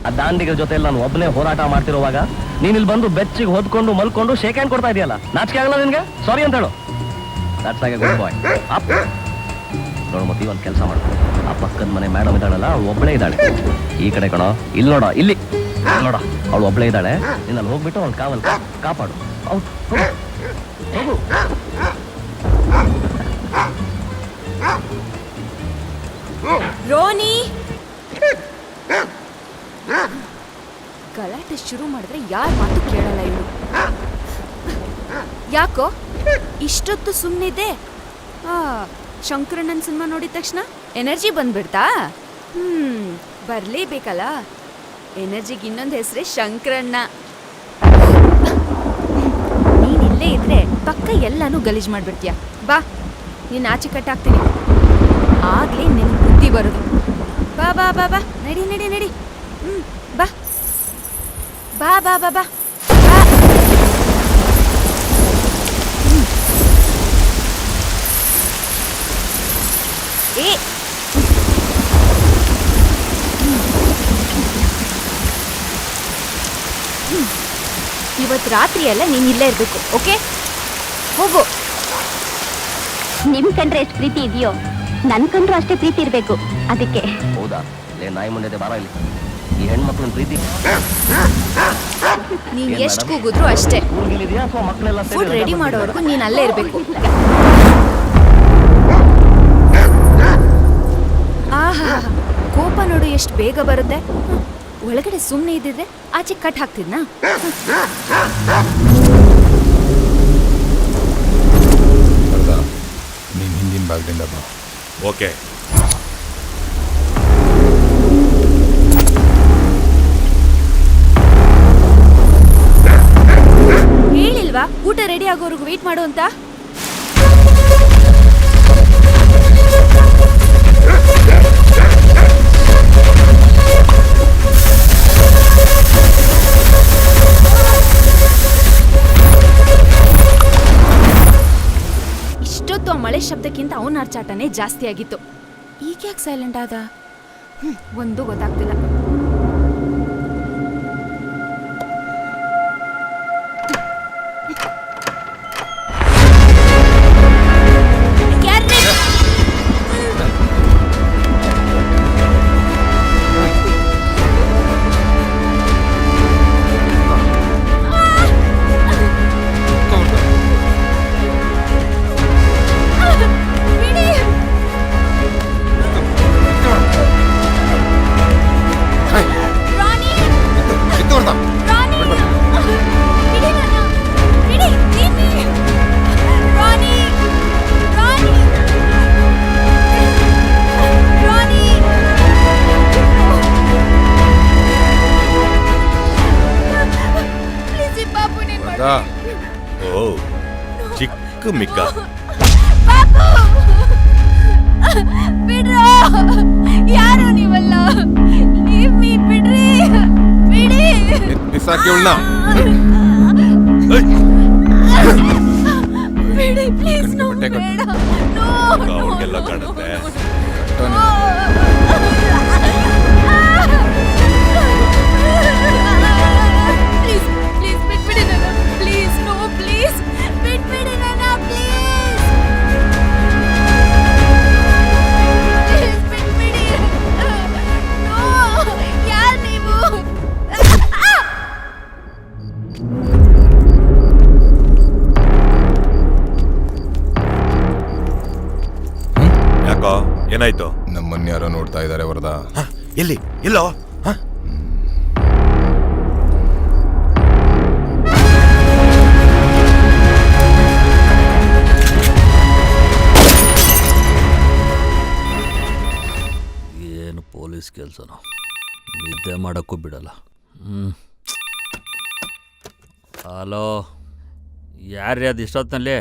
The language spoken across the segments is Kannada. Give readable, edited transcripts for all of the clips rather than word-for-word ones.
ಆ ದಾಂಡಿಗರ ಜೊತೆ ನಾನು ಒಬ್ಬನೇ ಹೋರಾಟ ಮಾಡ್ತಿರುವಾಗ ನೀನ್ ಇಲ್ಲಿ ಬಂದು ಬೆಚ್ಚಿಗೆ ಹೊದ್ಕೊಂಡು ಮಲ್ಕೊಂಡು ಶೇಕ್ ಹ್ಯಾಂಡ್ ಕೊಡ್ತಾ ಇದೆಯಲ್ಲ, ನಾಚಿಕೆ ಆಗಲ್ಲ ನಿನ್ಗೆ? ಸಾರಿ ಅಂತ ಹೇಳು. That's like a good boy. Up ನೋಡು ಮತ್ತಿ, ಒಂದು ಕೆಲಸ ಮಾಡು. ಆ ಪಕ್ಕದ ಮನೆ ಮೇಡಮ್ ಇದ್ದಾಳಲ್ಲ, ಅವಳು ಒಬ್ಬಳೇ ಇದ್ದಾಳೆ. ಈ ಕಡೆ ಕಣೋ, ಇಲ್ಲಿ ನೋಡ, ಇಲ್ಲಿ ನೋಡ, ಅವಳು ಒಬ್ಬಳೇ ಇದ್ದಾಳೆ. ನೀನು ಅಲ್ಲಿ ಹೋಗ್ಬಿಟ್ಟು ಅವ್ಳು ಕಾಪಾಡು. ಹೌದು, ಹೋಗು. ರೋನಿ, ಗಲಾಟೆ ಶುರು ಮಾಡಿದ್ರೆ ಯಾರ ಮಾತು ಕೇಳಲ್ಲ ಇವಳು. ಯಾಕೋ ಇಷ್ಟೊತ್ತು ಸುಮ್ಮನಿದ್ದೆ? ಶಂಕರಣ್ಣನ ಸಿನಿಮಾ ನೋಡಿದ ತಕ್ಷಣ ಎನರ್ಜಿ ಬಂದ್ಬಿಡ್ತಾ? ಬರ್ಲೇಬೇಕಲ್ಲ. ಎನರ್ಜಿಗೆ ಇನ್ನೊಂದು ಹೆಸರೇ ಶಂಕರಣ್ಣ. ನೀನ್ ಇಲ್ಲೇ ಇದ್ರೆ ಪಕ್ಕ ಎಲ್ಲಾನು ಗಲೀಜ್ ಮಾಡ್ಬಿಡ್ತೀಯ. ಬಾ, ನೀನ್ ಆಚೆ ಕಟ್ಟಾಕ್ತೀನಿ, ಆಗ್ಲೇ ನಿನ್ ಬುದ್ಧಿ ಬರೋದು. ಬಾ ಬಾ ಬಾ ಬಾ, ನಡಿ ನಡಿ ನಡಿ. ಬಾ ಬಾ ಬಾ ಬಾ ಬಾ. ಏ ಇವತ್ತು ರಾತ್ರಿ ಎಲ್ಲ ನೀನ್ ಇಲ್ಲೇ ಇರ್ಬೇಕು, ಓಕೆ? ಹೋಗು. ನಿಮ್ ಕಂಡ್ರೆ ಎಷ್ಟು ಪ್ರೀತಿ ಇದೆಯೋ ನನ್ ಕಂಡ್ರು ಅಷ್ಟೇ ಪ್ರೀತಿ ಇರ್ಬೇಕು, ಅದಕ್ಕೆ. ಹೌದಾ? ಲೇ ನಾಯಿ ಮುಂದೆ ಬಾರ ಇಲ್ಲಿ. ಈ ಹೆಣ್ಮಕ್ಳನ್ನ ಪ್ರೀತಿ ನೀನ್ ಎಷ್ಟು ಕೂಗಿದ್ರು ಅಷ್ಟೇ. ಫುಡ್ ರೆಡಿ ಮಾಡೋವರೆಗೂ ನೀನ್ ಅಲ್ಲೇ ಇರ್ಬೇಕು. ಆಹಾ, ಕೋಪ ನೋಡು ಎಷ್ಟು ಬೇಗ ಬರುತ್ತೆ. ಒಳಗಡೆ ಸುಮ್ಮನೆ ಇದ್ದಿದ್ರೆ ಆಚೆ ಕಟ್ ಹಾಕ್ತಿದ್ನಾ? ನೀನ್ ಹಿಂದಿನ ಭಾಗದಿಂದ ಬಾ. ಓಕೆ. ಹೇಳಿಲ್ವಾ ಊಟ ರೆಡಿ ಆಗೋವರೆಗೂ ವೇಟ್ ಮಾಡು ಅಂತ? ಇಷ್ಟೊತ್ತು ಆ ಮಳೆ ಶಬ್ದಕ್ಕಿಂತ ಅವನ ಅರ್ಚಾಟನೇ ಜಾಸ್ತಿ ಆಗಿತ್ತು. ಈಗ ಯಾಕೆ ಸೈಲೆಂಟ್ ಆದ? ಒಂದು ಗೊತ್ತಾಗ್ತಿಲ್ಲ. ಓ, ಚಿಕ್ಕ ಮಿಕ್ಕ. ಬಿಡ್ರೋ, ಯಾರು ನೀವಲ್ಲ? ಬಿಡ್ರಿ, ಬಿಡಿ. ಬಿಡಿ ಪ್ಲೀಸ್. ಅವ್ರಿಗೆಲ್ಲ ಕಾಣುತ್ತೆ. ಏನಾಯ್ತು? ನಮ್ಮನ್ನ ಯಾರೋ ನೋಡ್ತಾ ಇದ್ದಾರೆ ವರದಾ. ಎಲ್ಲಿ? ಎಲ್ಲೋ? ಏನು ಪೊಲೀಸ್ ಕೆಲಸನೋ, ನಿದ್ದೆ ಮಾಡೋಕ್ಕೂ ಬಿಡಲ್ಲ. ಹಲೋ, ಯಾರ್ರೀ ಅದು ಇಷ್ಟೊತ್ತಿನಲ್ಲಿ?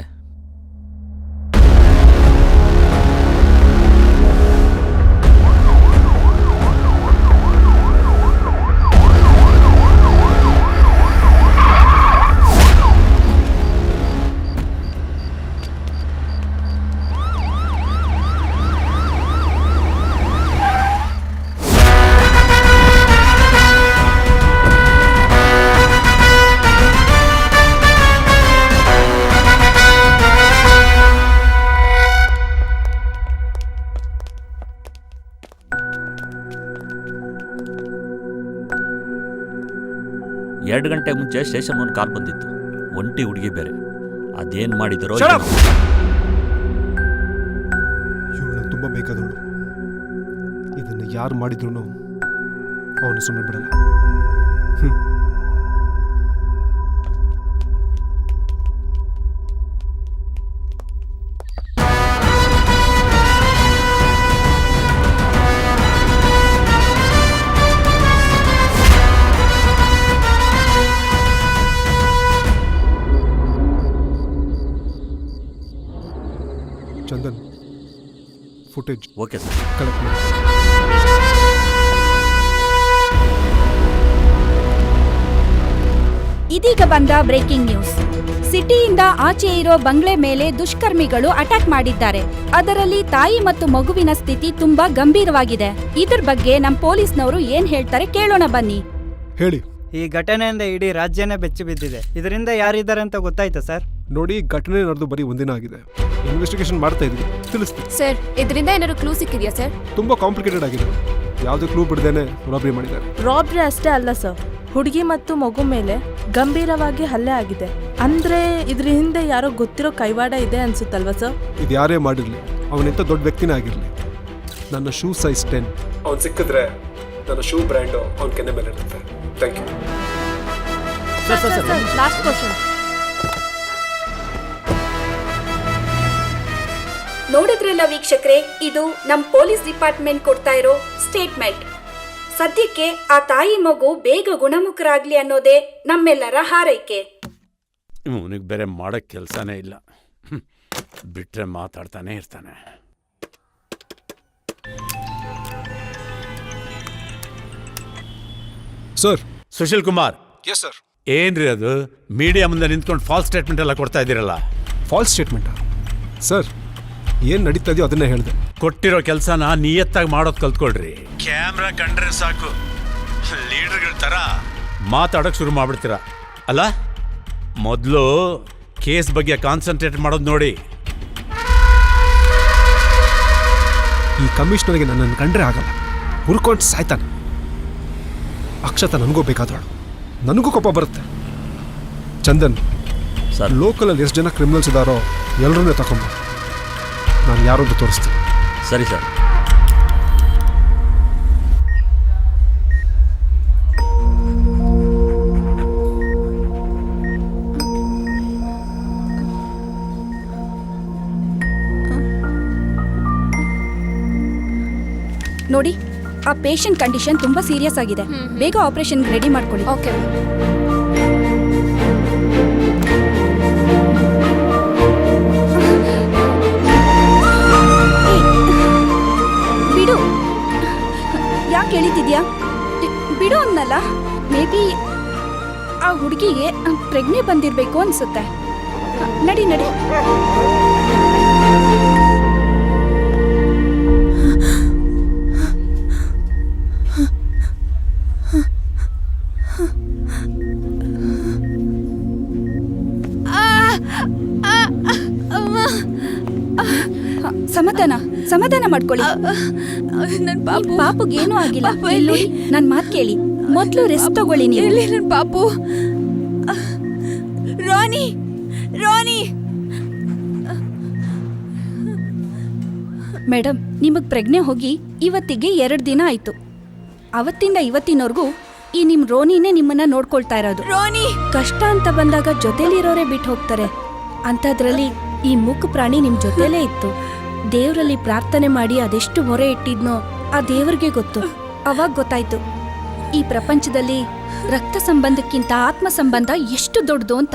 2 ಗಂಟೆ ಮುಂಚೆ ಸ್ಟೇಷನ್ ಒಂದು ಕಾಲ್ ಬಂದಿತ್ತು. ಒಂಟಿ ಹುಡುಗಿ ಬೇರೆ. ಅದೇನು ಮಾಡಿದರೋ ಇವಳು ತುಂಬ ಬೇಕಾದವಳು. ಇದನ್ನು ಯಾರು ಮಾಡಿದ್ರು ಅವನು ಸುಮ್ಮನೆ ಬಿಡಲ್ಲ. Chandan, footage okay sir. Collect ಮಾಡಿ. ಇದೀಗ ಬಂದ ಬ್ರೇಕಿಂಗ್ ನ್ಯೂಸ್. ಸಿಟಿಯಿಂದ ಆಚೆ ಇರೋ ಬಂಗ್ಲೆ ಮೇಲೆ ದುಷ್ಕರ್ಮಿಗಳು ಅಟ್ಯಾಕ್ ಮಾಡಿದ್ದಾರೆ. ಅದರಲ್ಲಿ ತಾಯಿ ಮತ್ತು ಮಗುವಿನ ಸ್ಥಿತಿ ತುಂಬಾ ಗಂಭೀರವಾಗಿದೆ. ಇದ್ರ ಬಗ್ಗೆ ನಮ್ಮ ಪೊಲೀಸ್ನವರು ಏನ್ ಹೇಳ್ತಾರೆ ಕೇಳೋಣ ಬನ್ನಿ. ಹೇಳಿ. ಈ ಘಟನೆಯಿಂದ ಇಡೀ ರಾಜ್ಯನೇ ಬೆಚ್ಚಿ ಬಿದ್ದಿದೆ. ಇದರಿಂದ ಯಾರಿದ್ದಾರೆ ಅಂತ ಗೊತ್ತಾಯ್ತಾ ಸರ್? ನೋಡಿ, ಘಟನೆ ನಡೆದು ಬರೀ ಒಂದಿನ ಆಗಿದೆ. ಇನ್ವೆಸ್ಟಿಗೇಷನ್ ಮಾಡ್ತಾ ಇದ್ವಿ, ತಿಳಿಸ್ತೀವಿ. ಸರ್, ಇದರಿಂದ ಏನಾದ್ರು ಕ್ಲೂ ಸಿಕ್ಕಿದ್ಯಾ ಸರ್? ತುಂಬಾ ಕಾಂಪ್ಲಿಕೇಟೆಡ್ ಆಗಿದೆ. ಯಾವುದೇ ಕ್ಲೂ ಬಿಡದೇನೆ ರಾಬರಿ ಮಾಡಿದ್ದಾರೆ. ರಾಬ್ರಿ ಅಷ್ಟೇ ಅಲ್ಲ ಸರ್, ಹುಡುಗಿ ಮತ್ತು ಮಗು ಮೇಲೆ ಗಂಭೀರವಾಗಿ ಹಲ್ಲೆ ಆಗಿದೆ. ಅಂದ್ರೆ ಇದ್ರ ಹಿಂದೆ ಯಾರೋ ಗೊತ್ತಿರೋ ಕೈವಾಡ ಇದೆ ಅನ್ಸುತ್ತಲ್ವಾ ಸರ್? ಇದು ಯಾರೇ ಮಾಡಿರ್ಲಿ, ಅವನೆಂತ ದೊಡ್ಡ ವ್ಯಕ್ತಿನೇ ಆಗಿರಲಿ, ನನ್ನ ಶೂ ಸೈಜ್ 10 ಅವ್ನು ಸಿಕ್ಕಿದ್ರೆ ನನ್ನ ಶೂ ಬ್ರ್ಯಾಂಡು ಅವ್ನ ಕೆನ್ನೆ ಮೇಲೆ ಇರುತ್ತೆ. Thank you. Last question. ನೋಡಿದ್ರಲ್ಲ ವೀಕ್ಷಕರೇ, ಇದು ನಮ್ಮ ಪೊಲೀಸ್ ಡಿಪಾರ್ಟ್ಮೆಂಟ್ ಕೊಡ್ತಾ ಇರೋ ಸ್ಟೇಟ್ಮೆಂಟ್. ಸದ್ಯಕ್ಕೆ ಆ ತಾಯಿ ಮಗು ಬೇಗ ಗುಣಮುಖರಾಗ್ಲಿ ಅನ್ನೋದೇ ನಮ್ಮೆಲ್ಲರ ಹಾರೈಕೆ. ಇವನಿಗೆ ಬೇರೆ ಮಾಡೋಕ್ಕೆ ಕೆಲಸನೇ ಇಲ್ಲ, ಬಿಟ್ಟರೆ ಮಾತಾಡ್ತಾನೆ ಇರ್ತಾನೆ. Sir. Sushil Kumar. Yes sir. ಏನ್ರಿ ಅದು ಮೀಡಿಯಾ ಮುಂದೆ ನಿಂತ್ಕೊಂಡು ಫಾಲ್ಸ್ ಸ್ಟೇಟ್ಮೆಂಟ್ ಎಲ್ಲ ಕೊಡ್ತಾ ಇದ್ದೀರಲ್ಲ? ಫಾಲ್ಸ್ ಸ್ಟೇಟ್ಮೆಂಟಾ? ಸರ್, ಏನು ನಡೀತಾ ಇದೆಯೋ ಅದನ್ನೇ ಹೇಳಿದೆ. ಕೊಟ್ಟಿರೋ ಕೆಲಸನ ನಿಯತ್ತಾಗಿ ಮಾಡೋದು ಕಲ್ತ್ಕೊಳ್ರಿ. ಕ್ಯಾಮ್ರಾ ಕಂಡ್ರೆ ಸಾಕು ಲೀಡರ್ಗಳ ಥರ ಮಾತಾಡೋಕೆ ಶುರು ಮಾಡ್ಬಿಡ್ತೀರ ಅಲ್ಲ? ಮೊದಲು ಕೇಸ್ ಬಗ್ಗೆ ಕಾನ್ಸಂಟ್ರೇಟ್ ಮಾಡೋದು ನೋಡಿ. ಈ ಕಮಿಷನರ್ಗೆ ನನ್ನನ್ನು ಕಂಡ್ರೆ ಆಗಲ್ಲ, ಹುರ್ಕೊಂಡು ಸಾಯ್ತಾನೆ. ಅಕ್ಷತಾ ನನಗೂ ಬೇಕಾದವಳು, ನನಗೂ ಕೋಪ ಬರುತ್ತೆ. ಚಂದನ್ ಸರ್, ಲೋಕಲಲ್ಲಿ ಎಷ್ಟು ಜನ ಕ್ರಿಮಿನಲ್ಸ್ ಇದ್ದಾರೋ ಎಲ್ಲರನ್ನೇ ತಗೊಂಡು ನಾನು ಯಾರೊಂದು ತೋರಿಸ್ತೀನಿ. ಸರಿ ಸರ್. ನೋಡಿ, ಆ ಪೇಷಂಟ್ ಕಂಡೀಷನ್ ತುಂಬಾ ಸೀರಿಯಸ್ ಆಗಿದೆ. ಬೇಗ ಆಪರೇಷನ್ ರೆಡಿ ಮಾಡ್ಕೊಳ್ಳಿ. ಓಕೆ. ಬಿಡು. ಯಾಕೆ ಎಳಿತಿದ್ಯಾ? ಬಿಡು ಅನ್ನಲ್ಲ. ಮೇ ಬಿ ಆ ಹುಡುಗಿಗೆ ಪ್ರೆಗ್ನೆ ಬಂದಿರಬೇಕು ಅನ್ಸುತ್ತೆ. ನಡಿ ನಡಿ. ಸಮಾಧಾನ ಮಾಡ್ಕೊಳ್ಳಿ. ಪಾಪುಗೇನೂ ಆಗಿಲ್ಲ. ನನ್ ಮಾತು ಕೇಳಿ, ಮೊದ್ಲು ರೆಸ್ಟ್ ತಗೊಳ್ಳಿ ನೀವು. ನನ್ ಪಾಪು. ರಾಣಿ, ರಾಣಿ. ಮೇಡಮ್, ನಿಮಗ್ ಪ್ರೆಗ್ನೆ ಹೋಗಿ ಇವತ್ತಿಗೆ 2 ದಿನ ಆಯ್ತು. ಅವತ್ತಿಂದ ಇವತ್ತಿನವರೆಗೂ ಈ ನಿಮ್ ರೋನಿನೇ ನಿಮ್ಮನ್ನ ನೋಡ್ಕೊಳ್ತಾ ಇರೋದು. ರಾಣಿ, ಕಷ್ಟ ಅಂತ ಬಂದಾಗ ಜೊತೆಲಿರೋರೇ ಬಿಟ್ಟು ಹೋಗ್ತಾರೆ. ಅಂಥದ್ರಲ್ಲಿ ಈ ಮೂಕ ಪ್ರಾಣಿ ನಿಮ್ ಜೊತೆಲೇ ಇತ್ತು. ದೇವರಲ್ಲಿ ಪ್ರಾರ್ಥನೆ ಮಾಡಿ ಅದೆಷ್ಟು ಮೊರೆ ಇಟ್ಟಿದ್ನೋ ಆ ದೇವ್ರಿಗೆ ಗೊತ್ತು. ಅವಾಗ ಗೊತ್ತಾಯ್ತು ಈ ಪ್ರಪಂಚದಲ್ಲಿ ರಕ್ತ ಸಂಬಂಧಕ್ಕಿಂತ ಆತ್ಮ ಸಂಬಂಧ ಎಷ್ಟು ದೊಡ್ಡದು ಅಂತ.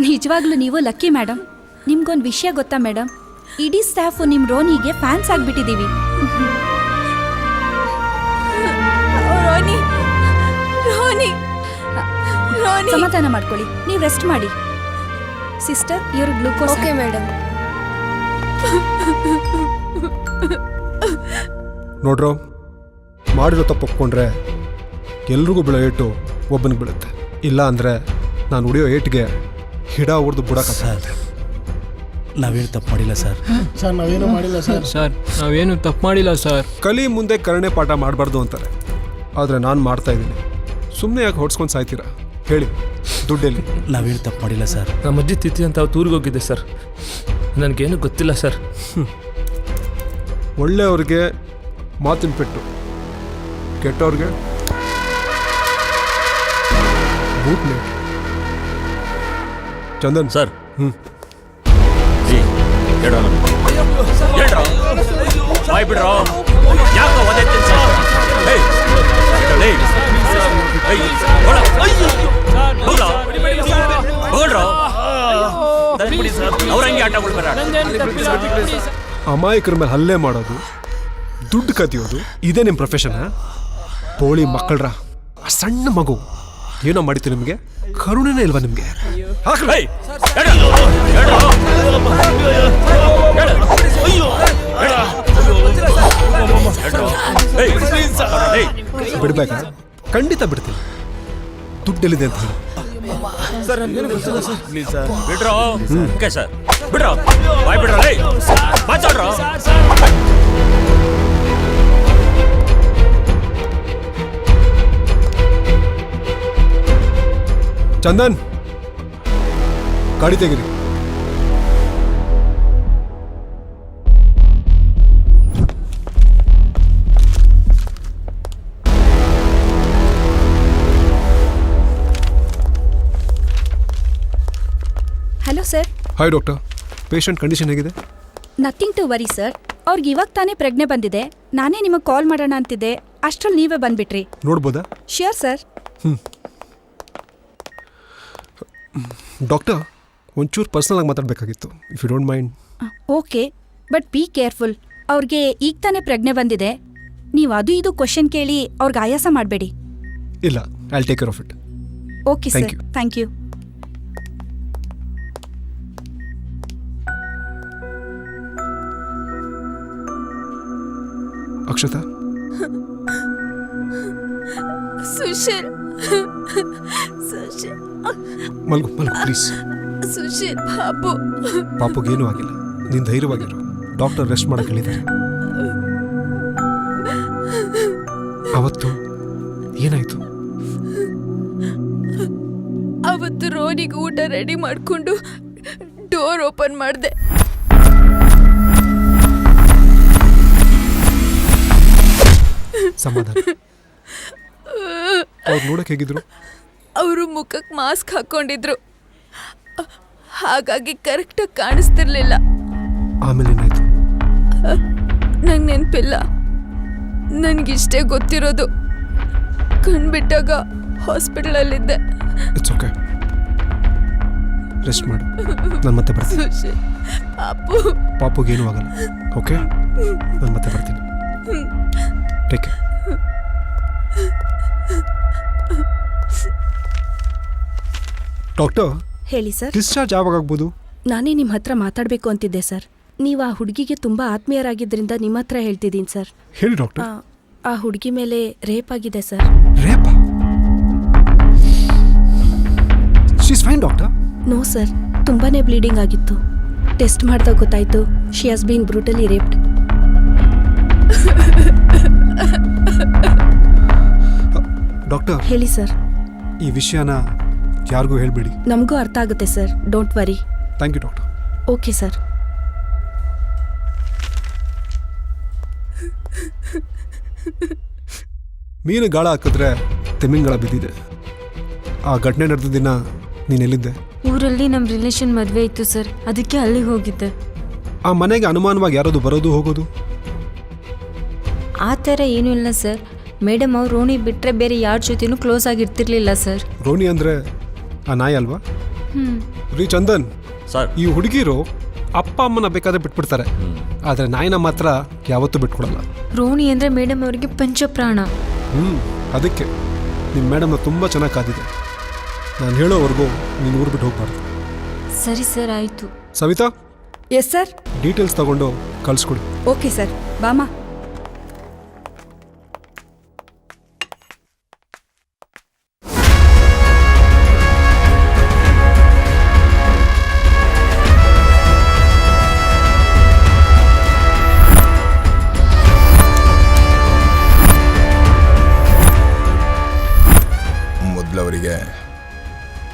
ನಿಜವಾಗ್ಲೂ ನೀವು ಲಕ್ಕಿ ಮೇಡಮ್. ನಿಮ್ಗೊಂದು ವಿಷಯ ಗೊತ್ತಾ ಮೇಡಮ್? ಇಡೀ ಸ್ಟಾಫು ನಿಮ್ ರೋನಿಗೆ ಫ್ಯಾನ್ಸ್ ಆಗ್ಬಿಟ್ಟಿದೀವಿ. ರಾಣಿ, ರಾಣಿ, ರಾಣಿ. ಸಮಾಧಾನ ಮಾಡ್ಕೊಳ್ಳಿ, ನೀವು ರೆಸ್ಟ್ ಮಾಡಿ. ಸಿಸ್ಟರ್, ಇವರು ಗ್ಲೂಕೋಸ್. Okay madam. ನೋಡ್ರೋ, ಮಾಡಿರೋ ತಪ್ಪು ಒಪ್ಕೊಂಡ್ರೆ ಎಲ್ರಿಗೂ ಬೀಳೋ ಏಟು ಒಬ್ಬನಿಗೆ ಬೀಳುತ್ತೆ. ಇಲ್ಲ ಅಂದರೆ ನಾನು ಹೊಡಿಯೋ ಏಟ್ಗೆ ಹಿಡ ಹೊಡೆದು ಬಿಡೋಕ್ಕಾಗತ್ತೆ. ನಾವೇನು ತಪ್ಪು ಮಾಡಿಲ್ಲ ಸರ್. ಸರ್, ನಾವೇನು ಮಾಡಿಲ್ಲ ಸರ್. ಸರ್, ನಾವೇನು ತಪ್ಪು ಮಾಡಿಲ್ಲ ಸರ್. ಕಲಿ ಮುಂದೆ ಕರುಣೆ ಪಾಠ ಮಾಡಬಾರ್ದು ಅಂತಾರೆ, ಆದರೆ ನಾನು ಮಾಡ್ತಾ ಇದ್ದೀನಿ. ಸುಮ್ಮನೆ ಯಾಕೆ ಹೊಡ್ಸ್ಕೊಂಡು ಸಾಯ್ತೀರಾ? ಹೇಳಿ, ದುಡ್ಡೆಲ್ಲಿ? ನಾವೇನು ತಪ್ಪು ಮಾಡಿಲ್ಲ ಸರ್. ನಮ್ಮ ಅಜ್ಜಿ ತಿಥಿ ಅಂತ ಟೂರ್ಗೆ ಹೋಗಿದ್ದೆ ಸರ್. ನನಗೇನು ಗೊತ್ತಿಲ್ಲ ಸರ್. ಒಳ್ಳೆಯವ್ರಿಗೆ ಮಾತಿನ ಪೆಟ್ಟು, ಕೆಟ್ಟವ್ರಿಗೆ ಬೂಟ್ ನೇಟ್. ಚಂದನ್ ಸರ್. ಹ್ಞೂ ಬಾಯ್ ಬಿಡ್ರೋ. ಯಾಕೋ ಒದೆ ತಿನ್ಸೋ? ಏಯ್, ಏಯ್, ಏಯ್, ಹೋಗ್ಲ. ಹೋಗ್ಲ. ಹೋಗ್ರೋ. ದಯವಿಡಿ ಸರ್, ಅವ್ರ ಹಂಗೆ ಆಟಗಳು ಬೇಡ. ಅಮಾಯಕರ ಮೇಲೆ ಹಲ್ಲೆ ಮಾಡೋದು, ದುಡ್ಡು ಕದಿಯೋದು, ಇದೇ ನಿಮ್ಮ ಪ್ರೊಫೆಷನ್? ಪೋಳಿ ಮಕ್ಕಳ್ರ, ಆ ಸಣ್ಣ ಮಗು ಏನೋ ಮಾಡಿತ್ತು ನಿಮಗೆ? ಕರುಣೆನೇ ಇಲ್ವಾ ನಿಮಗೆ? ಬಿಡ್ಬೇಕಾ? ಖಂಡಿತ ಬಿಡ್ತೀನಿ. ದುಡ್ಡೆಲ್ಲಿದೆ ಅಂತ ಹೇಳಿ. ಸರ್ ನನ್ಗೇನು ಗೊತ್ತಿಲ್ಲ ಸರ್. ಪ್ಲೀಸ್ ಸರ್ ಬಿಡ್ರೋ. ಓಕೆ ಸರ್, ಬಿಡ್ರೋ. ಬಾಯ್ ಬಿಡ್ರೋ. ಏಯ್, ಮಾತಾಡ್ರೋ. ಚಂದನ್, ಗಾಡಿ ತೆಗಿರಿ. Hello sir. Hi doctor, patient condition ಹೇಗಿದೆ? Nothing to worry sir. ಅವ್ರಿಗೆ ಇವಾಗ ತಾನೇ ಪ್ರಜ್ಞೆ ಬಂದಿದೆ. ನಾನೇ ನಿಮಗೆ ಕಾಲ್ ಮಾಡೋಣ ಅಂತಿದ್ದೆ, ಅಷ್ಟ್ರಲ್ಲಿ ನೀವೇ ಬಂದ್ಬಿಟ್ರಿ. ನೋಡ್ಬೋದಾ? Sure sir. ಡಾಕ್ಟರ್, ಒಂಚೂರು ಪರ್ಸ್ನಲ್ ಆಗಿ ಮಾತಾಡಬೇಕಾಗಿತ್ತು, if you don't mind. Okay, but be careful. ಅವ್ರಿಗೆ ಈಗ ತಾನೇ ಪ್ರಜ್ಞೆ ಬಂದಿದೆ. ನೀವು ಅದು ಇದು ಕ್ವಶನ್ ಕೇಳಿ ಅವ್ರಿಗೆ ಆಯಾಸ ಮಾಡಬೇಡಿ. ಇಲ್ಲ, I will take care of it. Okay sir, thank you. Akshata, Sushil, Sushil, ಮಲ್ಗು ಮಲ್ಗು ಪ್ಲೀಸ್. ಸುಶೀಲ್ ಬಾಬು. ಪಾಪುಗೇನೂ ಆಗಿಲ್ಲ, ನೀನು ಧೈರ್ಯವಾಗಿರು. ಡಾಕ್ಟರ್ ರೆಸ್ಟ್ ಮಾಡಕ್ಕೆ ಹೇಳಿದ್ದಾರೆ. ಅವತ್ತು ಏನಾಯ್ತು? ಅವತ್ತು ರೋನಿಗೆ ಊಟ ರೆಡಿ ಮಾಡಿಕೊಂಡು ಡೋರ್ ಓಪನ್ ಮಾಡಿದೆ. ಸಮಾಧಾನ. ಅವ್ರು ನೋಡಕ್ಕೆ ಹೇಗಿದ್ರು? ಅವರು ಮುಖಕ್ಕೆ ಮಾಸ್ಕ್ ಹಾಕೊಂಡಿದ್ರು, ಹಾಗಾಗಿ ಕರೆಕ್ಟಾಗಿ ಕಾಣಿಸ್ತಿರ್ಲಿಲ್ಲ. ಆಮೇಲೆ ಏನಾಯ್ತು? ನಂಗೆ ನೆನಪಿಲ್ಲ. ನನಗಿಷ್ಟೇ ಗೊತ್ತಿರೋದು, ಕಣ್ಬಿಟ್ಟಾಗ ಹಾಸ್ಪಿಟಲಲ್ಲಿದ್ದೆ. ಇಟ್ಸ್ ಓಕೆ, ರೆಸ್ಟ್ ಮಾಡು, ನಾನು ಮತ್ತೆ ಬರ್ತೀನಿ. ಪಾಪುಗೇನೂ ಆಗಲ್ಲ, ಓಕೆ? ನಾನು ಮತ್ತೆ ಬರ್ತೀನಿ. Take care. ಡಾಕ್ಟರ್, ಹೇಳಿ ಸರ್. ಡಿಸ್ಚಾರ್ಜ್ ಯಾವಾಗ ಆಗ್ಬೋದು? ನಾನೇ ನಿಮ್ಮ ಹತ್ರ ಮಾತಾಡಬೇಕು ಅಂತಿದ್ದೆ ಸರ್. ನೀವು ಆ ಹುಡುಗಿಗೆ ತುಂಬ ಆತ್ಮೀಯರಾಗಿದ್ದರಿಂದ ನಿಮ್ಮ ಹತ್ರ ಹೇಳ್ತಿದ್ದೀನಿ ಸರ್. ಹೇಳಿ ಡಾಕ್ಟರ್. ಆ ಹುಡುಗಿ ಮೇಲೆ ರೇಪ್ ಆಗಿದೆ sir. Rape? She is fine doctor. No sir, ತುಂಬಾನೇ ಬ್ಲೀಡಿಂಗ್ ಆಗಿತ್ತು. ಟೆಸ್ಟ್ ಮಾಡಿದಾಗ ಗೊತ್ತಾಯ್ತು, she has been brutally raped. Doctor, ಹೇಳಿ ಸರ್. ಈ ವಿಷಯನ ಯಾರಿಗೂ ಹೇಳ್ಬೇಡಿ. ನಮಗೂ ಅರ್ಥ ಆಗುತ್ತೆ sir, don't worry. Thank you doctor. Okay sir. ಮೀನು ಗಾಳ ಹಾಕಿದ್ರೆ ತೆಮಿಂಗಳ ಬಿದ್ದಿದೆ. ಆ ಘಟನೆ ನಡೆದ ದಿನ ನೀನು ಎಲ್ಲಿದ್ದೆ? ಊರಲ್ಲಿ ನಮ್ಮ ರಿಲೇಷನ್ ಮದುವೆ ಇತ್ತು ಸರ್, ಅದಕ್ಕೆ ಅಲ್ಲಿಗೆ ಹೋಗಿದ್ದೆ. ಆ ಮನೆಗೆ ಅನುಮಾನವಾಗಿ ಯಾರಾದ್ರು ಬರೋದು ಹೋಗೋದು? ಆ ಥರ ಏನೂ ಇಲ್ಲ ಸರ್. ಮೇಡಮ್ ಅವ್ರು ರೋಣಿ ಬಿಟ್ಟರೆ ಬೇರೆ ಯಾರ ಜೊತೆನೂ ಕ್ಲೋಸ್ ಆಗಿರ್ತಿರ್ಲಿಲ್ಲ ಸರ್. ರೋಣಿ ಅಂದರೆ ಆ ನಾಯಿ ಅಲ್ವಾ? ರೀ ಚಂದನ್ ಸರ್, ಈ ಹುಡುಗಿರು ಅಪ್ಪ ಅಮ್ಮನ ಬೇಕಾದ್ರೆ ಬಿಟ್ಬಿಡ್ತಾರೆ, ಆದರೆ ನಾಯಿನ ಮಾತ್ರ ಯಾವತ್ತೂ ಬಿಟ್ಕೊಡಲ್ಲ. ರೋಣಿ ಅಂದರೆ ಮೇಡಮ್ ಅವರಿಗೆ ಪಂಚಪ್ರಾಣ. ಅದಕ್ಕೆ ನಿಮ್ಮ ಮೇಡಮ್ನ ತುಂಬ ಚೆನ್ನಾಗಿ ಕಾದಿದೆ. ನಾನು ಹೇಳೋವರೆಗೂ ನೀನು ಊರು ಬಿಟ್ಟು ಹೋಗ್ಬಾರ್ದು. ಸರಿ ಸರ್, ಆಯಿತು. ಸವಿತಾ. Yes sir. ಡೀಟೇಲ್ಸ್ ತಗೊಂಡು ಕಳಿಸ್ಕೊಡಿ. ಓಕೆ ಸರ್, ಬಾಮಾ.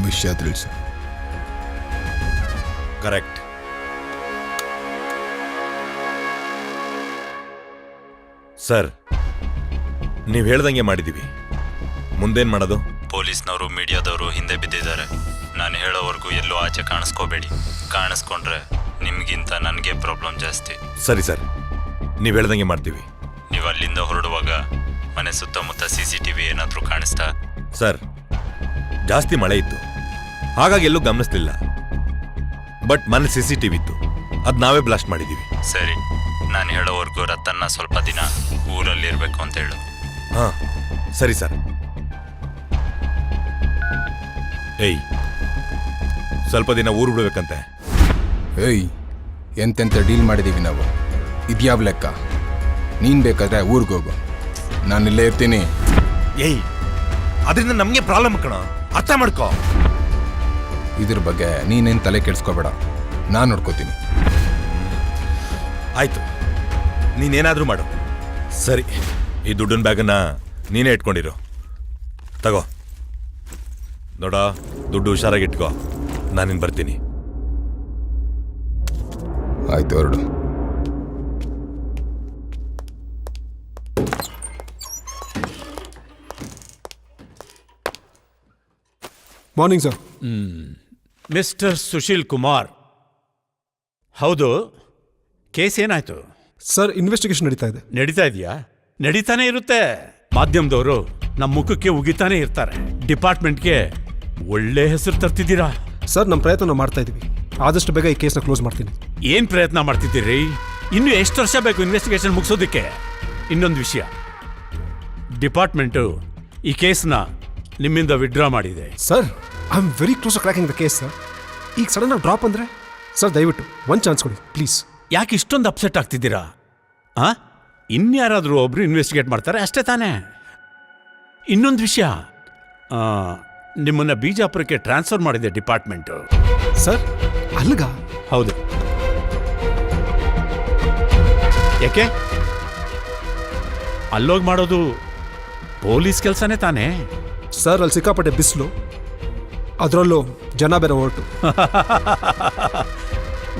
ವಿಷಯ ತಿಳಿಸು. ಕರೆಕ್ಟ್. ಸರ್, ನೀವು ಹೇಳ್ದಂಗೆ ಮಾಡಿದ್ದೀವಿ. ಮುಂದೇನು ಮಾಡೋದು? ಪೊಲೀಸ್ನವರು ಮೀಡಿಯಾದವರು ಹಿಂದೆ ಬಿದ್ದಿದ್ದಾರೆ. ನಾನು ಹೇಳೋವರೆಗೂ ಎಲ್ಲೂ ಆಚೆ ಕಾಣಿಸ್ಕೋಬೇಡಿ. ಕಾಣಿಸ್ಕೊಂಡ್ರೆ ನಿಮಗಿಂತ ನನಗೆ ಪ್ರಾಬ್ಲಮ್ ಜಾಸ್ತಿ. ಸರಿ ಸರ್, ನೀವು ಹೇಳ್ದಂಗೆ ಮಾಡ್ತೀವಿ. ನೀವು ಅಲ್ಲಿಂದ ಹೊರಡುವಾಗ ಮನೆ ಸುತ್ತಮುತ್ತ CCTV ಏನಾದರೂ ಕಾಣಿಸ್ತಾ? ಸರ್, ಜಾಸ್ತಿ ಮಳೆ ಇತ್ತು, ಹಾಗಾಗಿ ಎಲ್ಲೂ ಗಮನಿಸ್ಲಿಲ್ಲ. ಬಟ್ ಮನೆ CCTV ಇತ್ತು, ಅದು ನಾವೇ ಬ್ಲಾಸ್ಟ್ ಮಾಡಿದ್ದೀವಿ. ಸರಿ, ನಾನು ಹೇಳೋವರೆಗೂ ರತನ್ನ ಸ್ವಲ್ಪ ದಿನ ಊರಲ್ಲಿರಬೇಕು ಅಂತ ಹೇಳು. ಹಾಂ, ಸರಿ ಸರ್. ಏಯ್, ಸ್ವಲ್ಪ ದಿನ ಊರು ಬಿಡ್ಬೇಕಂತೆ. ಏಯ್, ಎಂತೆಂತ ಡೀಲ್ ಮಾಡಿದ್ದೀವಿ ನಾವು. ಇದ್ಯಾವ ಲೆಕ್ಕ? ನೀನು ಬೇಕಾದ್ರೆ ಊರಿಗೆ ಹೋಗು, ನಾನು ಇಲ್ಲೇ ಇರ್ತೀನಿ. ಏಯ್, ಅದರಿಂದ ನಮಗೆ ಪ್ರಾಬ್ಲಮ್ ಕಣ, ಅರ್ಥ ಮಾಡ್ಕೋ. ಇದ್ರ ಬಗ್ಗೆ ನೀನೇನು ತಲೆ ಕೆಡಿಸ್ಕೋಬೇಡ, ನಾನು ನೋಡ್ಕೋತೀನಿ. ಆಯ್ತು, ನೀನೇನಾದರೂ ಮಾಡು. ಸರಿ, ಈ ದುಡ್ಡಿನ ಬ್ಯಾಗನ್ನ ನೀನೇ ಇಟ್ಕೊಂಡಿರು. ತಗೋ ನೋಡ, ದುಡ್ಡು ಹುಷಾರಾಗಿ ಇಟ್ಕೋ. ನಾನಿನ್ ಬರ್ತೀನಿ. ಆಯ್ತು, ಹೊರಡು. Morning sir. Mister Sushil Kumar, ಹೌದು, ಕೇಸ್ ಏನಾಯ್ತು? ಸರ್, ಇನ್ವೆಸ್ಟಿಗೇಷನ್ ನಡೀತಾ ಇದೆ. ನಡೀತಾ ಇದೆಯಾ? ನಡೀತಾನೆ ಇರುತ್ತೆ. ಮಾಧ್ಯಮದವರು ನಮ್ಮ ಮುಖಕ್ಕೆ ಉಗಿತಾನೆ ಇರ್ತಾರೆ. ಡಿಪಾರ್ಟ್ಮೆಂಟ್ಗೆ ಒಳ್ಳೆ ಹೆಸರು ತರ್ತಿದ್ದೀರಾ. ಸರ್, ನಮ್ಮ ಪ್ರಯತ್ನ ನಾವು ಮಾಡ್ತಾ ಇದ್ದೀವಿ. ಆದಷ್ಟು ಬೇಗ ಈ ಕೇಸ್ನ ಕ್ಲೋಸ್ ಮಾಡ್ತೀನಿ. ಏನ್ ಪ್ರಯತ್ನ ಮಾಡ್ತಿದ್ದೀರಿ? ಇನ್ನು ಎಷ್ಟು ವರ್ಷ ಬೇಕು ಇನ್ವೆಸ್ಟಿಗೇಷನ್ ಮುಗಿಸೋದಕ್ಕೆ? ಇನ್ನೊಂದು ವಿಷಯ, ಡಿಪಾರ್ಟ್ಮೆಂಟು ಈ ಕೇಸ್ನ ನಿಮ್ಮಿಂದ ವಿಡ್ರಾ ಮಾಡಿದೆ. Sir, I am very close to cracking the case sir. ಈಗ ಸಡನ್ ಆಗಿ ಡ್ರಾಪ್ ಅಂದರೆ ಸರ್, ದಯವಿಟ್ಟು ಒಂದು ಚಾನ್ಸ್ ಕೊಡಿ ಪ್ಲೀಸ್. ಯಾಕೆ ಇಷ್ಟೊಂದು ಅಪ್ಸೆಟ್ ಆಗ್ತಿದ್ದೀರಾ? ಇನ್ಯಾರಾದರೂ ಒಬ್ರು ಇನ್ವೆಸ್ಟಿಗೇಟ್ ಮಾಡ್ತಾರೆ ಅಷ್ಟೇ ತಾನೇ. ಇನ್ನೊಂದು ವಿಷಯ, ನಿಮ್ಮನ್ನ ಬಿಜಾಪುರಕ್ಕೆ ಟ್ರಾನ್ಸ್ಫರ್ ಮಾಡಿದೆ ಡಿಪಾರ್ಟ್ಮೆಂಟು. ಸರ್, ಅಲ್ಗ? ಹೌದು. ಯಾಕೆ? ಅಲ್ಲೋಗಿ ಮಾಡೋದು ಪೊಲೀಸ್ ಕೆಲಸನೇ ತಾನೇ. ಸರ್, ಅಲ್ಲಿ ಸಿಕ್ಕಾಪಟ್ಟೆ ಬಿಸಿಲು, ಅದರಲ್ಲೂ ಜನ ಬೇರೆ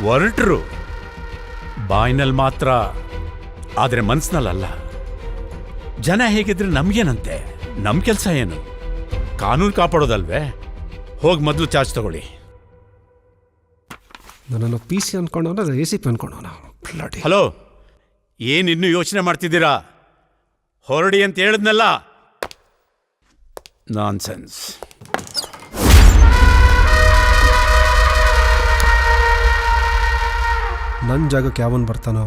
ಹೊರಟರು ಬಾಯಿನಲ್ಲಿ ಮಾತ್ರ, ಆದರೆ ಮನಸ್ಸಿನಲ್ಲ. ಜನ ಹೇಗಿದ್ರೆ ನಮಗೇನಂತೆ? ನಮ್ಮ ಕೆಲಸ ಏನು? ಕಾನೂನು ಕಾಪಾಡೋದಲ್ವೇ? ಹೋಗಿ ಮೊದಲು ಚಾರ್ಜ್ ತಗೊಳ್ಳಿ. ನನ್ನನ್ನು PC ಅನ್ಕೊಂಡವನ, ACP ಅನ್ಕೊಂಡವನ. ಹಲೋ, ಏನಿನ್ನೂ ಯೋಚನೆ ಮಾಡ್ತಿದ್ದೀರಾ? ಹೊರಡಿ ಅಂತ ಹೇಳಿದ್ನಲ್ಲ. ನಾನ್ಸೆನ್ಸ್. ನನ್ನ ಜಾಗಕ್ಕೆ ಯಾವನ್ ಬರ್ತಾನೋ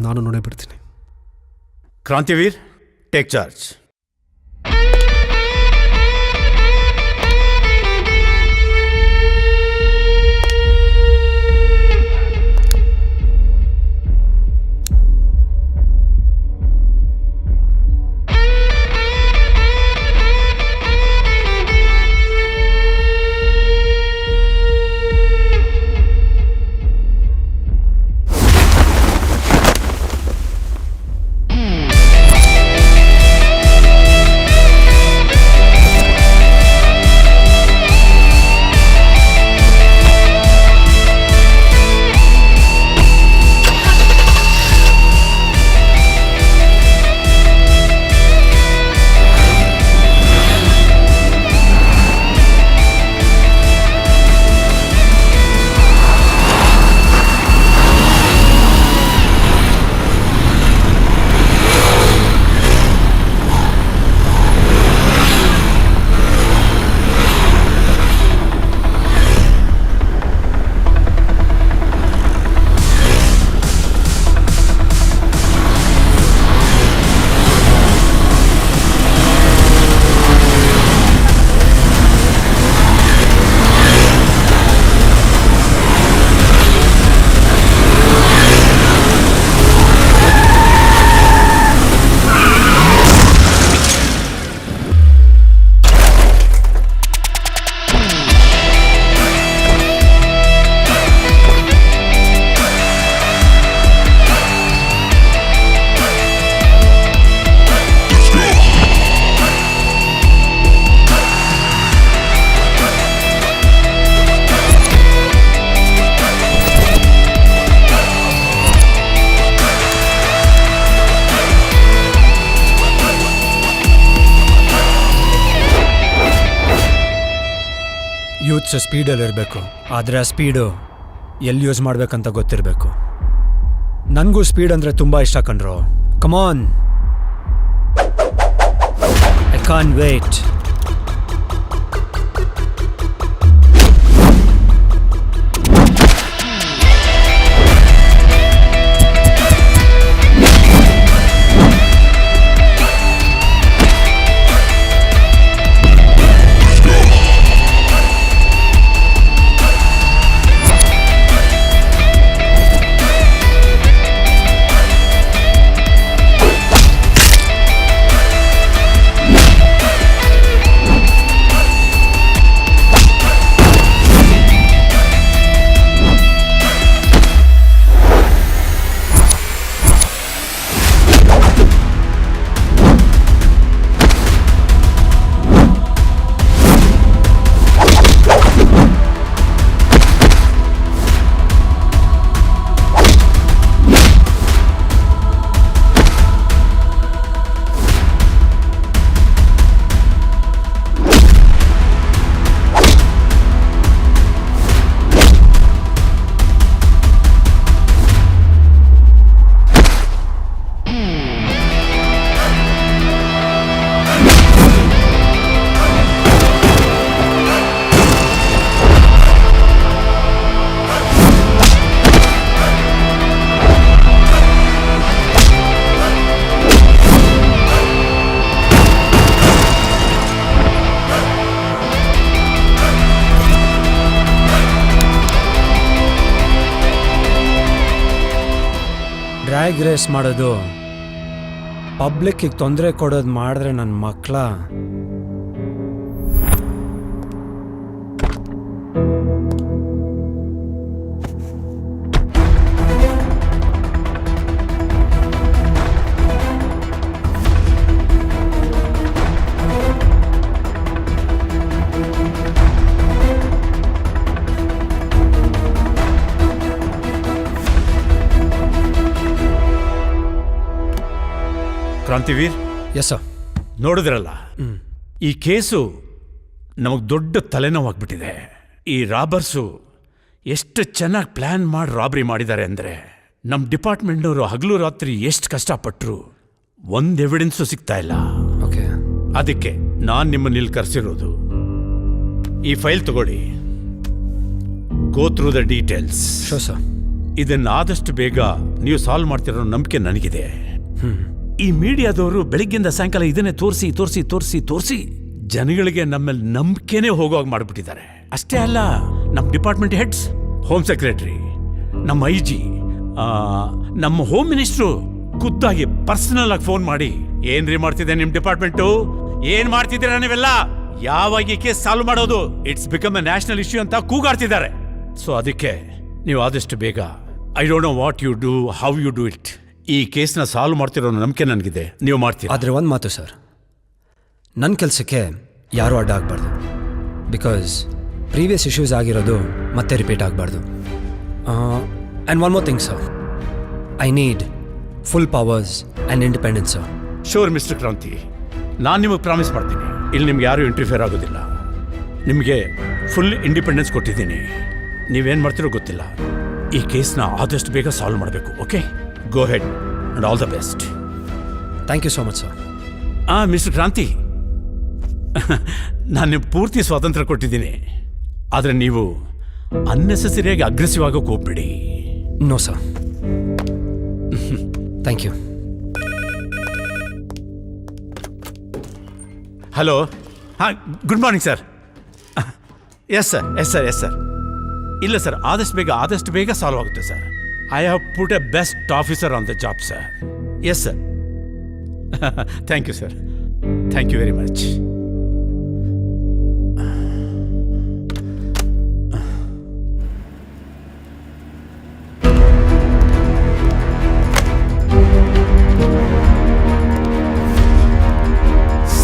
ನಾನು ನೋಡೇ ಬಿಡ್ತೀನಿ. ಕ್ರಾಂತಿವೀರ್, ಟೇಕ್ ಚಾರ್ಜ್. ಯೂತ್ಸ್ ಸ್ಪೀಡಲ್ಲಿರಬೇಕು, ಆದರೆ ಆ ಸ್ಪೀಡು ಎಲ್ಲಿ ಯೂಸ್ ಮಾಡಬೇಕಂತ ಗೊತ್ತಿರಬೇಕು. ನನಗೂ ಸ್ಪೀಡ್ ಅಂದರೆ ತುಂಬ ಇಷ್ಟ ಕಣ್ರು. Come on, I can't wait. Drag race ಮಾಡೋದು ಪಬ್ಲಿಕ್ಕಿಗೆ ತೊಂದರೆ ಕೊಡೋದು ಮಾಡಿದ್ರೆ ನನ್ನ ಮಕ್ಕಳ ಕ್ರಾಂತಿವೀರ್. Yes sir. ನೋಡಿದ್ರಲ್ಲ, ಈ ಕೇಸು ನಮಗೆ ದೊಡ್ಡ ತಲೆನೋವಾಗ್ಬಿಟ್ಟಿದೆ. ಈ ರಾಬರ್ಸು ಎಷ್ಟು ಚೆನ್ನಾಗಿ ಪ್ಲ್ಯಾನ್ ಮಾಡಿ ರಾಬ್ರಿ ಮಾಡಿದ್ದಾರೆ ಅಂದರೆ, ನಮ್ಮ ಡಿಪಾರ್ಟ್ಮೆಂಟ್ನವರು ಹಗಲು ರಾತ್ರಿ ಎಷ್ಟು ಕಷ್ಟಪಟ್ಟರು ಒಂದು ಎವಿಡೆನ್ಸು ಸಿಗ್ತಾ ಇಲ್ಲ. ಓಕೆ, ಅದಕ್ಕೆ ನಾನು ನಿಮ್ಮನ್ನ ಇಲ್ಲಿ ಕರೆಸಿರೋದು. ಈ ಫೈಲ್ ತಗೊಳ್ಳಿ, go through the details. Show sir. ಇದನ್ನು ಆದಷ್ಟು ಬೇಗ ನೀವು ಸಾಲ್ವ್ ಮಾಡ್ತಿರೋ ನಂಬಿಕೆ ನನಗಿದೆ. ಈ ಮೀಡಿಯಾದವರು ಬೆಳಿಗ್ಗೆಯಿಂದ ಸಾಯಂಕಾಲ ಇದನ್ನೇ ತೋರಿಸಿ ತೋರಿಸಿ ತೋರಿಸಿ ತೋರಿಸಿ ಜನಗಳಿಗೆ ನಮ್ಮಲ್ಲಿ ನಂಬಿಕೆನೇ ಹೋಗುವಾಗ ಮಾಡಿಬಿಟ್ಟಿದ್ದಾರೆ. ಅಷ್ಟೇ ಅಲ್ಲ, ನಮ್ಮ ಡಿಪಾರ್ಟ್ಮೆಂಟ್ ಹೆಡ್ಸ್, ಹೋಮ್ ಸೆಕ್ರೆಟರಿ, ನಮ್ಮ IG, ನಮ್ಮ ಹೋಮ್ ಮಿನಿಸ್ಟ್ರು ಖುದ್ದಾಗಿ ಪರ್ಸನಲ್ ಆಗಿ ಫೋನ್ ಮಾಡಿ ಏನ್ರಿ ಮಾಡ್ತಿದೆ ನಿಮ್ಮ ಡಿಪಾರ್ಟ್ಮೆಂಟು, ಏನ್ ಮಾಡ್ತಿದ್ದೀರಾ ನೀವೆಲ್ಲ, ಯಾವಾಗ ಈ ಕೇಸ್ ಸಾಲ್ವ್ ಮಾಡೋದು, it's become a national issue ಅಂತ ಕೂಗಾಡ್ತಿದ್ದಾರೆ. ಸೊ ಅದಕ್ಕೆ ನೀವು ಆದಷ್ಟು ಬೇಗ, I don't know what you do, how you do it, ಈ ಕೇಸ್ನ ಸಾಲ್ವ್ ಮಾಡ್ತಿರೋ ನಂಬಿಕೆ ನನಗಿದೆ, ನೀವು ಮಾಡ್ತೀರಿ. ಆದರೆ ಒಂದು ಮಾತು ಸರ್, ನನ್ನ ಕೆಲಸಕ್ಕೆ ಯಾರೂ ಅಡ್ಡ ಆಗಬಾರ್ದು. ಬಿಕಾಸ್ ಪ್ರೀವಿಯಸ್ ಇಶ್ಯೂಸ್ ಆಗಿರೋದು ಮತ್ತೆ ರಿಪೀಟ್ ಆಗಬಾರ್ದು. And one more thing sir, I need full powers and independence sir. Sure mister Kranti, ನಾನು ನಿಮಗೆ ಪ್ರಾಮಿಸ್ ಮಾಡ್ತೀನಿ, ಇಲ್ಲಿ ನಿಮ್ಗೆ ಯಾರೂ ಇಂಟರ್ಫಿಯರ್ ಆಗೋದಿಲ್ಲ. ನಿಮಗೆ ಫುಲ್ ಇಂಡಿಪೆಂಡೆನ್ಸ್ ಕೊಟ್ಟಿದ್ದೀನಿ. ನೀವೇನು ಮಾಡ್ತಿರೋ ಗೊತ್ತಿಲ್ಲ. ಈ ಕೇಸ್ನ ಆದಷ್ಟು ಬೇಗ ಸಾಲ್ವ್ ಮಾಡಬೇಕು. Okay, go ahead and all the best. Thank you so much sir. Mister Kranti, ನಾನು ನಿಮ್ಗೆ ಪೂರ್ತಿ ಸ್ವಾತಂತ್ರ್ಯ ಕೊಟ್ಟಿದ್ದೀನಿ, ಆದರೆ ನೀವು ಅನ್ನೆಸೆಸರಿಯಾಗಿ ಅಗ್ರೆಸಿವ್ ಆಗೋಕೆ ಹೋಗ್ಬೇಡಿ. No sir. Thank you. Hello. Good morning sir. Yes sir, yes sir, yes sir. ಇಲ್ಲ ಸರ್, ಆದಷ್ಟು ಬೇಗ ಸಾಲ್ವ್ ಆಗುತ್ತೆ sir. I have put a best officer on the job sir. Yes sir. Thank you sir. Thank you very much.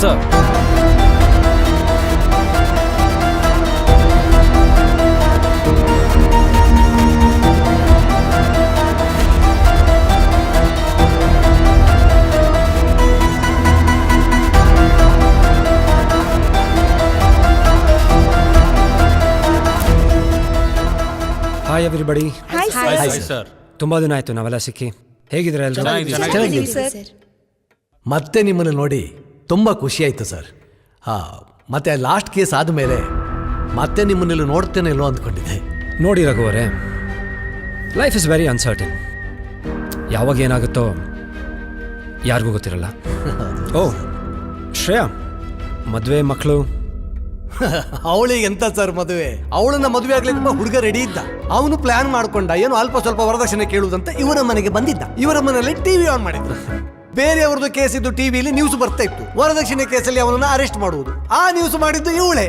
Sir, everybody. Hi sir. ತುಂಬಾ ದಿನ ಆಯ್ತು ನಾವೆಲ್ಲ ಸಿಕ್ಕಿ. ಹೇಗಿದ್ದೀರಾ ಎಲ್ಲರೂ? ಚೆನ್ನಾಗಿದ್ದೀವಿ ಸರ್. ಮತ್ತೆ ನಿಮ್ಮನ್ನು ನೋಡಿ ತುಂಬ ಖುಷಿ ಆಯಿತು ಸರ್. ಮತ್ತೆ ಲಾಸ್ಟ್ ಕೇಸ್ ಆದಮೇಲೆ ಮತ್ತೆ ನಿಮ್ಮನ್ನೆಲ್ಲ ನೋಡ್ತೇನೆ ಇಲ್ಲೋ ಅಂದ್ಕೊಂಡಿದ್ದೆ. ನೋಡಿ ರಘು ಅವರೇ, ಲೈಫ್ ಇಸ್ ವೆರಿ ಅನ್ಸರ್ಟನ್. ಯಾವಾಗ ಏನಾಗುತ್ತೋ ಯಾರಿಗೂ ಗೊತ್ತಿರಲ್ಲ. ಓ ಶ್ರೇಯಾ, ಮದುವೆ ಮಕ್ಕಳು? ಅವಳಿಗೆ ಎಂತ ಸರ್ ಮದುವೆ? ಅವಳನ್ನ ಮದುವೆ ಆಗ್ಲಿಕ್ಕೆ ಹುಡುಗ ರೆಡಿ ಇದ್ದ. ಅವನು ಪ್ಲಾನ್ ಮಾಡ್ಕೊಂಡ, ಏನು ಅಲ್ಪ ಸ್ವಲ್ಪ ವರದಕ್ಷಿಣೆ ಕೇಳುವುದಂತ ಇವರ ಮನೆಗೆ ಬಂದಿದ್ದ. ಇವರ ಮನೆಯಲ್ಲಿ ಟಿವಿ ಆನ್ ಮಾಡಿದ್ರು. ಬೇರೆಯವ್ರದ್ದು ಕೇಸ್ ಇದ್ದು ಟಿವಿಲಿ ನ್ಯೂಸ್ ಬರ್ತಾ ಇತ್ತು, ವರದಕ್ಷಿಣೆ ಕೇಸಲ್ಲಿ ಅವನನ್ನ ಅರೆಸ್ಟ್ ಮಾಡುವುದು. ಆ ನ್ಯೂಸ್ ಮಾಡಿದ್ದು ಇವಳೆ.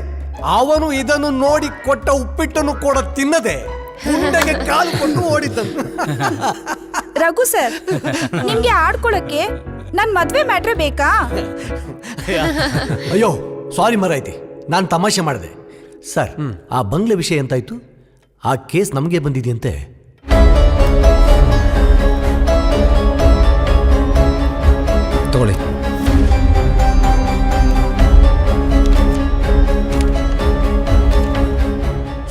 ಅವನು ಇದನ್ನು ನೋಡಿ ಕೊಟ್ಟ ಉಪ್ಪಿಟ್ಟನ್ನು ಕೂಡ ತಿನ್ನದೆ ಗುಂಡೆಗೆ ಕಾಲು ಕೊಟ್ಟು ಓಡಿದ್ದನು. ರಘು ಸರ್, ನಿಮ್ಗೆ ಆಡ್ಕೊಳಕ್ಕೆ ನನ್ ಮದ್ವೆ ಮ್ಯಾಟ್ರೆ ಬೇಕಾ? ಅಯ್ಯೋ ಸಾರಿ ಮರಾಯ್ತಿ, ನಾನು ತಮಾಷೆ ಮಾಡಿದೆ ಸರ್. ಆ ಬಂಗ್ಲೆ ವಿಷಯ ಎಂತಾಯ್ತು? ಆ ಕೇಸ್ ನಮಗೆ ಬಂದಿದೆಯಂತೆ. ತಗೊಳ್ಳಿ.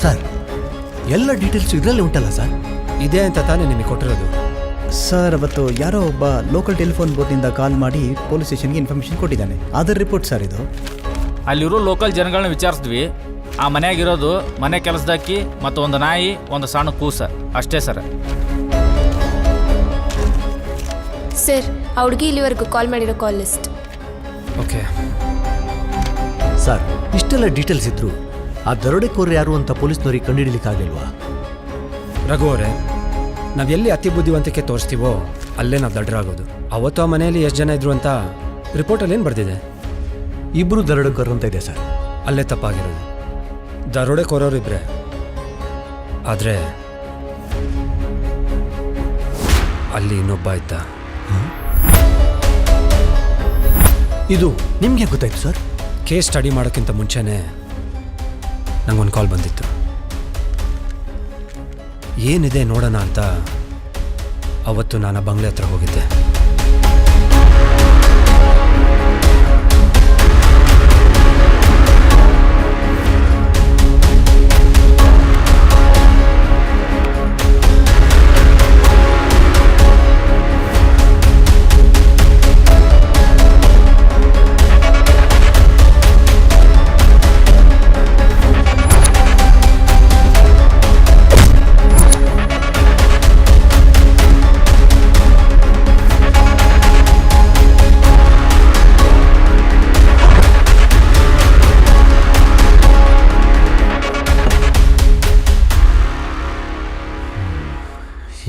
ಸರ್, ಎಲ್ಲ ಡೀಟೇಲ್ಸ್ ಇದರಲ್ಲಿ ಉಂಟಲ್ಲ ಸರ್? ಇದೆ ಅಂತ ತಾನೇ ನಿಮಗೆ ಕೊಟ್ಟಿರೋದು. ಸರ್, ಅವತ್ತು ಯಾರೋ ಒಬ್ಬ ಲೋಕಲ್ ಟೆಲಿಫೋನ್ ಬೂತ್ನಿಂದ ಕಾಲ್ ಮಾಡಿ ಪೊಲೀಸ್ ಸ್ಟೇಷನ್ಗೆ ಇನ್ಫಾರ್ಮೇಷನ್ ಕೊಟ್ಟಿದ್ದಾನೆ. ಅದರ ರಿಪೋರ್ಟ್ ಸರ್ ಇದು. ಅಲ್ಲಿರೋ ಲೋಕಲ್ ಜನಗಳನ್ನ ವಿಚಾರಿಸಿದ್ವಿ. ಆ ಮನೆಯಾಗಿರೋದು ಮನೆ ಕೆಲಸದಾಕಿ ಮತ್ತು ಒಂದು ನಾಯಿ, ಒಂದು ಸಣ್ಣ ಕೂಸ ಅಷ್ಟೇ ಸರ್. ಸರ್, ಆ ಹುಡುಗಿ ಇಲ್ಲಿವರೆಗೂ ಕಾಲ್ ಮಾಡಿರೋ ಕಾಲ್ ಲಿಸ್ಟ್. ಓಕೆ ಸರ್, ಇಷ್ಟೆಲ್ಲ ಡೀಟೇಲ್ಸ್ ಇದ್ರು ಆ ದರೋಡೆಕೋರು ಯಾರು ಅಂತ ಪೊಲೀಸ್ನವ್ರಿಗೆ ಕಂಡುಹಿಡಿಲಿಕ್ಕಾಗಲಿಲ್ವಾ? ರಘು ಅವರೇ, ನಾವು ಎಲ್ಲಿ ಅತಿ ಬುದ್ಧಿವಂತಿಕೆ ತೋರಿಸ್ತೀವೋ ಅಲ್ಲೇ ನಾವು ದಡ್ಡರಾಗೋದು. ಅವತ್ತು ಆ ಮನೆಯಲ್ಲಿ ಎಷ್ಟು ಜನ ಇದ್ರು ಅಂತ ರಿಪೋರ್ಟಲ್ಲಿ ಏನು ಬರ್ದಿದೆ? ಇಬ್ಬರು ದರೋಡೆಕೋರು ಅಂತ ಇದೆ ಸರ್. ಅಲ್ಲೇ ತಪ್ಪಾಗಿರೋದು. ದರೋಡೆಕೋರರು ಇಬ್ಬರೇ, ಆದರೆ ಅಲ್ಲಿ ಇನ್ನೊಬ್ಬ ಇದ್ದ. ಇದು ನಿಮಗೆ ಗೊತ್ತಾಯ್ತು ಸರ್? ಕೇಸ್ ಸ್ಟಡಿ ಮಾಡೋಕ್ಕಿಂತ ಮುಂಚೆನೇ ನಂಗೊಂದು ಕಾಲ್ ಬಂದಿತ್ತು. ಏನಿದೆ ನೋಡೋಣ ಅಂತ ಅವತ್ತು ನಾನು ಬಂಗ್ಲೆ ಹತ್ರ ಹೋಗಿದ್ದೆ.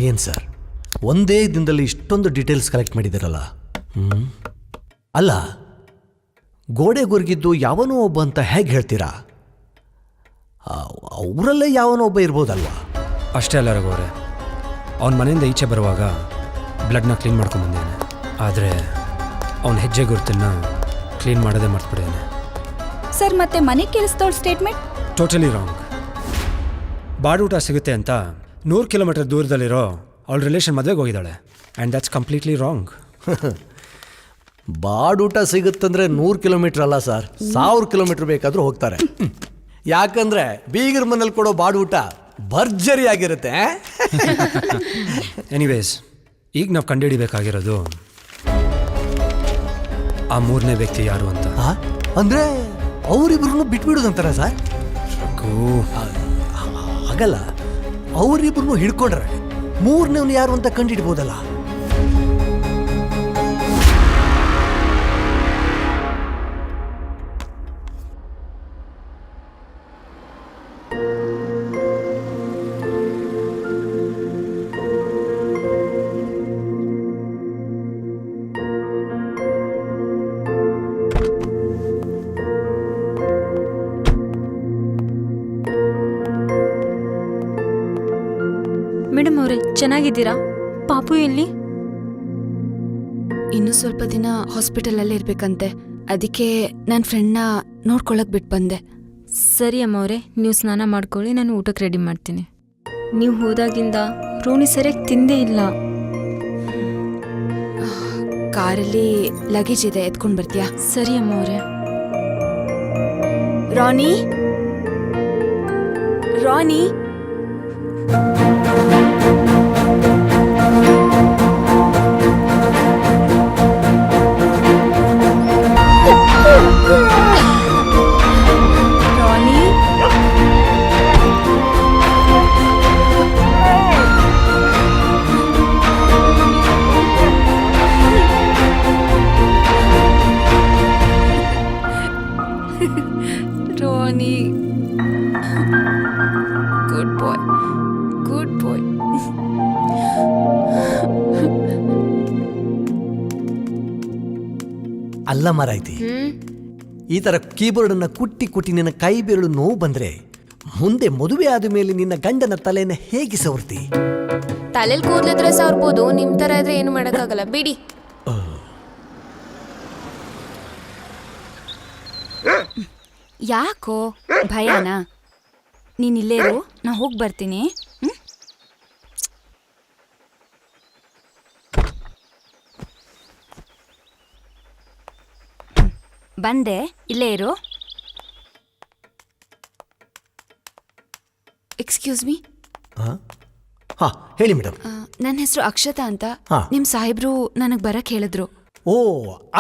ಏನು ಸರ್, ಒಂದೇ ದಿನದಲ್ಲಿ ಇಷ್ಟೊಂದು ಡೀಟೇಲ್ಸ್ ಕಲೆಕ್ಟ್ ಮಾಡಿದ್ದೀರಲ್ಲ? ಅಲ್ಲ, ಗೋಡೆ ಗುರುಗಿದ್ದು ಯಾವನೋ ಒಬ್ಬ ಅಂತ ಹೇಗೆ ಹೇಳ್ತೀರಾ? ಅವರಲ್ಲೇ ಯಾವನೋ ಒಬ್ಬ ಇರ್ಬೋದಲ್ವಾ? ಅಷ್ಟೇ ಅಲ್ಲ ರಘು ಅವರೇ, ಅವನ ಮನೆಯಿಂದ ಈಚೆ ಬರುವಾಗ ಬ್ಲಡ್ನ ಕ್ಲೀನ್ ಮಾಡ್ಕೊಂಬಂದೇನೆ. ಆದರೆ ಅವನ ಹೆಜ್ಜೆ ಗುರುತನ್ನು ಕ್ಲೀನ್ ಮಾಡೋದೇ ಮರ್ತ್ಬಿಡೇನೆ. ಸರ್, ಮತ್ತೆ ಮನೆ ಕೆಲಸದವ್ರ ಸ್ಟೇಟ್ಮೆಂಟ್ ಟೋಟಲಿ ರಾಂಗ್. ಬಾಡೂಟ ಸಿಗುತ್ತೆ ಅಂತ 100 ಕಿಲೋಮೀಟರ್ ದೂರದಲ್ಲಿರೋ ಅವಳ ರಿಲೇಷನ್ ಮದುವೆಗೆ ಹೋಗಿದ್ದಾಳೆ. And that's completely wrong. ಬಾಡೂಟ ಸಿಗುತ್ತಂದ್ರೆ 100 ಕಿಲೋಮೀಟರ್ ಅಲ್ಲ ಸರ್, 1000 ಕಿಲೋಮೀಟರ್ ಬೇಕಾದರೂ ಹೋಗ್ತಾರೆ. ಯಾಕಂದ್ರೆ ಬೀಗರ ಮನೇಲಿ ಕೊಡೋ ಬಾಡೂಟ ಭರ್ಜರಿ ಆಗಿರುತ್ತೆ. ಎನಿವೇಸ್, ಈಗ ನಾವು ಕಂಡುಹಿಡಿಬೇಕಾಗಿರೋದು ಆ ಮೂರನೇ ವ್ಯಕ್ತಿ ಯಾರು ಅಂತ. ಅಂದ್ರೆ ಅವರಿಬ್ರು ಬಿಟ್ಬಿಡೋದಂತಾರ ಸರ್? ಹಾಗಲ್ಲ, ಅವರಿಬ್ರು ಹಿಡ್ಕೊಂಡ್ರೆ ಮೂರನೇವ್ನು ಯಾರು ಅಂತ ಕಂಡುಹಿಡ್ಬೋದಲ್ಲ? ಮೇಡಮ್ ಅವರೇ, ಚೆನ್ನಾಗಿದ್ದೀರಾ? ಪಾಪು ಎಲ್ಲಿ? ಇನ್ನೂ ಸ್ವಲ್ಪ ದಿನ ಹಾಸ್ಪಿಟಲಲ್ಲೇ ಇರ್ಬೇಕಂತೆ. ಅದಕ್ಕೆ ನನ್ನ ಫ್ರೆಂಡ್ನ ನೋಡ್ಕೊಳಕ್ ಬಿಟ್ಟು ಬಂದೆ. ಸರಿ ಅಮ್ಮ ಅವರೇ, ನೀವು ಸ್ನಾನ ಮಾಡ್ಕೊಳ್ಳಿ, ನಾನು ಊಟಕ್ಕೆ ರೆಡಿ ಮಾಡ್ತೀನಿ. ನೀವು ಹೋದಾಗಿಂದ ರೋಣಿ ಸರಿಯಾಗಿ ತಿಂದೇ ಇಲ್ಲ. ಕಾರಲ್ಲಿ ಲಗೇಜ್ ಇದೆ, ಎತ್ಕೊಂಡು ಬರ್ತೀಯಾ? ಸರಿ ಅಮ್ಮ ಅವರೇ. ರಾಣಿ, ರಾಣಿ ರಾಣಿ. ಗುಡ್ ಬಾಯ್, ಗುಡ್ ಬಾಯ್. ಅಲ್ಲ ಮಾರಾಯ್ತಿ, ಈ ಥರ ಕೀಬೋರ್ಡನ್ನು ಕುಟ್ಟಿ ಕುಟ್ಟಿ ನಿನ್ನ ಕೈ ಬೆರಳು ನೋವು ಬಂದರೆ ಮುಂದೆ ಮದುವೆ ಆದ ಮೇಲೆ ನಿನ್ನ ಗಂಡನ ತಲೆಯನ್ನು ಹೇಗೆ ಸವರ್ತಿ? ತಲೆಯಲ್ಲಿ ಕೂದಲಿದ್ರೆ ಸವರ್ಬೋದು, ನಿಮ್ಮ ಥರ ಇದ್ರೆ ಏನು ಮಾಡೋಕ್ಕಾಗಲ್ಲ ಬಿಡಿ. ಯಾಕೋ ಭಯನಾ? ನೀನ್ ಇಲ್ಲೇ ಇರು, ನಾ ಹೋಗಿ ಬರ್ತೀನಿ. ಬಂದೆ, ಇಲ್ಲೇ ಇರು. Excuse me. ಹಾಂ ಹೇಳಿ ಮೇಡಮ್. ನನ್ನ ಹೆಸರು ಅಕ್ಷತಾ ಅಂತ. ಹಾ. ನಿಮ್ಮ ಸಾಹೇಬ್ರು ನನಗೆ ಬರಕ್ಕೆ ಹೇಳಿದ್ರು. ಓ,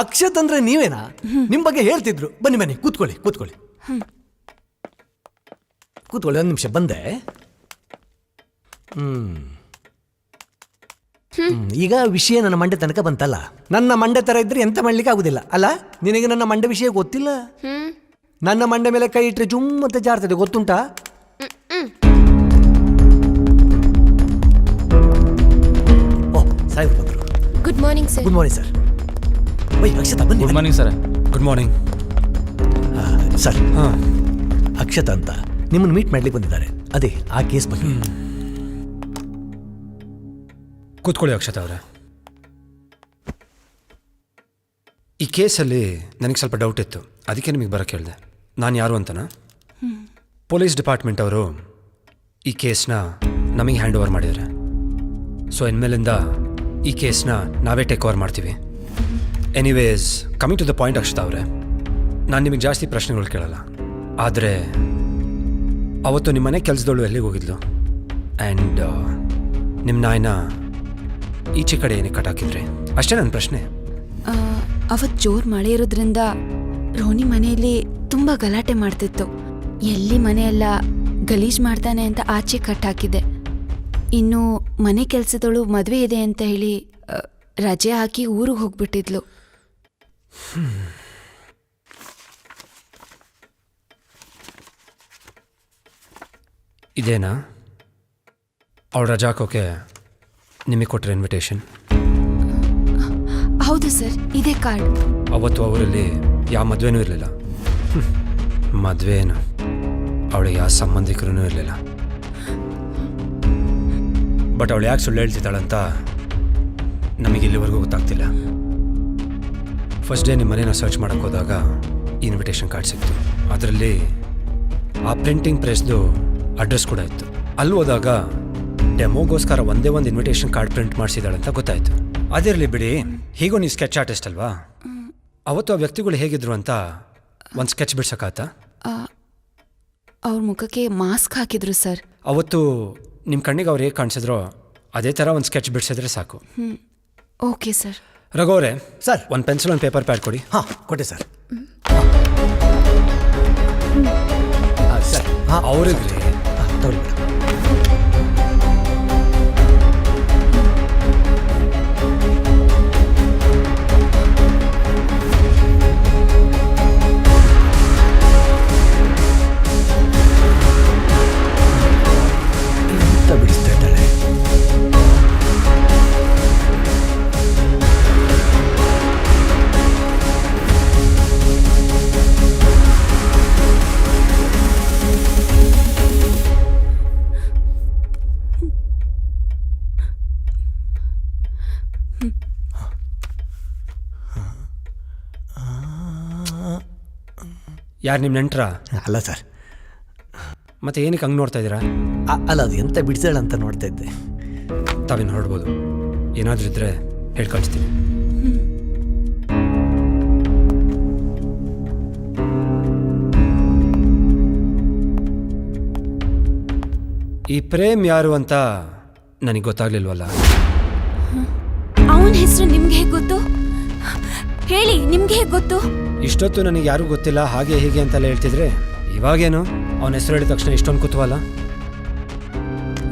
ಅಕ್ಷತ್ ಅಂದ್ರೆ ನೀವೇನಾ? ನಿಮ್ಮ ಬಗ್ಗೆ ಹೇಳ್ತಿದ್ರು. ಬನ್ನಿ ಬನ್ನಿ, ಕೂತ್ಕೊಳ್ಳಿ ಕೂತ್ಕೊಳ್ಳಿ ಕೂತ್ಕೊಳ್ಳಿ. ಒಂದು ನಿಮಿಷ ಬಂದೆ. ಈಗ ವಿಷಯ ನನ್ನ ಮಂಡೆ ತನಕ ಬಂತಲ್ಲ. ನನ್ನ ಮಂಡೆ ಥರ ಇದ್ರೆ ಎಂತ ಮಾಡ್ಲಿಕ್ಕೆ ಆಗುದಿಲ್ಲ ಅಲ್ಲ? ನಿನಗೆ ನನ್ನ ಮಂಡೆ ವಿಷಯ ಗೊತ್ತಿಲ್ಲ? ನನ್ನ ಮಂಡೆ ಮೇಲೆ ಕೈ ಇಟ್ಟರೆ ಜುಮ್ ಅಂತ ಜಾರ್ತದೆ, ಗೊತ್ತುಂಟಾ? ಓ, ಸಾಹೇಬ್ ಬಂದರು. Good morning sir. Good morning sir. ವೈ ಅಕ್ಷತಾ ಬನ್ನಿ. Good morning sir. Good morning sir. Akshata ಅಂತ ನಿಮ್ಮನ್ನು ಮೀಟ್ ಮಾಡ್ಲಿಕ್ಕೆ ಬಂದಿದ್ದಾರೆ. ಅದೇ ಆ ಕೇಸ್ ಬಗ್ಗೆ. ಕೂತ್ಕೊಳ್ಳಿ ಅಕ್ಷತಾ ಅವರೇ. ಈ ಕೇಸಲ್ಲಿ ನನಗೆ ಸ್ವಲ್ಪ ಡೌಟ್ ಇತ್ತು, ಅದಕ್ಕೆ ನಿಮಗೆ ಬರೋಕ್ಕೆ ಹೇಳಿದೆ. ನಾನು ಯಾರು ಅಂತನಾ? ಪೊಲೀಸ್ ಡಿಪಾರ್ಟ್ಮೆಂಟ್ ಅವರು ಈ ಕೇಸ್ನ ನಮಗೆ ಹ್ಯಾಂಡ್ ಓವರ್ ಮಾಡಿದ್ದಾರೆ. ಸೊ ಇನ್ಮೇಲಿಂದ ಈ ಕೇಸ್ನ ನಾವೇ ಟೇಕ್ ಓವರ್ ಮಾಡ್ತೀವಿ. Anyways, coming to the point Akshata ಅವರೇ, ನಾನು ನಿಮಗೆ ಜಾಸ್ತಿ ಪ್ರಶ್ನೆಗಳು ಕೇಳಲ್ಲ. ಆದರೆ ಅವತ್ತು ನಿಮ್ಮ ಮನೆ ಕೆಲಸದವಳು ಎಲ್ಲಿಗೆ ಹೋಗಿದ್ಲು? ಆ್ಯಂಡ್ ನಿಮ್ಮ ನಾಯಿನ ಈಚೆ ಕಡೆ ಏನಕ್ಕೆ ಕಟ್ಟಾಕಿದ್ರಿ? ಅಷ್ಟೇ ನನ್ನ ಪ್ರಶ್ನೆ. ಅವತ್ತು ಜೋರು ಮಳೆ ಇರೋದ್ರಿಂದ ರೋನಿ ಮನೆಯಲ್ಲಿ ತುಂಬ ಗಲಾಟೆ ಮಾಡ್ತಿತ್ತು. ಎಲ್ಲಿ ಮನೆಯೆಲ್ಲ ಗಲೀಜು ಮಾಡ್ತಾನೆ ಅಂತ ಆಚೆ ಕಟ್ಟಾಕಿದ್ದೆ. ಇನ್ನು ಮನೆ ಕೆಲಸದಳು ಮದುವೆ ಇದೆ ಅಂತ ಹೇಳಿ ರಜೆ ಹಾಕಿ ಊರಿಗೆ ಹೋಗ್ಬಿಟ್ಟಿದ್ಲು. ಇದೇನಾ ಅವಳು ರಜಾ ಹಾಕೋಕೆ ನಿಮಗೆ ಕೊಟ್ಟರೆ ಇನ್ವಿಟೇಷನ್? ಹೌದು ಸರ್, ಇದೇ ಕಾರ್ಡ್. ಅವತ್ತು ಅವರಲ್ಲಿ ಯಾವ ಮದುವೆನೂ ಇರಲಿಲ್ಲ. ಮದುವೆ ಏನು, ಅವಳಿಗೆ ಯಾವ ಸಂಬಂಧಿಕರೂ ಇರಲಿಲ್ಲ. ಬಟ್ ಅವಳು ಯಾಕೆ ಸುಳ್ಳು ಹೇಳ್ತಿದ್ದಾಳಂತ ನಮಗೆ ಇಲ್ಲಿವರೆಗೂ ಗೊತ್ತಾಗ್ತಿಲ್ಲ. ಫಸ್ಟ್ ಡೇ ನಿಮ್ಮ ಮನೇನ ಸರ್ಚ್ ಮಾಡೋಕ್ಕೆ ಹೋದಾಗ ಇನ್ವಿಟೇಷನ್ ಕಾರ್ಡ್ ಸಿಕ್ತು. ಅದರಲ್ಲಿ ಆ ಪ್ರಿಂಟಿಂಗ್ ಪ್ರೆಸ್ದು ಅಡ್ರೆಸ್ ಕೂಡ ಇತ್ತು. ಅಲ್ಲಿ ಹೋದಾಗ ಡೆಮೋಗೋಸ್ಕರ ಒಂದೇ ಒಂದು ಇನ್ವಿಟೇಷನ್ ಕಾರ್ಡ್ ಪ್ರಿಂಟ್ ಮಾಡಿಸಿದಾಳಂತ ಗೊತ್ತಾಯಿತು. ಅದಿರಲಿ ಬಿಡಿ, ಹೀಗೂ ನೀವು ಸ್ಕೆಚ್ ಆರ್ಟಿಸ್ಟ್ ಅಲ್ವಾ? ಅವತ್ತು ಆ ವ್ಯಕ್ತಿಗಳು ಹೇಗಿದ್ರು ಅಂತ ಒಂದು ಸ್ಕೆಚ್ ಬಿಡ್ಸೋಕ್ಕಾತ? ಅವ್ರ ಮುಖಕ್ಕೆ ಮಾಸ್ಕ್ ಹಾಕಿದ್ರು ಸರ್. ಅವತ್ತು ನಿಮ್ಮ ಕಣ್ಣಿಗೆ ಅವ್ರು ಹೇಗೆ ಕಾಣಿಸಿದ್ರೋ ಅದೇ ಥರ ಒಂದು ಸ್ಕೆಚ್ ಬಿಡಿಸಿದ್ರೆ ಸಾಕು. Okay sir. ರಘುವರೇ ಸರ್, ಒಂದು ಪೆನ್ಸಿಲ್ ಒಂದು ಪೇಪರ್ ಪ್ಯಾಡ್ ಕೊಡಿ. ಹಾಂ ಕೊಟ್ಟೆ ಸರ್. ಸರ್ ಅವ್ರಿಗೆ ತಗೊಳ್ಳಿ ಮೇಡಮ್. ಎಂತ ಬಿಡಿಸ್ತಾ ಇದ್ದಾಳೆ? ಯಾರು ನಿಮ್ಮ ನೆಂಟ್ರಾ? ಅಲ್ಲ ಸರ್. ಮತ್ತೆ ಏನಕ್ಕೆ ಹಂಗೆ ನೋಡ್ತಾ ಇದ್ದೀರಾ? ಅಲ್ಲ, ಅದು ಎಂತ ಬಿಡಿಸ್ತಾಳೆ ಅಂತ ನೋಡ್ತಾ ಇದ್ದೆ. ತಾವೇನು ಹೊರಡ್ಬೋದು. ಏನಾದರೂ ಇದ್ದರೆ ಹೇಳಿ ಕಳಿಸ್ತೀನಿ. ಈ ಪ್ರೇಮ್ ಯಾರು ಅಂತ ನನಗೆ ಗೊತ್ತಾಗ್ಲಿಲ್ವಲ್ಲ. ಅವನ ಹೆಸರು ನಿಮ್ಗೆ ಹೇಗೆ ಗೊತ್ತು? ಹೇಳಿ, ನಿಮ್ಗೆ ಹೇಗೆ ಗೊತ್ತು? ಇಷ್ಟೊತ್ತು ನನಗೆ ಯಾರೂ ಗೊತ್ತಿಲ್ಲ ಹಾಗೆ ಹೀಗೆ ಅಂತೆಲ್ಲ ಹೇಳ್ತಿದ್ರೆ, ಇವಾಗೇನು ಅವನ ಹೆಸರು ಹೇಳಿದ ತಕ್ಷಣ ಇಷ್ಟೊಂದು ಕುತೂಹಲ?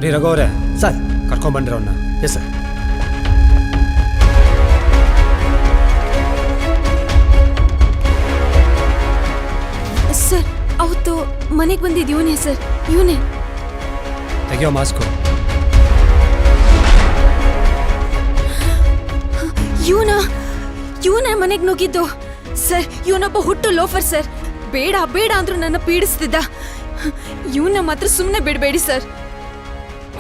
ರೀ ರಘುವರೇ ಸರ್, ಕರ್ಕೊಂಬಂಡ್ರಿ ಅವನ್ನ. Yes sir. ಸರ್, ಅವತ್ತು ಮನೆಗೆ ಬಂದಿದ್ದು ಇವನೇ ಸರ್, ಇವನೇ. ತೆಗಿಯೋ ಮಾಸ್ಕು. ಇವನ ಮನೆಗೆ ನುಗ್ಗಿದ್ದು ಸರ್. ಇವನೊಬ್ಬ ಹುಟ್ಟು ಲೋಫರ್ ಸರ್. ಬೇಡ ಬೇಡ ಅಂದ್ರೂ ನನ್ನ ಪೀಡಿಸ್ತಿದ್ದ. ಇವನ್ನ ಮಾತ್ರ ಸುಮ್ಮನೆ ಬಿಡಬೇಡಿ ಸರ್.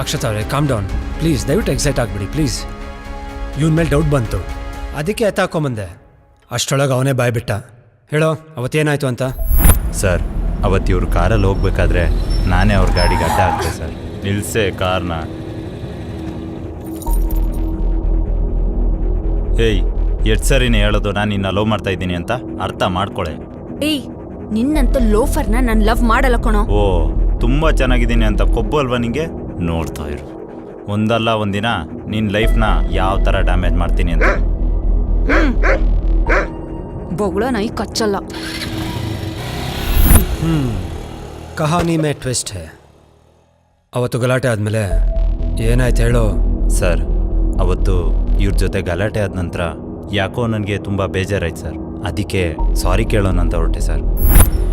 ಅಕ್ಷತಾ ಅವರೇ, ಕಾಮ್ ಡೌನ್ ಪ್ಲೀಸ್. ದಯವಿಟ್ಟು ಎಕ್ಸೈಟ್ ಆಗಿಬಿಡಿ ಪ್ಲೀಸ್. ಇವನ ಮೇಲೆ ಡೌಟ್ ಬಂತು, ಅದಕ್ಕೆ ಎತ್ತಾಕೊಂಬಂದೆ. ಅಷ್ಟರೊಳಗೆ ಅವನೇ ಬಾಯ್ಬಿಟ್ಟ. ಹೇಳೋ, ಅವತ್ತೇನಾಯ್ತು ಅಂತ. ಸರ್, ಅವತ್ತು ಇವ್ರು ಕಾರಲ್ಲಿ ಹೋಗ್ಬೇಕಾದ್ರೆ ನಾನೇ ಅವ್ರ ಗಾಡಿಗೆ ಅಡ್ಡ ಹಾಕ್ತೆ ಸರ್. ನಿಲ್ಸೆ ಕಾರ್ನ. ಏಯ್, ಎಷ್ಟು ಸರಿನೇ ಹೇಳೋದು ನಾನು ನಿನ್ನ ಲವ್ ಮಾಡ್ತಾ ಇದ್ದೀನಿ ಅಂತ? ಅರ್ಥ ಮಾಡ್ಕೊಳೆ. ಏಯ್, ನಿನ್ನಂತ ಲೋಫರ್ನ ನಾನು ಲವ್ ಮಾಡಲ್ಲ ಕಣೋ. ಓ, ತುಂಬ ಚೆನ್ನಾಗಿದ್ದೀನಿ ಅಂತ ಕೊಬ್ಬು ಅಲ್ವಾ ನಿಂಗೆ? ನೋಡ್ತಾ ಇರು, ಒಂದಲ್ಲ ಒಂದಿನ ನಿನ್ನ ಲೈಫ್ನ ಯಾವ ಥರ ಡ್ಯಾಮೇಜ್ ಮಾಡ್ತೀನಿ ಅಂತ. ಬೊಗಳ ನಾಯಿ ಕಚ್ಚಲ್ಲ. ಕಹಾನಿ ಮೇ ಟ್ವಿಸ್ಟ್ ಹೇ. ಅವತ್ತು ಗಲಾಟೆ ಆದಮೇಲೆ ಏನಾಯ್ತು ಹೇಳೋ. ಸರ್, ಅವತ್ತು ಇವ್ರ ಜೊತೆ ಗಲಾಟೆ ಆದ ನಂತರ ಯಾಕೋ ನನಗೆ ತುಂಬ ಬೇಜಾರಾಯ್ತು ಸರ್. ಅದಕ್ಕೆ ಸಾರಿ ಕೇಳೋಣ ಅಂತ ಹೊರಟೆ ಸರ್.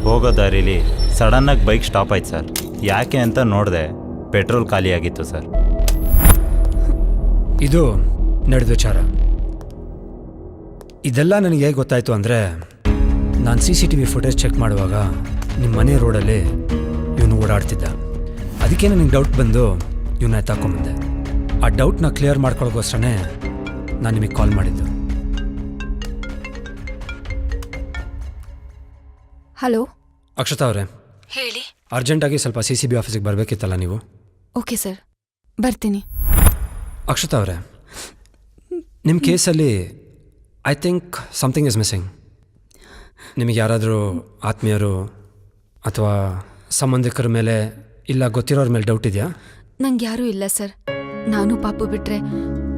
ಹೋಗೋ ದಾರಿಲಿ ಸಡನ್ನಾಗಿ ಬೈಕ್ ಸ್ಟಾಪ್ ಆಯ್ತು ಸರ್. ಯಾಕೆ ಅಂತ ನೋಡಿದೆ, ಪೆಟ್ರೋಲ್ ಖಾಲಿಯಾಗಿತ್ತು ಸರ್. ಇದು ನಡೆದ ವಿಚಾರ. ಇದೆಲ್ಲ ನನಗೆ ಹೇಗೆ ಗೊತ್ತಾಯಿತು ಅಂದರೆ, ನಾನು CCTV ಫುಟೇಜ್ ಚೆಕ್ ಮಾಡುವಾಗ ನಿಮ್ಮ ಮನೆ ರೋಡಲ್ಲಿ ಇವನು ಓಡಾಡ್ತಿದ್ದ. ಅದಕ್ಕೆ ನನಗೆ ಡೌಟ್ ಬಂದು ಇವನ್ನ ಎತ್ತಾಕೊಂಬಂದೆ. ಆ ಡೌಟ್ನ ಕ್ಲಿಯರ್ ಮಾಡ್ಕೊಳ್ಳೋಕ್ಕೋಸ್ಕರನೇ ನಾನು ನಿಮಗೆ ಕಾಲ್ ಮಾಡಿದ್ದು. ಹಲೋ ಅಕ್ಷತಾ ಅವರೇ, ಹೇಳಿ. ಅರ್ಜೆಂಟಾಗಿ ಸ್ವಲ್ಪ CCB ಆಫೀಸಿಗೆ ಬರಬೇಕಿತ್ತಲ್ಲ ನೀವು? ಓಕೆ ಸರ್, ಬರ್ತೀನಿ. ಅಕ್ಷತಾ ಅವರೇ, ನಿಮ್ಮ ಕೇಸಲ್ಲಿ I think something is missing. ನಿಮಗೆ ಯಾರಾದರೂ ಆತ್ಮೀಯರು ಅಥವಾ ಸಂಬಂಧಿಕರ ಮೇಲೆ ಇಲ್ಲ ಗೊತ್ತಿರೋರ ಮೇಲೆ ಡೌಟ್ ಇದೆಯಾ? ನಂಗೆ ಯಾರೂ ಇಲ್ಲ ಸರ್. ನಾನು ಪಾಪು ಬಿಟ್ರೆ,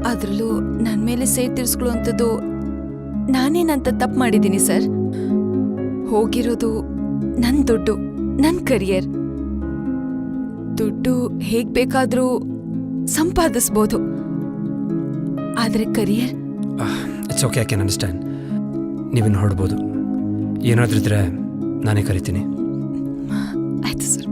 ಅದರಲ್ಲೂ ನನ್ನ ಮೇಲೆ ಸೇಡ್ ತೀರಿಸ್ಕೊಳ್ಳುವಂಥದ್ದು ನಾನೇನಂತ ತಪ್ಪು ಮಾಡಿದ್ದೀನಿ ಸರ್. ಹೋಗಿರೋದು ನನ್ನ ದುಡ್ಡು, ನನ್ನ ಕರಿಯರ್. ದುಡ್ಡು ಹೇಗೆ ಬೇಕಾದರೂ ಸಂಪಾದಿಸ್ಬೋದು, ಆದರೆ career it's okay, I can understand. ನೀವಿನ್ನು ಹೊರಡ್ಬೋದು. ಏನಾದರೂ ಇದ್ದರೆ ನಾನೇ ಕರಿತೀನಿ. ಆಯ್ತು ಸರ್.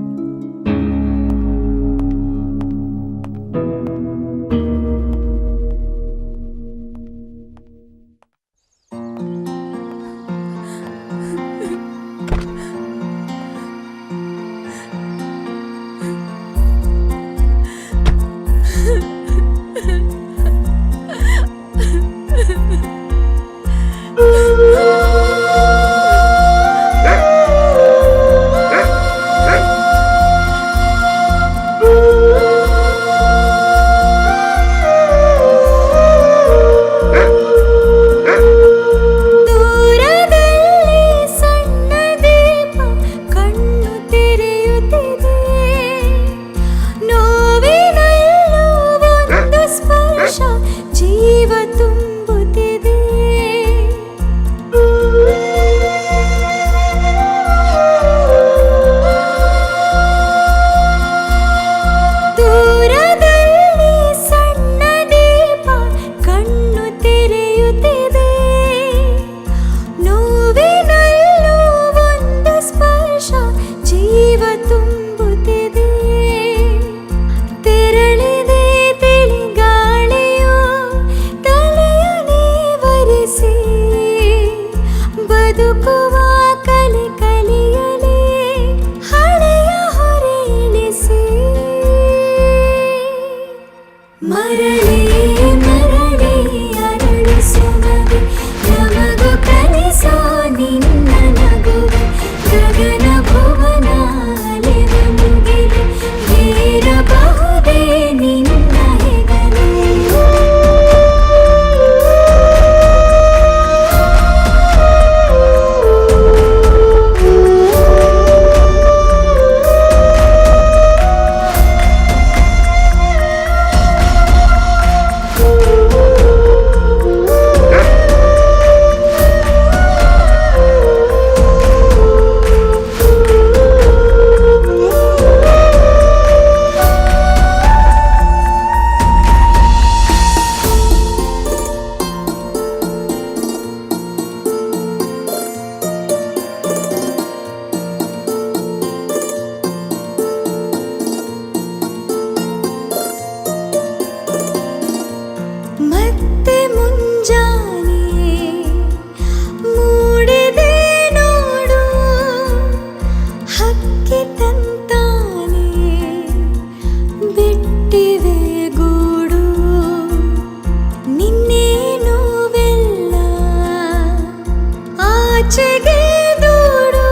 ಆಚೆಗೆ ದೂಡು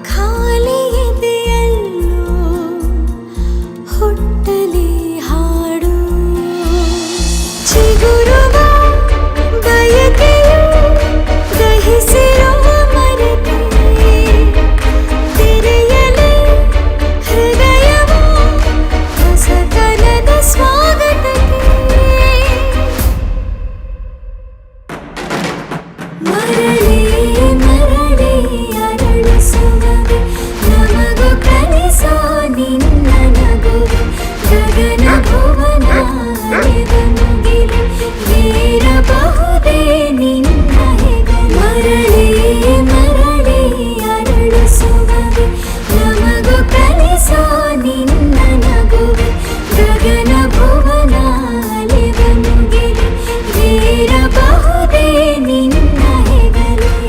ಖಾಲಿ ಎದೆಯಲ್ಲೂ ಹುಟ್ಟಲಿ ಹಾಡು ಚಿಗುರುವ ಬಯಕೆಯು ದಹಿಸಿರೋ ಮರೆತೆ ತೆರೆಯಲಿ ಹೃದಯವ ಹೊಸತನದ ಸ್ವಾಗತಕ್ಕೆ ಮರಳಿ ಮರಳಿ ಅರಳಿಸುವವೆ ನಮಗು ಕಲಿಸೋ ನಿನ್ನ ನಗುವೆ ಗಗನ ಭುವನ ಅಲೆದ ಮುಗಿಲೆ ಏರಬಹುದೇ ನಿನ್ನ ಹೆಗಲ ಮರಳಿ ಮರಳಿ ಅರಳಿಸುವವೆ ನಮಗು ಕಲಿಸೋ ನಿನ್ನ ನಗುವೆ ಗಗನ ಭುವನ ಅಲೆದ ಮುಗಿಲೆ ಏರಬಹುದೇ ನಿನ್ನ ಹೆಗಲೇ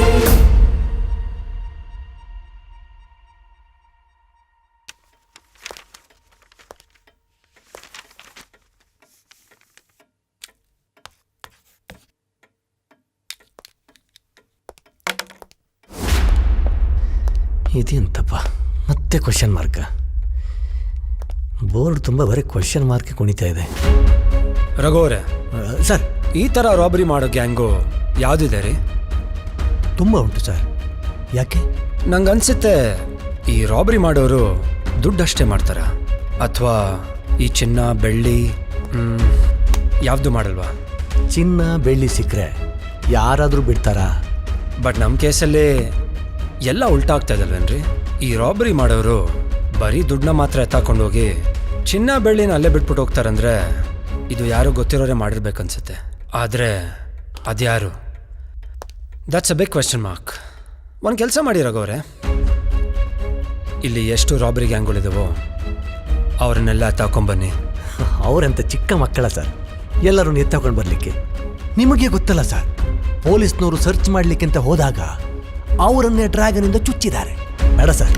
ಇದೆಂತಪ್ಪ ಮತ್ತೆ ಕ್ವಶನ್ ಮಾರ್ಕ್ ಬೋರ್ಡ್ ತುಂಬ ಬರೀ ಕ್ವಶನ್ ಮಾರ್ಕ್ ಕುಣಿತಾ ಇದೆ. ರಘುವರೇ ಸರ್, ಈ ಥರ ರಾಬರಿ ಮಾಡೋ ಗ್ಯಾಂಗು ಯಾವುದಿದೆ ರೀ? ತುಂಬ ಉಂಟು ಸರ್. ಯಾಕೆ? ನಂಗನ್ಸುತ್ತೆ ಈ ರಾಬರಿ ಮಾಡೋರು ದುಡ್ಡಷ್ಟೇ ಮಾಡ್ತಾರ ಅಥವಾ ಈ ಚಿನ್ನ ಬೆಳ್ಳಿ ಯಾವುದು ಮಾಡಲ್ವಾ? ಚಿನ್ನ ಬೆಳ್ಳಿ ಸಿಕ್ಕರೆ ಯಾರಾದರೂ ಬಿಡ್ತಾರಾ? ಬಟ್ ನಮ್ಮ ಕೇಸಲ್ಲಿ ಎಲ್ಲ ಉಲ್ಟಾ ಆಗ್ತಾ ಇದಲ್ವೇನ್ರಿ? ಈ ರಾಬರಿ ಮಾಡೋರು ಬರೀ ದುಡ್ಡನ್ನ ಮಾತ್ರ ಎತ್ತಾಕೊಂಡು ಹೋಗಿ ಚಿನ್ನ ಬೆಳ್ಳಿನ ಅಲ್ಲೇ ಬಿಟ್ಬಿಟ್ಟು ಹೋಗ್ತಾರಂದ್ರೆ ಇದು ಯಾರು ಗೊತ್ತಿರೋರೇ ಮಾಡಿರ್ಬೇಕನ್ಸುತ್ತೆ. ಆದರೆ ಅದ್ಯಾರು? That's a big question mark. ಒಂದು ಕೆಲಸ ಮಾಡಿ ರಘುವರೇ, ಇಲ್ಲಿ ಎಷ್ಟು ರಾಬರಿ ಗ್ಯಾಂಗ್ಗಳಿದಾವೋ ಅವ್ರನ್ನೆಲ್ಲ ಎತ್ತಾಕೊಂಬನ್ನಿ. ಅವರಂತ ಚಿಕ್ಕ ಮಕ್ಕಳ ಸರ್, ಎಲ್ಲರೂ ಎತ್ತಾಕೊಂಡು ಬರಲಿಕ್ಕೆ? ನಿಮಗೆ ಗೊತ್ತಲ್ಲ ಸರ್, ಪೊಲೀಸ್ನವರು ಸರ್ಚ್ ಮಾಡಲಿಕ್ಕೆ ಅಂತ ಹೋದಾಗ ಅವರನ್ನೇ ಡ್ರ್ಯಾಗನಿಂದ ಚುಚ್ಚಿದ್ದಾರೆ. ಬೇಡ ಸರ್,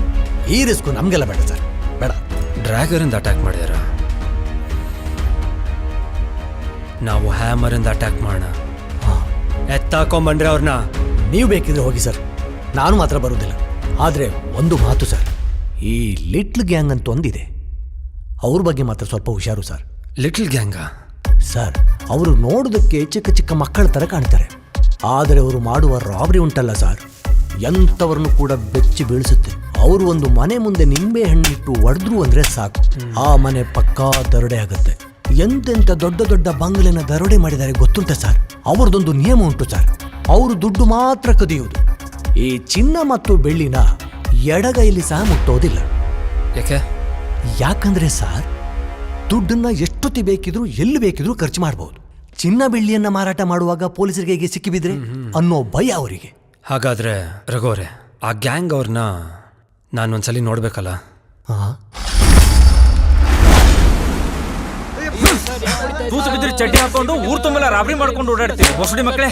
ಈ ರಿಸ್ಕು ನಮಗೆಲ್ಲ ಬೇಡ ಸರ್, ಬೇಡ. ಡ್ರ್ಯಾಗರಿಂದ ಅಟ್ಯಾಕ್ ಮಾಡಿದಾರ? ನಾವು ಹ್ಯಾಮರಿಂದ ಅಟ್ಯಾಕ್ ಮಾಡೋಣ. ಎತ್ತಾಕೊಂಬಂದ್ರೆ ಅವ್ರನ್ನ. ನೀವು ಬೇಕಿದ್ರೆ ಹೋಗಿ ಸರ್, ನಾನು ಮಾತ್ರ ಬರುವುದಿಲ್ಲ. ಆದರೆ ಒಂದು ಮಾತು ಸರ್, ಈ ಲಿಟ್ಲ್ ಗ್ಯಾಂಗ್ ಅಂತ ಒಂದಿದೆ, ಅವ್ರ ಬಗ್ಗೆ ಮಾತ್ರ ಸ್ವಲ್ಪ ಹುಷಾರು ಸರ್. ಲಿಟ್ಲ್ ಗ್ಯಾಂಗಾ? ಸರ್, ಅವರು ನೋಡೋದಕ್ಕೆ ಚಿಕ್ಕ ಚಿಕ್ಕ ಮಕ್ಕಳ ಥರ ಕಾಣ್ತಾರೆ, ಆದರೆ ಅವರು ಮಾಡುವ ರಾಬರಿ ಉಂಟಲ್ಲ ಸರ್, ಎಂಥವ್ರನ್ನು ಕೂಡ ಬೆಚ್ಚಿ ಬೀಳಿಸುತ್ತೆ. ಅವರು ಒಂದು ಮನೆ ಮುಂದೆ ನಿಂಬೆ ಹಣ್ಣಿಟ್ಟು ಒಡೆದ್ರು ಅಂದರೆ ಸಾಕು, ಆ ಮನೆ ಪಕ್ಕಾ ದರೋಡೆ ಆಗುತ್ತೆ. ಎಂತೆಂಥ ದೊಡ್ಡ ದೊಡ್ಡ ಬಂಗ್ಲೆನ ದರೋಡೆ ಮಾಡಿದ್ದಾರೆ ಗೊತ್ತುಂಟ ಸರ್? ಅವ್ರದ್ದೊಂದು ನಿಯಮ ಉಂಟು ಸರ್, ಅವರು ದುಡ್ಡು ಮಾತ್ರ ಕದಿಯುವುದು. ಈ ಚಿನ್ನ ಮತ್ತು ಬೆಳ್ಳಿನ ಎಡಗೈಲಿ ಸಹ ಮುಟ್ಟೋದಿಲ್ಲ. ಯಾಕೆ? ಯಾಕಂದ್ರೆ ಸರ್, ದುಡ್ಡನ್ನ ಎಷ್ಟೊತ್ತಿ ಬೇಕಿದ್ರು ಎಲ್ಲಿ ಬೇಕಿದ್ರು ಖರ್ಚು ಮಾಡಬಹುದು. ಚಿನ್ನ ಬೆಳ್ಳಿಯನ್ನ ಮಾರಾಟ ಮಾಡುವಾಗ ಪೊಲೀಸರಿಗೆ ಹೇಗೆ ಸಿಕ್ಕಿಬಿದ್ರೆ ಅನ್ನೋ ಭಯ ಅವರಿಗೆ. ಹಾಗಾದ್ರೆ ರಘುವರೇ, ಆ ಗ್ಯಾಂಗ್ ಅವ್ರನ್ನ ನಾನೊಂದ್ಸಲಿ ನೋಡ್ಬೇಕಲ್ಲ? ತೂತು ಬಿದ್ದರೆ ಚಡ್ಡಿ ಹಾಕೊಂಡು ಊರ್ ತುಂಬೆಲ್ಲ ರಾಬರಿ ಮಾಡ್ಕೊಂಡು ಓಡಾಡ್ತೀವಿ ಹೊಸಡಿ ಮಕ್ಕಳೇ.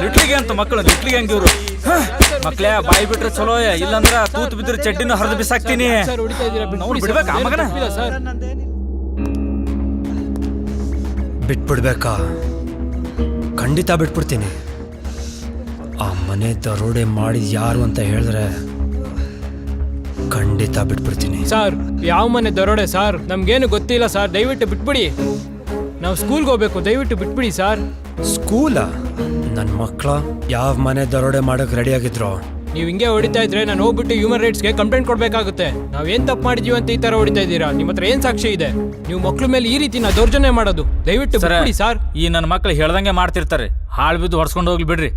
ಲಿಟ್ಲಿಗೆ ಅಂತ ಮಕ್ಕಳು, ಲಿಟ್ಲಿಗೆ ಹಂಗೆ ಇವರು ಮಕ್ಕಳೇ. ಬಾಯಿ ಬಿಟ್ರೆ ಚಲೋ, ಇಲ್ಲಂದ್ರ ತೂತು ಬಿದ್ದರೆ ಚಡ್ಡಿನ ಹರಿದು ಬಿಸಾಕ್ತೀನಿ. ನಾವು ಬಿಡ್ಬೇಕಾ ಮಗನ? ಬಿಟ್ಬಿಡ್ಬೇಕಾ? ಖಂಡಿತ ಬಿಟ್ಬಿಡ್ತೀನಿ. ಆ ಮನೆ ದರೋಡೆ ಮಾಡಿದ ಯಾರು ಅಂತ ಹೇಳಿದ್ರೆ ಖಂಡಿತ ಬಿಟ್ಬಿಡ್ತೀನಿ. ಸರ್, ಯಾವ ಮನೆ ದರೋಡೆ ಸರ್? ನಮ್ಗೇನು ಗೊತ್ತಿಲ್ಲ ಸರ್, ದಯವಿಟ್ಟು ಬಿಟ್ಬಿಡಿ. ನಾವು ಸ್ಕೂಲ್ಗೆ ಹೋಗ್ಬೇಕು, ದಯವಿಟ್ಟು ಬಿಟ್ಬಿಡಿ ಸರ್. ಸ್ಕೂಲಾ? ನನ್ನ ಮಕ್ಕಳ ಯಾವ ಮನೆ ದರೋಡೆ ಮಾಡಕ್ ರೆಡಿ ಆಗಿದ್ರು? ನೀವು ಹಿಂಗೆ ಹೊಡಿತಾ ಇದ್ರೆ ನಾನು ಹೋಗ್ಬಿಟ್ಟು ಹ್ಯೂಮನ್ ರೈಟ್ಸ್ಗೆ ಕಂಪ್ಲೇಂಟ್ ಕೊಡ್ಬೇಕಾಗುತ್ತೆ. ನಾವೇನ್ ತಪ್ಪು ಮಾಡಿದೀವಿ ಅಂತ ಈ ತರ ಹೊಡಿತಾ ಇದ್ದೀರಾ? ನಿಮ್ಮ ಹತ್ರ ಏನ್ ಸಾಕ್ಷಿ ಇದೆ? ನೀವು ಮಕ್ಳ ಮೇಲೆ ಈ ರೀತಿ ದೌರ್ಜನ್ಯ ಮಾಡೋದು ದಯವಿಟ್ಟು ಬಿಟ್ಬಿಡಿ ಸರ್. ಈ ನನ್ನ ಮಕ್ಳು ಹೇಳ್ದಂಗೆ ಮಾಡ್ತಿರ್ತಾರೆ, ಹಾಳು ಬಿದ್ದು ಹೊಡ್ಸ್ಕೊಂಡು ಹೋಗ್ಲಿ ಬಿಡ್ರಿ.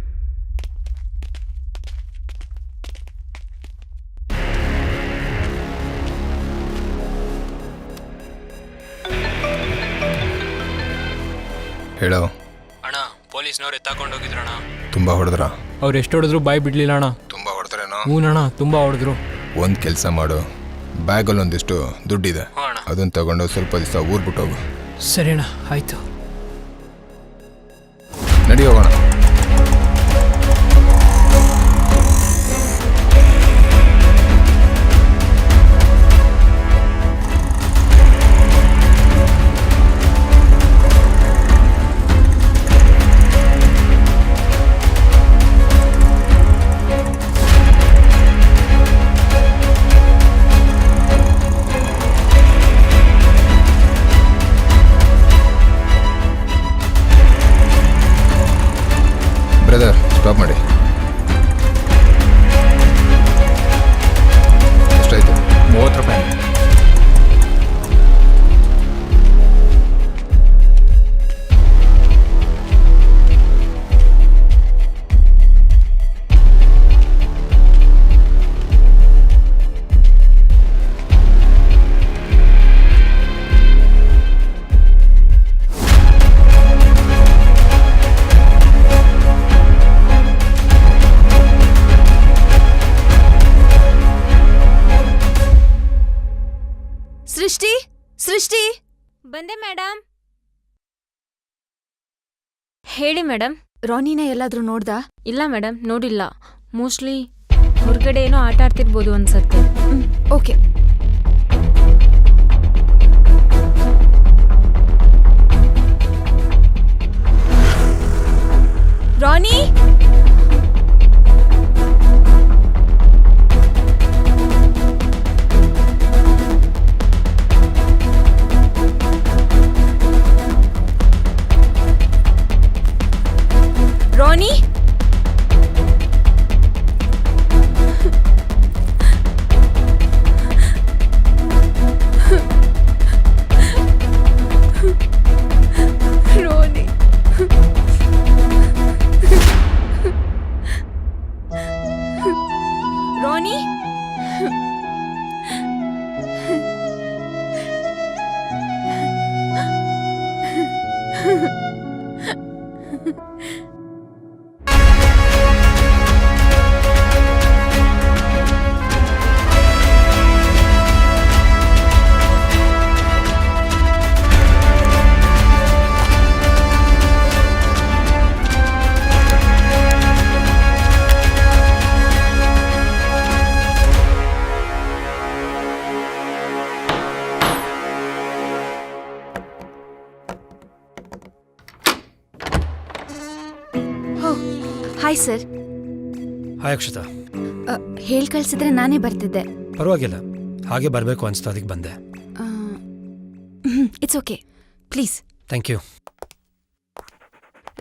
ಹೇಳೋ ಅಣ್ಣ, ಪೊಲೀಸ್ನವ್ರು ಎತ್ತಾಕೊಂಡು ಹೋಗಿದ್ರಣ್ಣ. ತುಂಬಾ ಹೊಡೆದ್ರ? ಅವ್ರು ಎಷ್ಟು ಹೊಡೆದ್ರು ಬಾಯಿ ಬಿಡ್ಲಿಲ್ಲ ಅಣ್ಣ. ತುಂಬಾ ಹೊಡೆದ್ರೇನೋ? ಹೂನಣ್ಣ, ತುಂಬಾ ಹೊಡೆದ್ರು. ಒಂದು ಕೆಲಸ ಮಾಡು, ಬ್ಯಾಗಲ್ಲಿ ಒಂದಿಷ್ಟು ದುಡ್ಡಿದೆ, ಅದನ್ನ ತಗೊಂಡು ಸ್ವಲ್ಪ ದಿವಸ ಊರ್ ಬಿಟ್ಟು ಹೋಗು. ಸರಿ ಅಣ್ಣ, ಆಯ್ತು. ನಡಿ ಹೋಗೋಣ. ಸೃಷ್ಟಿ ಸೃಷ್ಟಿ ಬಂದೆ ಮೇಡಮ್. ಹೇಳಿ ಮೇಡಮ್. ರಾನಿನ ಎಲ್ಲಾದ್ರೂ ನೋಡ್ದಾ? ಇಲ್ಲ ಮೇಡಮ್, ನೋಡಿಲ್ಲ. ಮೋಸ್ಟ್ಲಿ ಹೊರಗಡೆ ಏನೋ ಆಟ ಆಡ್ತಿರ್ಬೋದು ಅನ್ಸತ್ತೆ. Okay. Ronnie, Ronnie, Ronnie, Ronnie, hi sir. Hi Akshata. ಹೇಳ್ ಕಳ್ಸಿದ್ರೆ ನಾನೇ ಬರ್ತಿದ್ದೆ. ಪರವಾಗಿಲ್ಲ, ಹಾಗೆ ಬರಬೇಕು ಅನಿಸ್ತು, ಅದಕ್ಕೆ ಬಂದೆ. It's okay, please. Thank you.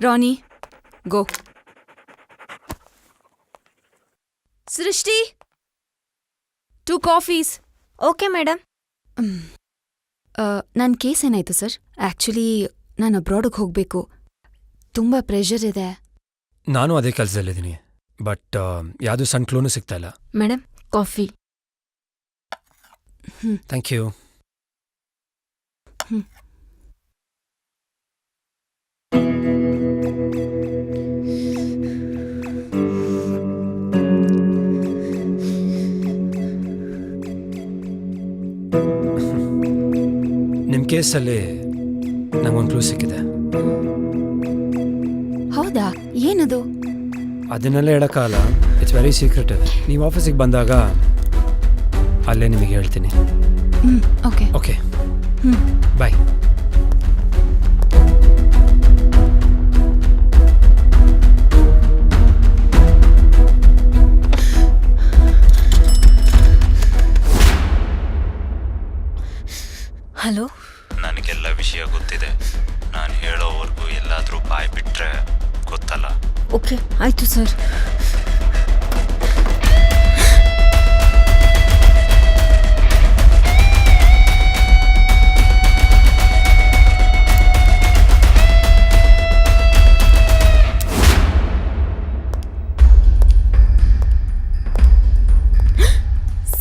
Ronnie, go. Srishti, 2 coffees. Okay madam. ನನ್ನ ಕೇಸ್ ಏನಾಯ್ತು ಸರ್? ಆ್ಯಕ್ಚುಲಿ ನಾನು ಅಬ್ರಾಡಿಗೆ ಹೋಗಬೇಕು. ತುಂಬ ಪ್ರೆಷರ್ ಇದೆ. ನಾನು ಅದೇ ಕೆಲಸದಲ್ಲಿದ್ದೀನಿ, ಬಟ್ ಯಾವುದೂ ಸಣ್ಣ ಕ್ಲೂನು ಸಿಗ್ತಾ ಇಲ್ಲ. Madam, coffee. Thank you. ನಿಮ್ಮ ಕೇಸಲ್ಲಿ ನಂಗೊಂದು ಕ್ಲೂ ಸಿಕ್ಕಿದೆ. ಹೌದಾ? ಏನದು? ಅದನ್ನೆಲ್ಲ ಹೇಳೋಕ್ಕಾಗಲ್ಲ, ಇಟ್ಸ್ ವೆರಿ ಸೀಕ್ರೆಟಿವ್. ನೀವು ಆಫೀಸಿಗೆ ಬಂದಾಗ ಅಲ್ಲೇ ನಿಮಗೆ ಹೇಳ್ತೀನಿ. ಓಕೆ ಓಕೆ, ಬಾಯ್. ಹಲೋ. ನನಗೆಲ್ಲ ವಿಷಯ ಗೊತ್ತಿದೆ. ನಾನು ಹೇಳೋವರೆಗೂ ಎಲ್ಲಾದರೂ ಬಾಯ್ ಬಿಟ್ರೆ ಗೊತ್ತಲ್ಲ. ಓಕೆ, ಆಯ್ತು ಸರ್.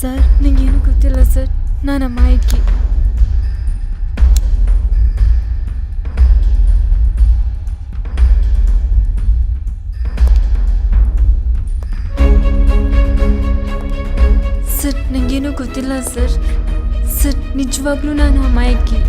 ಸರ್, ನನಗೇನು ಗೊತ್ತಿಲ್ಲ ಸರ್, ನಾನು ಅಮಾಯಕಿ. ಸರ್, ನನಗೇನು ಗೊತ್ತಿಲ್ಲ ಸರ್. ಸರ್, ನಿಜವಾಗ್ಲೂ ನಾನು ಅಮಾಯಕಿ.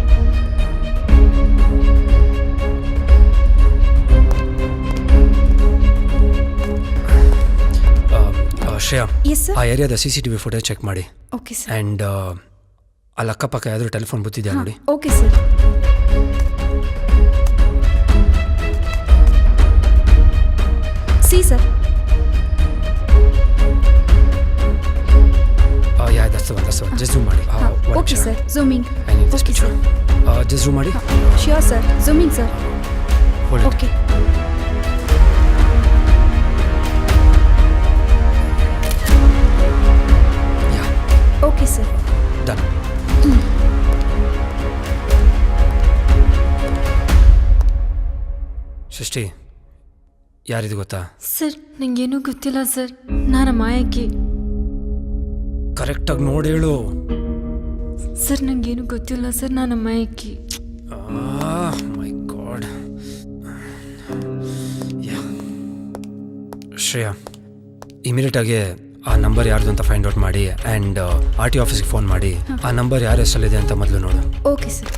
Shreya, Yes, sir. ಆ ಏರಿಯಾದ CCTV ಫುಟೇಜ್ ಚೆಕ್ ಮಾಡಿ. Okay sir. ಆ್ಯಂಡ್ ಅಲ್ಲಿ ಅಕ್ಕಪಕ್ಕ ಯಾವ್ದಾದ್ರು ಟೆಲಿಫೋನ್ ಬುತ್ತಿದೆಯಾ ನೋಡಿ. Okay sir. C sir. Yeah, that's the one. Just zoom ಮಾಡಿ. Okay sir, zooming. Okay sir. Just zoom ಮಾಡಿ. Sure sir, zooming sir. Okay. Okay sir. Done. ಸೃಷ್ಟಿ, ಯಾರಿದು ಗೊತ್ತಾ? ಸರ್, ನನಗೇನು ಗೊತ್ತಿಲ್ಲ ಸರ್, ನಾನು ಅಮಾಯಕಿ. ಕರೆಕ್ಟಾಗಿ ನೋಡಿ ಹೇಳು. ಸರ್, ನನಗೇನು ಗೊತ್ತಿಲ್ಲ ಸರ್, ನಾನು ಅಮಾಯಕಿ. ಮೈ ಗಾಡ್. ಶ್ರೇಯಾ, ಇಮಿಡಿಯೇಟಾಗಿ ಆ ನಂಬರ್ ಯಾರ್ದು ಅಂತ ಫೈಂಡ್ ಔಟ್ ಮಾಡಿ ಆ್ಯಂಡ್ ಆರ್ ಟಿ ಆಫೀಸ್ಗೆ ಫೋನ್ ಮಾಡಿ ಆ ನಂಬರ್ ಯಾರ ಹೆಸರಲ್ಲಿದೆ ಅಂತ ಮೊದಲು ನೋಡು. Okay sir.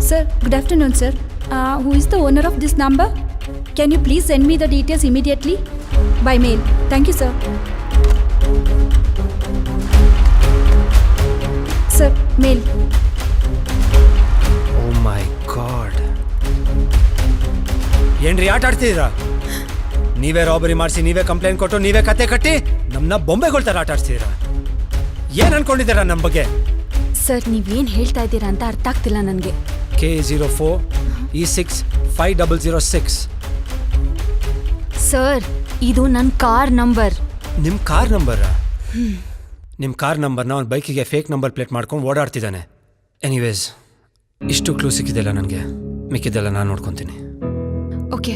Sir, good afternoon sir. Who is the owner of this number? Can you please send me the details immediately by mail? Thank you sir. Sir, mail. Oh my god, ಏನ್ರಿ ಆಟ ಆಡ್ತಿದ್ದೀರಾ? ನೀವೇ ರಾಬರಿ ಮಾಡಿಸಿ, ನೀವೇ ಕಂಪ್ಲೇಂಟ್ ಕೊಟ್ಟು, ನೀವೇ ಕತೆ ಕಟ್ಟಿ ನಮ್ಮನ್ನ ಬೊಂಬೆಗಳ ಥರ ಆಟ ಆಡ್ತಿದ್ದೀರಾ. ಏನು ಅನ್ಕೊಂಡಿದ್ದೀರಾ ನಮ್ಮ ಬಗ್ಗೆ? ಸರ್, ನೀವೇನು ಹೇಳ್ತಾ ಇದ್ದೀರಾ ಅಂತ ಅರ್ಥ ಆಗ್ತಿಲ್ಲ ನನಗೆ. K04 E6 5006. ಸರ್, ಇದು ನನ್ನ ಕಾರ್ ನಂಬರ್. ನಿಮ್ಮ ಕಾರ್ ನಂಬರಾ? ನಿಮ್ಮ ಕಾರ್ ನಂಬರ್ನ ಅವ್ನ ಬೈಕಿಗೆ ಫೇಕ್ ನಂಬರ್ ಪ್ಲೇಟ್ ಮಾಡ್ಕೊಂಡು ಓಡಾಡ್ತಿದ್ದಾನೆ. ಎನಿವೇಸ್, ಇಷ್ಟು ಕ್ಲೂ ಸಿಕ್ಕಿದೆಲ್ಲ ನನಗೆ, ಮಿಕ್ಕಿದ್ದೆಲ್ಲ ನಾನು ನೋಡ್ಕೊತೀನಿ. ಓಕೆ.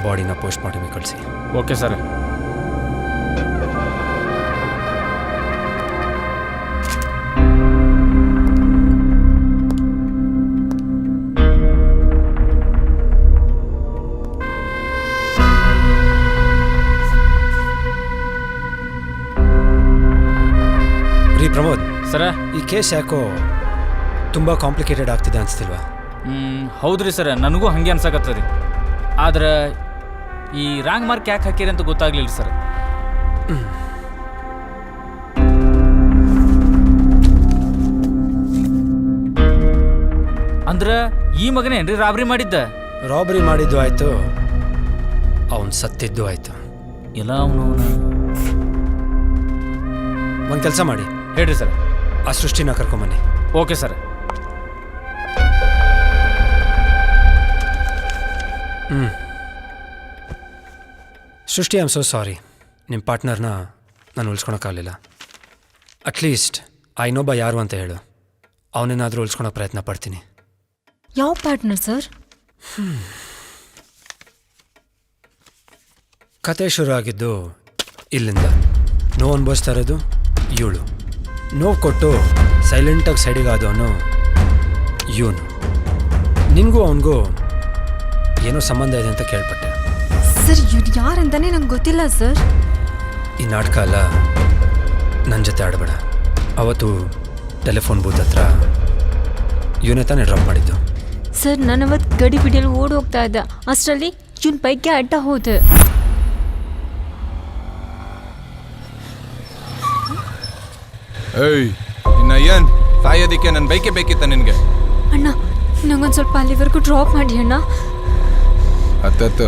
ಬಾಡಿನ ಪೋಸ್ಟ್ ಮಾರ್ಟಮ್ಗೆ ಕಳಿಸಿ. Okay sir. ಪ್ರಮೋದ್ ಸರ ಈ ಕೇಸ್ ಯಾಕೋ ತುಂಬ ಕಾಂಪ್ಲಿಕೇಟೆಡ್ ಆಗ್ತಿದೆ ಅನಿಸ್ತಿಲ್ವಾ? ಹೌದ್ರಿ ಸರ್, ನನಗೂ ಹಂಗೆ ಅನ್ಸಕತ್ತದ. ಆದ್ರೆ ಈ ರಾಂಗ್ ಮಾರ್ಕ್ ಯಾಕೆ ಹಾಕಿರಿ ಅಂತ ಗೊತ್ತಾಗ್ಲಿಲ್ಲ ಸರ್. ಅಂದ್ರೆ ಈ ಮಗನೇನ್ರಿ ರಾಬ್ರಿ ಮಾಡಿದ್ದ? ರಾಬರಿ ಮಾಡಿದ್ದು ಆಯ್ತು, ಅವನು ಸತ್ತಿದ್ದು ಆಯ್ತು. ಎಲ್ಲ ಅವನು ಒಂದು ಕೆಲಸ ಮಾಡಿ. ಹೇಳ್ರಿ ಸರ್. ಆ ಸೃಷ್ಟಿನ ಕರ್ಕೊಂಬನ್ನಿ. Okay sir. Srishti, I am so sorry. ನಿಮ್ಮ ಪಾರ್ಟ್ನರ್ನ ನಾನು ಉಳಿಸ್ಕೊಳಕ್ಕಾಗಲಿಲ್ಲ. ಅಟ್ಲೀಸ್ಟ್ ಆ ಇನ್ನೊಬ್ಬ ಯಾರು ಅಂತ ಹೇಳು, ಅವನೇನಾದರೂ ಉಳಿಸ್ಕೊಳಕ್ಕೆ ಪ್ರಯತ್ನ ಪಡ್ತೀನಿ. ಯಾವ ಪಾರ್ಟ್ನರ್ ಸರ್? ಕತೆ ಶುರು ಆಗಿದ್ದು ಇಲ್ಲಿಂದ. ನೋವು ಅನುಭವಿಸ್ತಾ ಇರೋದು ಇವಳು. ನೋವು ಕೊಟ್ಟು ಸೈಲೆಂಟಾಗಿ ಸೈಡಿಗಾದವನು ಇವನು. ನಿನಗೂ ಅವನಿಗೂ ಏನೋ ಸಂಬಂಧ ಇದೆ ಅಂತ ಕೇಳ್ಪಟ್ಟೆ. ಸರ್ ಇವ್ರು ಯಾರಂತಾನೆ ನಂಗೆ ಗೊತ್ತಿಲ್ಲ ಸರ್. ಈ ನಾಟಕ ಅಲ್ಲ, ನನ್ನ ಜೊತೆ ಆಡಬೇಡ. ಅವತ್ತು ಟೆಲಿಫೋನ್ ಬೂತ್ ಹತ್ರ ಇವನೇ ತಾನೇ ಡ್ರಾಪ್ ಮಾಡಿದ್ದು. ಸರ್ ನಾನು ಅವತ್ತು ಗಡಿ ಬಿಡಿಯಲ್ಲಿ ಓಡಿ ಹೋಗ್ತಾ ಇದ್ದ, ಅಷ್ಟರಲ್ಲಿ ಇವನ್ ಬೈಕ್ಗೆ ಅಡ್ಡ ಹೋದೆ. ಏಯ್, ಇನ್ನ ಏನ್ ಸಾಯೋದಿಕ್ಕೆ ನನ್ನ ಬೈಕೇ ಬೇಕಿತ್ತ ನಿನಗೆ? ಅಣ್ಣ ನಂಗೊಂದು ಸ್ವಲ್ಪ ಅಲ್ಲಿವರೆಗೂ ಡ್ರಾಪ್ ಮಾಡಿ ಅಣ್ಣ. ಹತ್ತತ್ತು.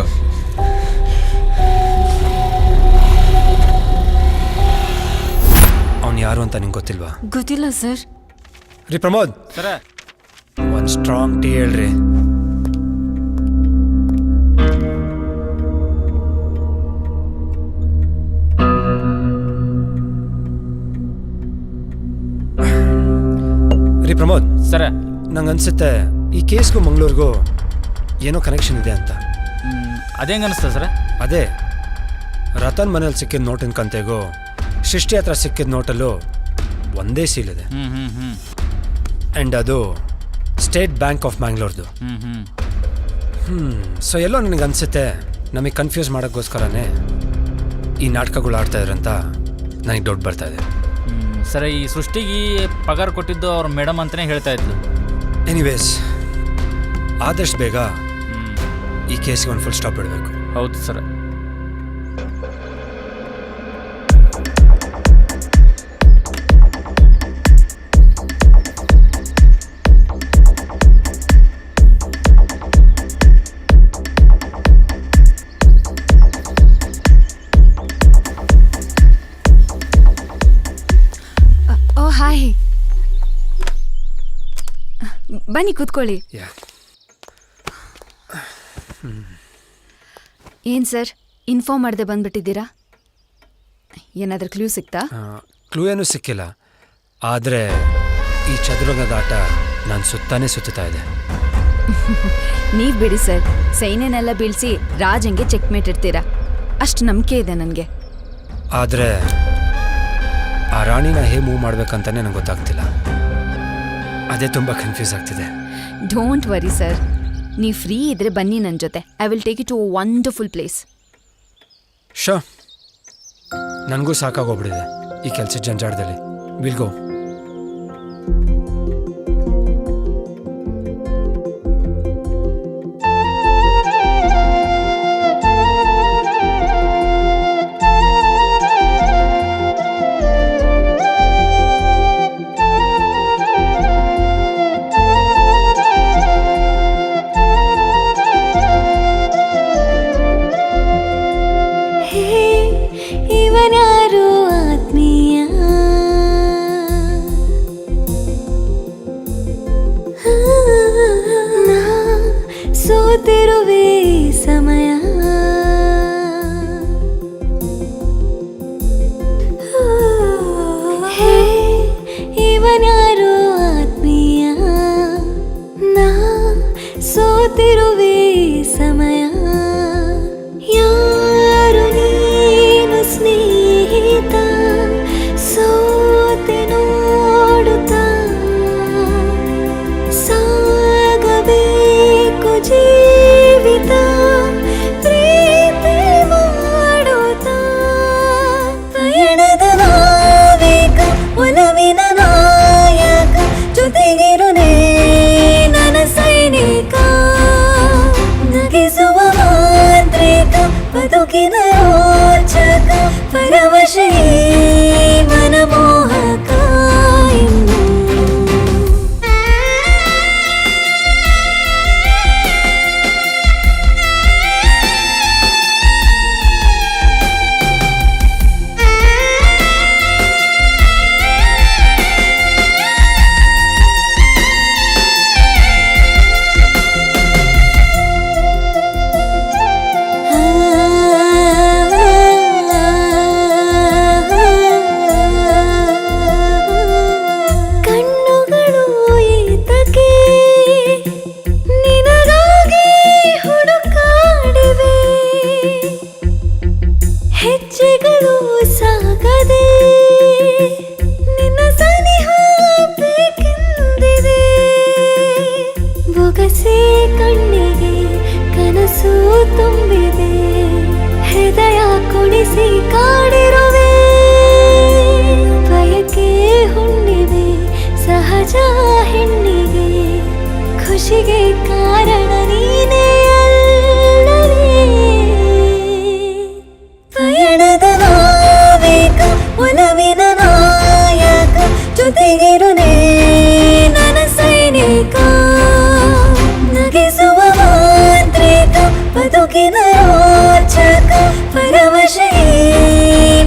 ಅವನು ಯಾರು ಅಂತ ನಿಂಗೆ ಗೊತ್ತಿಲ್ವಾ? ಗೊತ್ತಿಲ್ಲ ಸರ್. ರೀ ಪ್ರಮೋದ್ ಸರ, ಒಂದು ಸ್ಟ್ರಾಂಗ್ ಟೀ ಹೇಳ್ರಿ. ರೀ ಪ್ರಮೋದ್ ಸರ, ನಂಗೆ ಅನ್ಸುತ್ತೆ ಈ ಕೇಸ್ಗೂ ಮಂಗಳೂರಿಗೂ ಏನೋ ಕನೆಕ್ಷನ್ ಇದೆ ಅಂತ. ಅದೇಂಗ ಅನಿಸ್ತದೆ ಸರ? ಅದೇ ರತನ್ ಮನೇಲಿ ಸಿಕ್ಕಿದ ನೋಟಿನ ಕಂತೆಗೂ ಸೃಷ್ಟಿ ಹತ್ರ ಸಿಕ್ಕಿದ ನೋಟಲ್ಲೂ ಒಂದೇ ಸೀಲ್ ಇದೆ. ಆ್ಯಂಡ್ ಅದು ಸ್ಟೇಟ್ ಬ್ಯಾಂಕ್ ಆಫ್ ಮ್ಯಾಂಗ್ಳೂರ್ದು. ಸೊ ಎಲ್ಲೋ ನನಗೆ ಅನಿಸುತ್ತೆ ನಮಗೆ ಕನ್ಫ್ಯೂಸ್ ಮಾಡೋಕ್ಕೋಸ್ಕರನೇ ಈ ನಾಟಕಗಳು ಆಡ್ತಾ ಇದ್ರಂತ ನನಗೆ ಡೌಟ್ ಬರ್ತಾ ಇದೆ. ಸರ, ಈ ಸೃಷ್ಟಿಗೆ ಪಗಾರ ಕೊಟ್ಟಿದ್ದು ಅವ್ರ ಮೇಡಮ್ ಅಂತಲೇ ಹೇಳ್ತಾ ಇದ್ಲು. ಎನಿವೇಸ್, ಆದಷ್ಟು ಬೇಗ ಈ ಕೇಸ್ಗೆ ಒಂದು ಫುಲ್ ಸ್ಟಾಪ್ ಇಡಬೇಕು. ಹೌದು ಸರ್. ಓ ಹಾಯ್, ಬನ್ನಿ ಕೂತ್ಕೊಳ್ಳಿ. ಏನು ಸರ್, ಇನ್ಫಾರ್ಮ್ ಮಾಡದೆ ಬಂದ್ಬಿಟ್ಟಿದ್ದೀರಾ? ಏನಾದರೂ ಕ್ಲೂ ಸಿಕ್ತಾ? ಕ್ಲೂ ಏನೂ ಸಿಕ್ಕಿಲ್ಲ, ಆದರೆ ಈ ಚದುರಂಗದ ಆಟ ನಾನು ಸುತ್ತಾನೇ ಸುತ್ತಾ ಇದೆ. ನೀವು ಬಿಡಿ ಸರ್, ಸೈನ್ಯನೆಲ್ಲ ಬೀಳಿಸಿ ರಾಜಂಗೆ ಚೆಕ್ಮೇಟ್ ಇಡ್ತೀರಾ, ಅಷ್ಟು ನಂಬಿಕೆ ಇದೆ ನನಗೆ. ಆದರೆ ಆ ರಾಣಿನ ಹೇಗೆ ಮೂವ್ ಮಾಡ್ಬೇಕಂತಾನೆ ನಂಗೆ ಗೊತ್ತಾಗ್ತಿಲ್ಲ. ಅದೇ ತುಂಬ ಕನ್ಫ್ಯೂಸ್ ಆಗ್ತಿದೆ. ಡೋಂಟ್ ವರಿ ಸರ್, ನೀವು ಫ್ರೀ ಇದ್ರೆ ಬನ್ನಿ ನನ್ನ ಜೊತೆ. I will take it to a wonderful place. So, ನನಗೂ ಸಾಕಾಗೋಗ್ಬಿಟ್ಟಿದೆ ಈ ಕೆಲಸದ ಜಂಜಾಟದಲ್ಲಿ. Will go. ಇವನಾರು ಆತ್ಮೀಯ ಜೊತೆಗಿರುನೇ ನನ್ನ ಸೈನಿಕ ನಗಿಸುವ ಮಾಂತ್ರಿಕ ಬದುಕಿನ ರೋಚಕ ಪರವಶೇ ಮನಮೋಹಕ ಇನ್ನು ಹೆಜ್ಜೆಗಳು ಸಾಗದೆ ನಿನ್ನ ಸನಿಹ ಬೇಕೆಂದಿದೆ ಬೊಗಸೆ ಕಣ್ಣಿಗೆ ಕನಸು ತುಂಬಿದೆ ಹೃದಯ ಕುಣಿಸಿ ಕಾಡಿರುವೆ ಬಯಕೆ ಹುಣ್ಣಿವೆ ಸಹಜ ಹೆಣ್ಣಿಗೆ ಖುಷಿಗೆ ಕಾರಣ ನೀನೇ ಅಲ್ಲವೇ ಪಯಣದ ನಾವೇಕ ಒಲವಿನ ನಾಯಕ ಜೊತೆಗಿರುನೇ ನನ್ನ ಸೈನಿಕ ನಗಿಸುವ ಮಾಂತ್ರಿಕ ಬದುಕಿನ ರೋಚಕ ಪರವಶೇ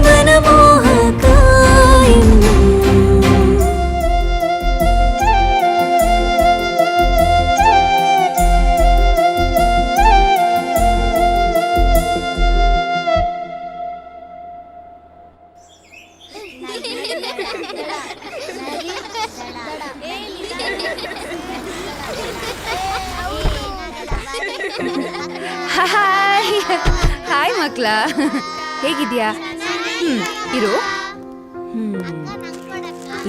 ಮನಮೋಹಕ ಇನ್ನು ಹಾಯ್ ಮಕ್ಳ ಹೇಗಿದ್ಯಾ ಇರು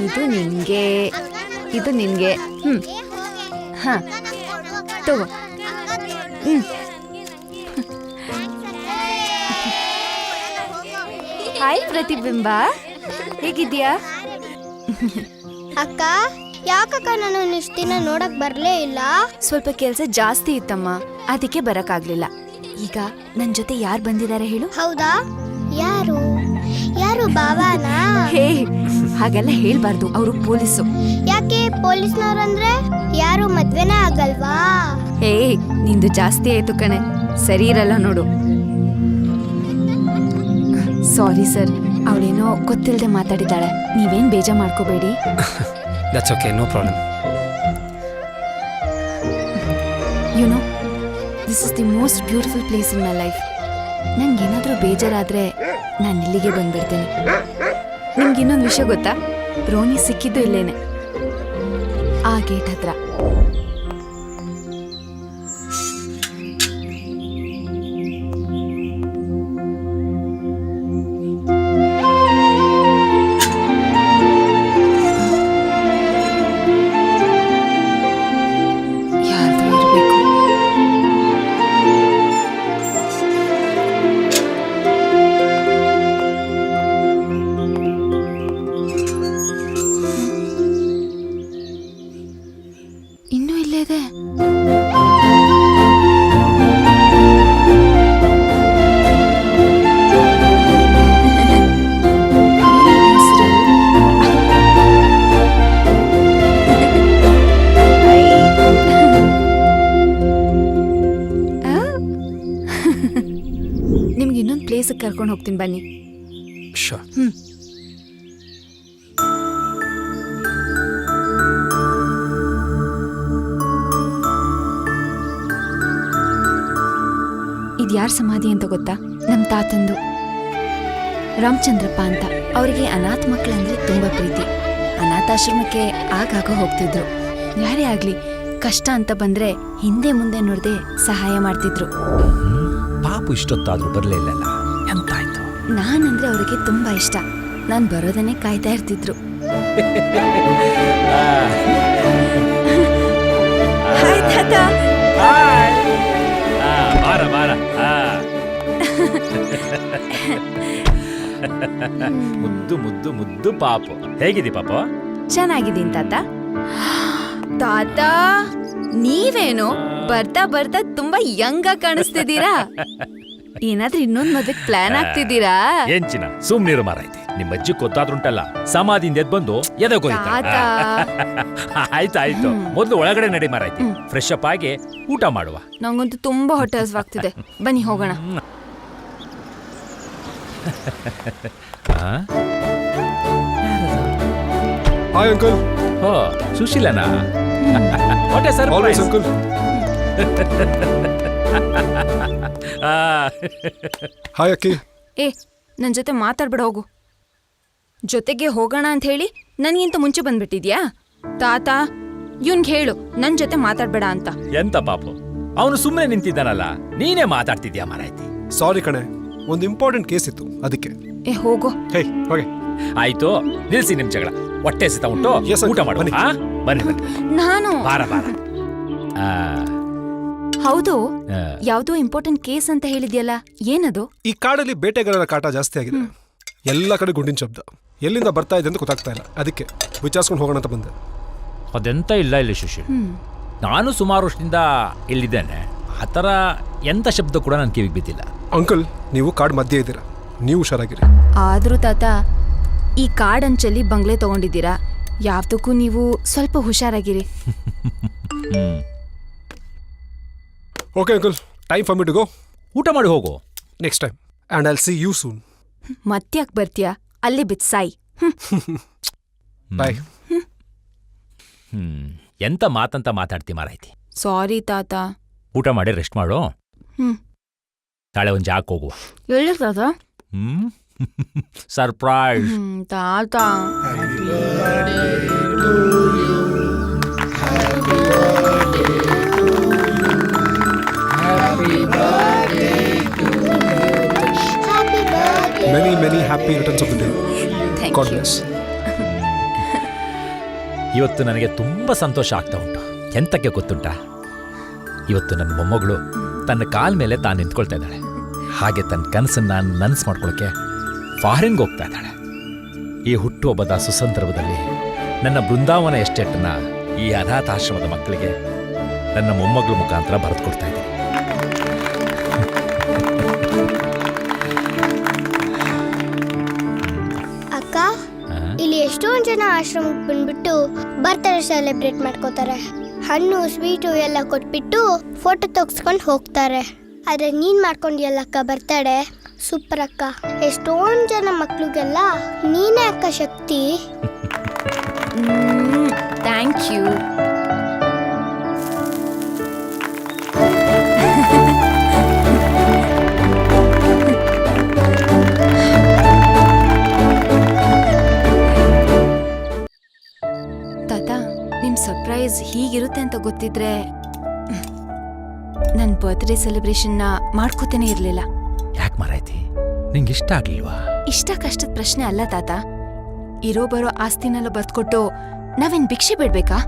ಇದು ನಿನ್ಗೆ ಇದು ನಿನ್ಗೆ ಹಾ ತಗೋ ಹಾಯ್ ಪ್ರತಿಬಿಂಬ ಹೇಗಿದ್ಯಾ ಅಕ್ಕ ಯಾಕಕ್ಕ ನಾನು ಇಷ್ಟು ದಿನ ನೋಡಕ್ ಬರ್ಲೇ ಇಲ್ಲ? ಸ್ವಲ್ಪ ಕೆಲಸ ಜಾಸ್ತಿ ಇತ್ತಮ್ಮ, ಅದಕ್ಕೆ ಬರಕ್ಕಾಗ್ಲಿಲ್ಲ. ಈಗ ನನ್ ಜೊತೆ ಯಾರು ಬಂದಿದ್ದಾರೆ ಹೇಳು? ಹೌದಾ? ಯಾರು ಯಾರು ಬಾವಾನಾ? ಹೇ ಹಾಗೆಲ್ಲ ಹೇಳ್ಬಾರ್ದು, ಅವರು ಪೊಲೀಸು. ಯಾಕೆ ಪೊಲೀಸ್ನವ್ರಂದ್ರೆ ಯಾರು ಮದ್ವೆನೇ ಆಗಲ್ವಾ? ಏ ನಿಂದು ಜಾಸ್ತಿ ಆಯ್ತು ಕಣೆ, ಸರಿ ಇರಲ್ಲ ನೋಡು. ಸಾರಿ ಸರ್, ಅವಳೇನೋ ಗೊತ್ತಿಲ್ಲದೆ ಮಾತಾಡಿದ್ದಾಳೆ, ನೀವೇನ್ ಬೇಜಾರು ಮಾಡ್ಕೋಬೇಡಿ. That's okay, no problem. You know, this is the most beautiful place in my life. ನಂಗೇನಾದರೂ ಬೇಜಾರಾದರೆ ನಾನು ಇಲ್ಲಿಗೆ ಬಂದ್ಬಿಡ್ತೇನೆ. ನಿಮ್ಗೆ ಇನ್ನೊಂದು ವಿಷಯ ಗೊತ್ತಾ? ರೋನಿ ಸಿಕ್ಕಿದ್ದು ಇಲ್ಲೇನೆ, ಆ ಗೇಟ್ ಹತ್ರ. ಇನ್ನೂ ಇಲ್ಲೇ ಇದೆ. ನಿಮ್ಗೆ ಇನ್ನೊಂದು ಪ್ಲೇಸಿಗೆ ಕರ್ಕೊಂಡು ಹೋಗ್ತೀನಿ ಬನ್ನಿ. ಶೋರ್. ಇದು ಯಾರ ಸಮಾಧಿ ಅಂತ ಗೊತ್ತಾ? ನಮ್ಮ ತಾತಂದು, ರಾಮಚಂದ್ರಪ್ಪ ಅಂತ. ಅವರಿಗೆ ಅನಾಥ ಮಕ್ಕಳಂದ್ರೆ ತುಂಬ ಪ್ರೀತಿ. ಅನಾಥಾಶ್ರಮಕ್ಕೆ ಆಗಾಗ ಹೋಗ್ತಿದ್ರು. ಯಾರೇ ಆಗಲಿ ಕಷ್ಟ ಅಂತ ಬಂದ್ರೆ ಹಿಂದೆ ಮುಂದೆ ನೋಡದೆ ಸಹಾಯ ಮಾಡ್ತಿದ್ರು. ಪಾಪು ಇಷ್ಟೊತ್ತಾದ್ರೂ ಬರಲಿಲ್ಲ, ಎಂತಾಯ್ತು? ನಾನಂದ್ರೆ ಅವರಿಗೆ ತುಂಬಾ ಇಷ್ಟ. ನಾನು ಬರೋದನ್ನೇ ಕಾಯ್ತಾ ಇರ್ತಿದ್ರು. ಹಾಯ್ ತಾತ. ಬಾರ ಬಾರ. ಮುದ್ದು ಮುದ್ದು ಮುದ್ದು ಪಾಪು. ಹೇಗಿದಿ ಪಾಪ? ಚೆನ್ನಾಗಿದ್ದೀನಿ ತಾತ. ತಾತ ನೀವೇನು ಬರ್ತಾ ಬರ್ತಾ ತುಂಬಾ ಯಂಗ್ ಆಗಿ ಕಾಣಿಸ್ತಿದ್ದೀರಾ. ಏನಾದ್ರೂ ಇನ್ನೊಂದ್ ಮದ್ವೆಗ್ ಪ್ಲಾನ್ ಆಗ್ತಿದ್ದೀರಾ? ಏನ್ಚಿನ ಸುಮ್ನಿರು ಮಾರೈತಿ. ನಿಮ್ಮ ಅಜ್ಜಿ ಗೊತ್ತಾದ್ರುಂಟಲ್ಲ ಸಮಾಧಿಯಿಂದ ಎದ್ ಬಂದು ಎದೆ ತಾತ. ಆಯ್ತಾಯ್ತು, ಮೊದ್ಲು ಒಳಗಡೆ ನಡಿ ಮಾರೈತಿ. ಫ್ರೆಶ್ ಅಪ್ ಆಗಿ ಊಟ ಮಾಡುವ. ನಂಗಂತೂ ತುಂಬಾ ಹೊಟ್ಟೆ ಹಸ್ವಾಗ್ತಿದೆ. ಬನ್ನಿ ಹೋಗೋಣ. Hi uncle. ಓ ಸುಶೀಲನಾ? ಹೊಟ್ಟೆ ಸರ್ ಅಂಕಲ್. ಹಾಯ್ ಅಕ್ಕಿ. ಏ ನನ್ ಜೊತೆ ಮಾತಾಡ್ಬಿಡ ಹೋಗು. ಜೊತೆಗೆ ಹೋಗೋಣ ಅಂತ ಹೇಳಿ ನನ್ಗಿಂತ ಮುಂಚೆ ಬಂದ್ಬಿಟ್ಟಿದ್ಯಾ? ತಾತ ಇವ್ನ್ಗೆ ಹೇಳು ನನ್ ಜೊತೆ ಮಾತಾಡ್ಬೇಡ ಅಂತ. ಎಂತ ಪಾಪು, ಅವನು ಸುಮ್ಮನೆ ನಿಂತಿದ್ದಾನಲ್ಲ, ನೀನೇ ಮಾತಾಡ್ತಿದ್ಯಾ ಮಾರಾಯ್ತಿ. ಸಾರಿ ಕಣೆ, ಒಂದು ಇಂಪಾರ್ಟೆಂಟ್ ಕೇಸ್ ಇತ್ತು ಅದಕ್ಕೆ. ಏ ಹೋಗೋ. ಹೇ ಹೋಗೆ. ಆಯ್ತು ನಿಲ್ಸಿ ನಿಮ್ ಜಗಳ. ಹೊಟ್ಟೆ ಸಿತ ಉಂಟು, ಊಟ ಮಾಡು. ಬನ್ನಿ ಬನ್ನಿ. ನಾನು ಬಾರ ಬಾರ. ಹೌದು, ಯಾವ್ದೋ ಇಂಪಾರ್ಟೆಂಟ್ ಕೇಸ್ ಅಂತ ಹೇಳಿದ್ಯಲ್ಲ, ಏನದು? ಈ ಕಾಡಲ್ಲಿ ಬೇಟೆಗಾರರ ಕಾಟ ಜಾಸ್ತಿ ಆಗಿದೆ. ಎಲ್ಲ ಕಡೆ ಗುಂಡಿನ ಶಬ್ದ. ಎಲ್ಲಿಂದ ಬರ್ತಾ ಇದೆ ಅಂತ ಗೊತ್ತಾಗ್ತಾ ಇಲ್ಲ. ಅದಕ್ಕೆ ವಿಚಾರಿಸ್ಕೊಂಡು ಹೋಗೋಣ ಅಂತ ಬಂದೆ. ಅದೆಂತ ಇಲ್ಲ ಇಲ್ಲಿ ಸುಶೀಲ್. ನಾನು ಸುಮಾರು ವರ್ಷದಿಂದ ಇಲ್ಲಿದ್ದೇನೆ. ಆ ಥರ ಎಂಥ ಶಬ್ದ ಕೂಡ ನನ್ನ ಕಿವಿಗೆ ಬಿದ್ದಿಲ್ಲ. ಅಂಕಲ್, ನೀವು ಕಾಡ್ ಮಧ್ಯೆ ಇದ್ದೀರಾ, ನೀವು ಹುಷಾರಾಗಿರಿ. ಆದ್ರೂ ತಾತ, ಈ ಕಾಡಂಚಲ್ಲಿ ಬಂಗ್ಲೆ ತಗೊಂಡಿದ್ದೀರಾ, ಯಾವ್ದಕ್ಕೂ ನೀವು ಸ್ವಲ್ಪ ಹುಷಾರಾಗಿರಿ. Okay uncle, time for me to go. ಊಟ ಮಾಡಿ ಹೋಗು. Next time and I'll see you soon. ಮತ್ತ್ಯಾಕ್ ಬರ್ತೀಯಾ? ಅಲ್ಲಿ ಬಿತ್ಸಾಯಿ. ಬಾಯ್. ಎಂತ ಮಾತಂತ ಮಾತಾಡ್ತಿ ಮಾರಾಯ್ತಿ. ಸಾರಿ ತಾತ. ಊಟ ಮಾಡಿ ರೆಸ್ಟ್ ಮಾಡು. ನಾಳೆ ಒಂದು ಜಾಕ್ ಹೋಗುವ. ಎಲ್ಲಿ ತಾತ? ಸರ್ಪ್ರೈಸ್. ತಾತ. Many happy returns of the day. Thank God you. bless. ಇವತ್ತು ನನಗೆ ತುಂಬ ಸಂತೋಷ ಆಗ್ತಾ ಉಂಟು. ಎಂತಕ್ಕೆ ಗೊತ್ತುಂಟಾ? ಇವತ್ತು ನನ್ನ ಮೊಮ್ಮಗಳು ತನ್ನ ಕಾಲ ಮೇಲೆ ತಾನು ನಿಂತ್ಕೊಳ್ತಾ ಇದ್ದಾಳೆ. ಹಾಗೆ ತನ್ನ ಕನಸನ್ನು ನನಸು ಮಾಡ್ಕೊಳ್ಳೋಕ್ಕೆ ಫಾರಿನ್ಗೆ ಹೋಗ್ತಾ ಇದ್ದಾಳೆ. ಈ ಹುಟ್ಟುಹಬ್ಬದ ಸುಸಂದರ್ಭದಲ್ಲಿ ನನ್ನ ಬೃಂದಾವನ ಎಸ್ಟೇಟನ್ನ ಈ ಅನಾಥಾಶ್ರಮದ ಮಕ್ಕಳಿಗೆ ನನ್ನ ಮೊಮ್ಮಗಳ ಮುಖಾಂತರ ಬರೆದು ಕೊಡ್ತಾ ಇದ್ದೀನಿ. ಅಕ್ಕ, ಇಲ್ಲಿ ಎಷ್ಟೊಂದು ಜನ ಆಶ್ರಮಕ್ಕೆ ಬಂದ್ಬಿಟ್ಟು ಬರ್ತ್ಡೇ ಸೆಲೆಬ್ರೇಟ್ ಮಾಡ್ಕೋತಾರೆ. ಹಣ್ಣು ಸ್ವೀಟು ಎಲ್ಲ ಕೊಟ್ಬಿಟ್ಟು ಫೋಟೋ ತೆಗ್ಸ್ಕೊಂಡು ಹೋಗ್ತಾರೆ. ಆದ್ರೆ ನೀನ್ ಮಾಡ್ಕೊಂಡಿಯಲ್ಲ ಅಕ್ಕ ಬರ್ತ್ಡೇ, ಸೂಪರ್ ಅಕ್ಕ. ಎಷ್ಟೊಂದು ಜನ ಮಕ್ಳಿಗೆಲ್ಲ ನೀನೇ ಅಕ್ಕ ಶಕ್ತಿ. Thank you. ತಾತ, ನಿಮ್ ಸರ್ಪ್ರೈಸ್ ಹೀಗಿರುತ್ತೆ ಅಂತ ಗೊತ್ತಿದ್ರೆ ನನ್ನ ಬರ್ತ್ಡೇ ಸೆಲೆಬ್ರೇಷನ್ನ ಮಾಡ್ಕೋತೇನೆ ಇರಲಿಲ್ಲ. ಯಾಕೆ ಮಾರಾಯ್ತಿ, ನಿಂಗೆ ಇಷ್ಟ ಆಗ್ಲಿಲ್ವಾ? ಇಷ್ಟ ಕಷ್ಟದ ಪ್ರಶ್ನೆ ಅಲ್ಲ ತಾತ. ಇರೋ ಬರೋ ಆಸ್ತಿನೆಲ್ಲ ಬರ್ತ್ಕೊಟ್ಟು ನಾವೇನ್ ಭಿಕ್ಷೆ ಬಿಡ್ಬೇಕಾ?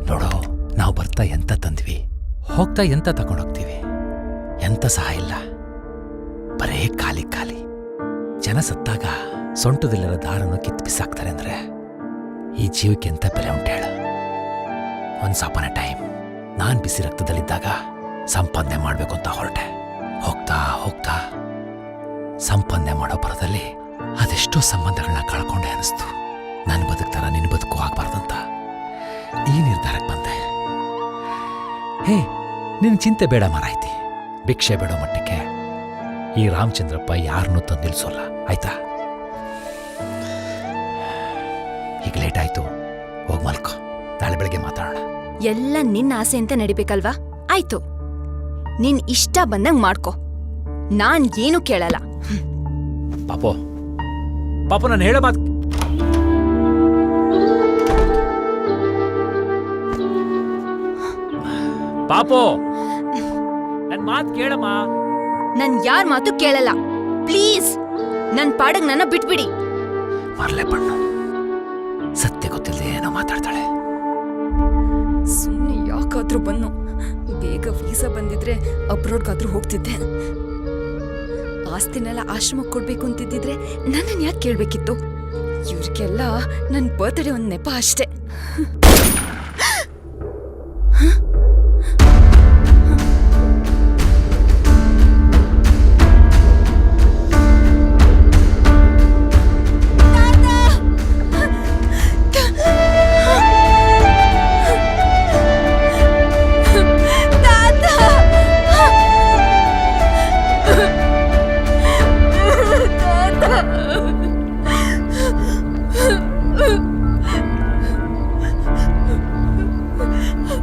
ನೋಡೋ, ನಾವು ಬರ್ತಾ ಎಂತ ತಂದ್ವಿ, ಹೋಗ್ತಾ ಎಂತ ತಗೊಂಡೋಗ್ತೀವಿ. ಎಂತ ಸಹ ಇಲ್ಲ, ಬರೇ ಖಾಲಿ ಖಾಲಿ. ಜನ ಸತ್ತಾಗ ಸೊಂಟದಲ್ಲಿರೋ ದಾರನ್ನು ಕಿತ್ತು ಬಿಸಾಕ್ತಾರೆ ಅಂದ್ರೆ ಈ ಜೀವಕ್ಕೆ ಎಂತ ಬೆಲೆ ಉಂಟು ಹೇಳು? ಒನ್ಸ್ ಅಪಾನ್ ಎ ಟೈಮ್ ನಾನು ಬಿಸಿ ರಕ್ತದಲ್ಲಿದ್ದಾಗ ಸಂಪಾದನೆ ಮಾಡಬೇಕು ಅಂತ ಹೊರಟೆ. ಹೋಗ್ತಾ ಹೋಗ್ತಾ ಸಂಪಾದನೆ ಮಾಡೋ ಬರದಲ್ಲಿ ಅದೆಷ್ಟೋ ಸಂಬಂಧಗಳನ್ನ ಕಳ್ಕೊಂಡೆ ಅನಿಸ್ತು. ನನ್ನ ಬದುಕ್ತಾರ ನಿನ್ನ ಬದುಕು ಆಗ್ಬಾರ್ದಂತ ಈ ನಿರ್ಧಾರಕ್ಕೆ ಬಂದೆ. ಹೇ, ನಿನ್ನ ಚಿಂತೆ ಬೇಡ ಮಾರಾಯ್ತಿ. ಭಿಕ್ಷೆ ಬೇಡೋ ಮಟ್ಟಕ್ಕೆ ಈ ರಾಮಚಂದ್ರಪ್ಪ ಯಾರನ್ನೂ ತಂದು ನಿಲ್ಸೋಲ್ಲ, ಆಯ್ತಾ? ಈಗ ಲೇಟ್ ಆಯ್ತು, ಹೋಗಿ ಮಲ್ಕೋ. ನಾಳೆ ಬೆಳಗ್ಗೆ ಮಾತಾಡೋಣ. ಎಲ್ಲ ನಿನ್ನ ಆಸೆ ಅಂತ ನಡಿಬೇಕಲ್ವಾ? ಆಯ್ತು, ನಿನ್ ಇಷ್ಟ ಬಂದಂಗ್ ಮಾಡ್ಕೊ, ನಾನ್ ಏನು ಕೇಳಲ್ಲ. ಪಾಪು ಪಾಪು, ನಾನು ಹೇಳೋ ಮಾತು ಪಾಪು, ನನ್ ಮಾತು ಕೇಳಮ್ಮ. ನನ್ ಯಾರ್ ಮಾತು ಕೇಳಲ್ಲ. ಪ್ಲೀಸ್ ನನ್ ಪಾಡಗ್ ನನ್ನ ಬಿಟ್ಬಿಡಿ. ಮರ್ಲೆ ಬಣ್ಣು ಸತ್ಯ ಗೊತ್ತಿಲ್ಲದೆ ಏನೋ ಮಾತಾಡ್ತಾಳೆ. ಸುಮ್ಮನೆ ಯಾಕಾದ್ರೂ ಬನ್ನು. ಬೇಗ ವೀಸಾ ಬಂದಿದ್ರೆ ಅಬ್ರೋಡ್ಗಾದ್ರೂ ಹೋಗ್ತಿದ್ದೆ. ಆಸ್ತಿನೆಲ್ಲ ಆಶ್ರಮಕ್ಕೆ ಕೊಡ್ಬೇಕು ಅಂತಿದ್ದಿದ್ರೆ ನನ್ನನ್ನು ಯಾಕೆ ಕೇಳಬೇಕಿತ್ತು? ಇವ್ರಿಗೆಲ್ಲ ನನ್ನ ಬರ್ತ್ಡೇ ಒಂದು ನೆಪ ಅಷ್ಟೇ.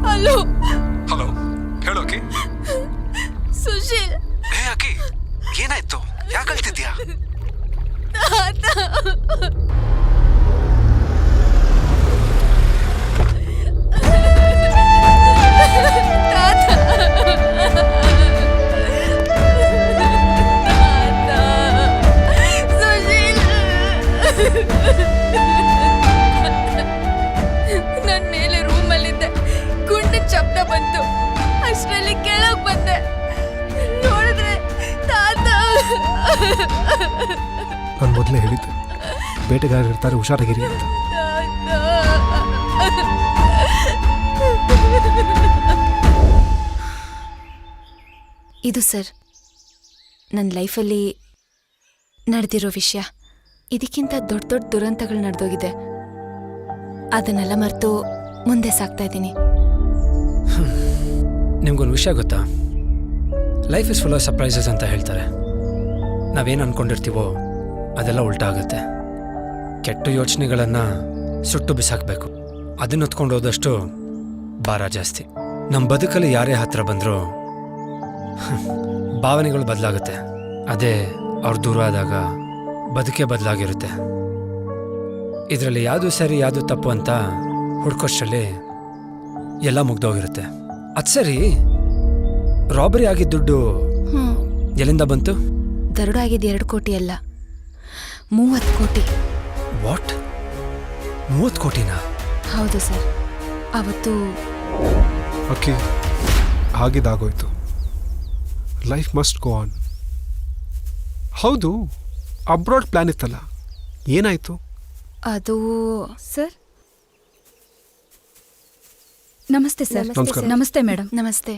ಹಲೋ ಹಲೋ ಹೇಳು ಅಕ್ಕಿ. ಸುಶೀಲ್, ಹೇ ಅಕ್ಕಿ, ಏನಾಯ್ತು? ಯಾಕೆ ಅಳ್ತಿದ್ಯಾ? ನನ್ನ ಮೇಲೆ ರೂಮಲ್ಲಿದ್ದೆ, ಗುಂಡಿನ ಶಬ್ದ ಬಂತು. ಅಷ್ಟರಲ್ಲಿ ಕೆಳಗ್ ಬಂದೆ, ನೋಡಿದ್ರೆ ತಾತ. ನಾನು ಮೊದಲೇ ಹೇಳಿದ್ದೆ, ಬೇಟೆಗಾರರು ಇರ್ತಾರೆ, ಹುಷಾರಾಗಿರಿ ಅಂತ. ಇದು ಸರ್ ನನ್ನ ಲೈಫಲ್ಲಿ ನಡೆದಿರೋ ವಿಷಯ. ಇದಕ್ಕಿಂತ ದೊಡ್ಡ ದೊಡ್ಡ ದುರಂತಗಳು ನಡೆದೋಗಿದೆ. ಅದನ್ನೆಲ್ಲ ಮರೆತು ಮುಂದೆ ಸಾಗ್ತಾ ಇದ್ದೀನಿ. ನಿಮ್ಗೊಂದು ವಿಷಯ ಗೊತ್ತಾ? Life is full of surprises ಅಂತ ಹೇಳ್ತಾರೆ. ನಾವೇನು ಅಂದ್ಕೊಂಡಿರ್ತೀವೋ ಅದೆಲ್ಲ ಉಲ್ಟಾ ಆಗುತ್ತೆ. ಕೆಟ್ಟ ಯೋಚನೆಗಳನ್ನು ಸುಟ್ಟು ಬಿಸಾಕಬೇಕು. ಅದನ್ನ ಹೊತ್ಕೊಂಡು ಹೋದಷ್ಟು ಭಾರ ಜಾಸ್ತಿ. ನಮ್ಮ ಬದುಕಲ್ಲಿ ಯಾರೇ ಹತ್ರ ಬಂದರೂ ಭಾವನೆಗಳು ಬದಲಾಗುತ್ತೆ. ಅದೇ ಅವ್ರು ದೂರ ಆದಾಗ ಬದುಕೇ ಬದಲಾಗಿರುತ್ತೆ. ಇದರಲ್ಲಿ ಯಾವುದು ಸರಿ ಯಾವುದು ತಪ್ಪು ಅಂತ ಹುಡ್ಕೋಷ್ಟರಲ್ಲಿ ಎಲ್ಲ ಮುಗ್ದೋಗಿರುತ್ತೆ. ಅದು ಸರಿ, ರಾಬರಿ ಆಗಿದ್ದ ದುಡ್ಡು ಎಲ್ಲಿಂದ ಬಂತು? ದರೋಡ ಆಗಿದ್ದು 2 ಕೋಟಿ ಅಲ್ಲ, 30 ಕೋಟಿ. ವಾಟ್? 30 ಕೋಟಿನಾ? ಹೌದು ಸರ್. ಅವತ್ತು ಅಕ್ಕಿ, ಆಗಿದ್ದಾಗೋಯ್ತು. Life must go on. ಹೌದು, ಅಬ್ರಾಡ್ ಪ್ಲಾನ್ ಇತ್ತಲ್ಲ, ಏನಾಯ್ತು? ಅದು ಸರ್, ನಮಸ್ತೆ ಸರ್. ನಮಸ್ಕಾರ. ನಮಸ್ತೆ ಮೇಡಮ್. ನಮಸ್ತೆ.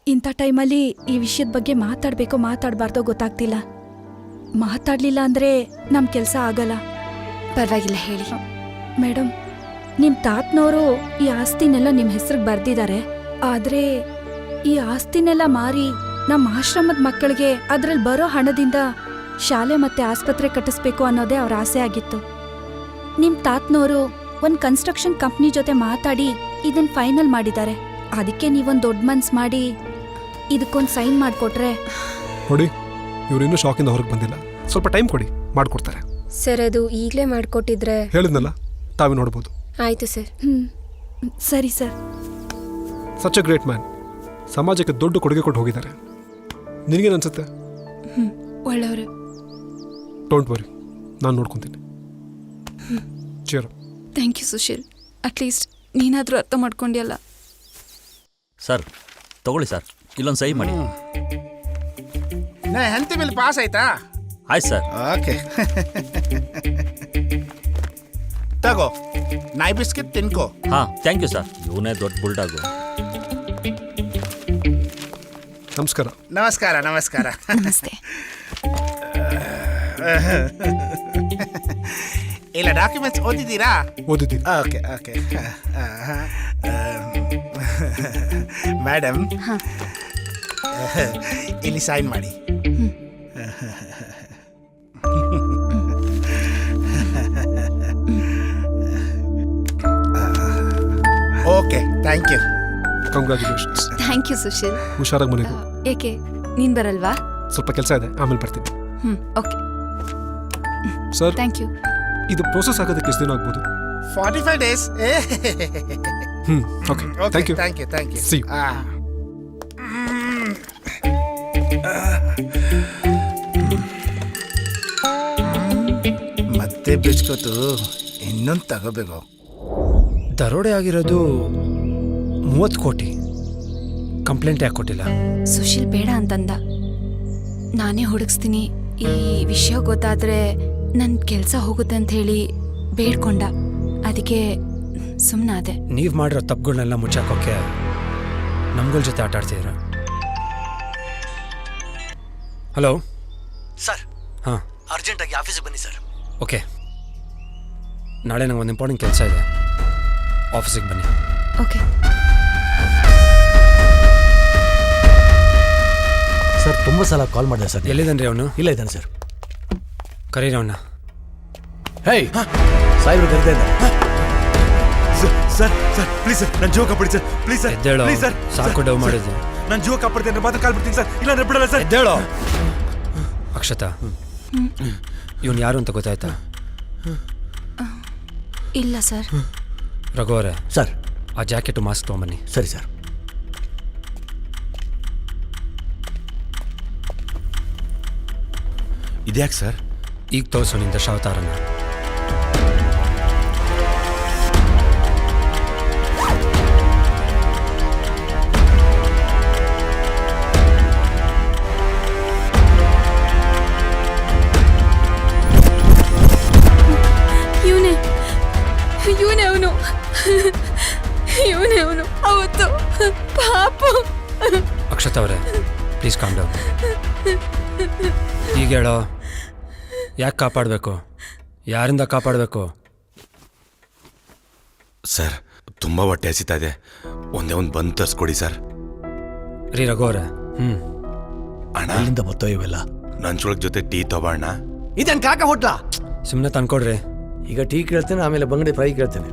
ಇಂಥ ಟೈಮಲ್ಲಿ ಈ ವಿಷಯದ ಬಗ್ಗೆ ಮಾತಾಡಬೇಕೋ ಮಾತಾಡಬಾರ್ದೋ ಗೊತ್ತಾಗ್ತಿಲ್ಲ. ಮಾತಾಡಲಿಲ್ಲ ಅಂದರೆ ನಮ್ಮ ಕೆಲಸ ಆಗಲ್ಲ. ಪರವಾಗಿಲ್ಲ, ಹೇಳಿ. ಮೇಡಮ್, ನಿಮ್ಮ ತಾತನವರು ಈ ಆಸ್ತಿನೆಲ್ಲ ನಿಮ್ಮ ಹೆಸ್ರಿಗೆ ಬರೆದಿದ್ದಾರೆ. ಆದರೆ ಈ ಆಸ್ತಿನೆಲ್ಲ ಮಾರಿ ನಮ್ಮ ಆಶ್ರಮದ ಮಕ್ಕಳಿಗೆ ಅದರಲ್ಲಿ ಬರೋ ಹಣದಿಂದ ಶಾಲೆ ಮತ್ತು ಆಸ್ಪತ್ರೆ ಕಟ್ಟಿಸ್ಬೇಕು ಅನ್ನೋದೇ ಅವ್ರ ಆಸೆ ಆಗಿತ್ತು. ನಿಮ್ಮ ತಾತನವರು ಒಂದು ಕನ್ಸ್ಟ್ರಕ್ಷನ್ ಕಂಪ್ನಿ ಜೊತೆ ಮಾತಾಡಿ ಇದನ್ನು ಫೈನಲ್ ಮಾಡಿದ್ದಾರೆ. ಅದಕ್ಕೆ ನೀವೊಂದು ದೊಡ್ಡ ಮನ್ಸು ಮಾಡಿ ಇದಕ್ಕೊಂದು ಸೈನ್ ಮಾಡಿಕೊಟ್ರೆ. ನೋಡಿ, ಇವರಿನ್ನೂ ಶಾಕಿಂದ ಹೊರಗೆ ಬಂದಿಲ್ಲ. ಸ್ವಲ್ಪ ಟೈಮ್ ಕೊಡಿ, ಮಾಡಿಕೊಡ್ತಾರೆ. ಸರ್, ಅದು ಈಗಲೇ ಮಾಡಿಕೊಟ್ಟಿದ್ರೆ. ಹೇಳಿದ್ನಲ್ಲ, ತಾವೇ ನೋಡ್ಬೋದು. ಆಯಿತು ಸರ್. ಸರಿ sir. Such a great man. ಸಮಾಜಕ್ಕೆ ದೊಡ್ಡ ಕೊಡುಗೆ ಕೊಟ್ಟು ಹೋಗಿದ್ದಾರೆ. ನಿನಗೇನು ಅನ್ಸುತ್ತೆ? ಒಳ್ಳೆಯವರು. ಡೋಂಟ್ ವರಿ, ನಾನು ನೋಡ್ಕೊತೀನಿ. ಚೇರು. Thank you Sushil. ಅಟ್ಲೀಸ್ಟ್ ನೀನಾದರೂ ಅರ್ಥ ಮಾಡ್ಕೊಂಡಿಯಲ್ಲ. ಸರ್ ತಗೊಳ್ಳಿ ಸರ್, ಇಲ್ಲೊಂದು ಸಹಿ ಮಾಡಿ. ಹೆಂಡತಿ ಮೇಲೆ ಪಾಸ್ ಆಯ್ತಾ? ಆಯ್ತು ಸರ್. ಓಕೆ, ತಗೋ ನಾಯಿ ಬಿಸ್ಕಿಟ್ ತಿನ್ಕೋ. ಹಾಂ, ಥ್ಯಾಂಕ್ ಯು ಸರ್. ಇವನೇ ದೊಡ್ಡ ಬುಲ್ಡಾಗು. ನಮಸ್ಕಾರ. ನಮಸ್ಕಾರ. ನಮಸ್ಕಾರ. ನಮಸ್ತೆ. ಇಲ್ಲ, ಡಾಕ್ಯುಮೆಂಟ್ಸ್ ಓದಿದ್ದೀರಾ? ಓದಿದ್ದೀನಿ. Okay okay. ಮೇಡಮ್, ಇಲ್ಲಿ ಸೈನ್ ಮಾಡಿ. Okay, thank you. Congratulations. Thank you Sushil. ಹುಷಾರಾಗಿ ಮನೆಗೆ. ಏಕೆ, ನೀನು ಬರಲ್ವಾ? ಸ್ವಲ್ಪ ಕೆಲಸ ಇದೆ, ಆಮೇಲೆ ಬರ್ತೀನಿ. Okay sir. Thank you. ಇದು ಪ್ರೋಸೆಸ್ ಆಗೋದಕ್ಕೆ ಎಷ್ಟು ದಿನ ಆಗ್ಬೋದು? 45 days. Okay, thank you. Thank you. Thank you. See you. ಮತ್ತೆ ಬಿಸ್ಕೊತು ಇನ್ನೊಂದು ತಗೋಬೇಕು. ದರೋಡೆ ಆಗಿರೋದು 30 ಕೋಟಿ. ಕಂಪ್ಲೇಂಟ್ ಯಾಕೆ ಕೊಟ್ಟಿಲ್ಲ? ಸುಶೀಲ್ ಬೇಡ ಅಂತಂದ. ನಾನೇ ಹುಡುಕ್ಸ್ತೀನಿ. ಈ ವಿಷಯ ಗೊತ್ತಾದ್ರೆ ನನ್ನ ಕೆಲಸ ಹೋಗುತ್ತೆ ಅಂತ ಹೇಳಿ ಬೇಡ್ಕೊಂಡ, ಅದಕ್ಕೆ ಸುಮ್ಮನಾದೆ. ನೀವು ಮಾಡಿರೋ ತಪ್ಪುಗಳನ್ನೆಲ್ಲ ಮುಚ್ಚಾಕೋಕ್ಕೆ ನಮ್ಗಳ ಜೊತೆ ಆಟ ಆಡ್ತಿದ್ದೀರ. ಹಲೋ ಸರ್, ಹಾಂ, ಅರ್ಜೆಂಟಾಗಿ ಆಫೀಸಿಗೆ ಬನ್ನಿ ಸರ್. ಓಕೆ. ನಾಳೆ ನಂಗೆ ಒಂದು ಇಂಪಾರ್ಟೆಂಟ್ ಕೆಲಸ ಇದೆ, ಆಫೀಸಿಗೆ ಬನ್ನಿ. ಓಕೆ ಸರ್, ತುಂಬ ಸಲ ಕಾಲ್ ಮಾಡಿದೆ ಸರ್. ಎಲ್ಲಿದ್ದಾನೆ ರೀ ಅವನು? ಇಲ್ಲ ಇದ್ದಾನೆ ಸರ್. ಕರೀರಿ ಅವನ್ನ. ಹೇಯ್, ಸಾಹೇಬ್ರು ಕರಿತಾ ಇದ್ದಾರೆ. ಸರ್ ಸರ್ ಪ್ಲೀಸ್ ಸರ್, ನನ್ನ ಜೀವ ಕಾಪಾಡಿ ಸರ್, ಪ್ಲೀಸ್ ಸರ್. ಎದ್ದೇಳೋ, ಪ್ಲೀಸ್ ಸರ್. ಸಾಕು ಡವ್ ಮಾಡಿದ್ದು. ನನ್ನ ಜೀವ ಕಾಪಾಡ್ತೀನಿ ಅಂದ್ರೆ ಮಾತ್ರ ಕಾಲ್ ಬಿಡ್ತೀನಿ ಸರ್, ಇಲ್ಲ ಬಿಡಲ್ಲ ಸರ್. ಎದ್ದೇಳೋ. ಅಕ್ಷತಾ, ಇವನು ಯಾರು ಅಂತ ಗೊತ್ತಾಯ್ತಾ? ಇಲ್ಲ ಸರ್. ರಘು ಅವರೇ, ಸರ್, ಆ ಜಾಕೆಟು ಮಾಸ್ಕ್ ತೊಗೊಂಬನ್ನಿ. ಸರಿ ಸರ್. ಇದ್ಯಾಕೆ ಸರ್? ಈಗ ತೋರಿಸು ನಿಂದ ದಶಾವತಾರನ. ಇವನೇ ಅವನು ಅವತ್ತು ಪಾಪ. ಅಕ್ಷತಾ ಅವರೇ, ಪ್ಲೀಸ್ ಕಾಮ್ ಡೌನ್. ಈಗ ಹೇಳೋ, ಯಾಕೆ ಕಾಪಾಡಬೇಕು? ಯಾರಿಂದ ಕಾಪಾಡಬೇಕು? ಸರ್, ತುಂಬ ಹೊಟ್ಟೆ ಹಸಿತಾ ಇದೆ, ಒಂದೇ ಒಂದು ಬಂದು ತರಿಸ್ಕೊಡಿ ಸರ್. ರೀ ರಘು ಅವರೇ, ಅಣ್ಣ ಅಲ್ಲಿಂದ ಬತ್ತೋ ಇವೆಲ್ಲ. ನಂಚೊಳಗ್ ಜೊತೆ ಟೀ ತಗೋಣ. ಇದೇನು ಕಾಕ ಹೋಟ್ಲಾ? ಸುಮ್ಮನೆ ತಂದ್ಕೊಡ್ರಿ. ಈಗ ಟೀ ಕೇಳ್ತೇನೆ, ಆಮೇಲೆ ಬಂಗಡಿ ಫ್ರೈ ಕೇಳ್ತೇನೆ.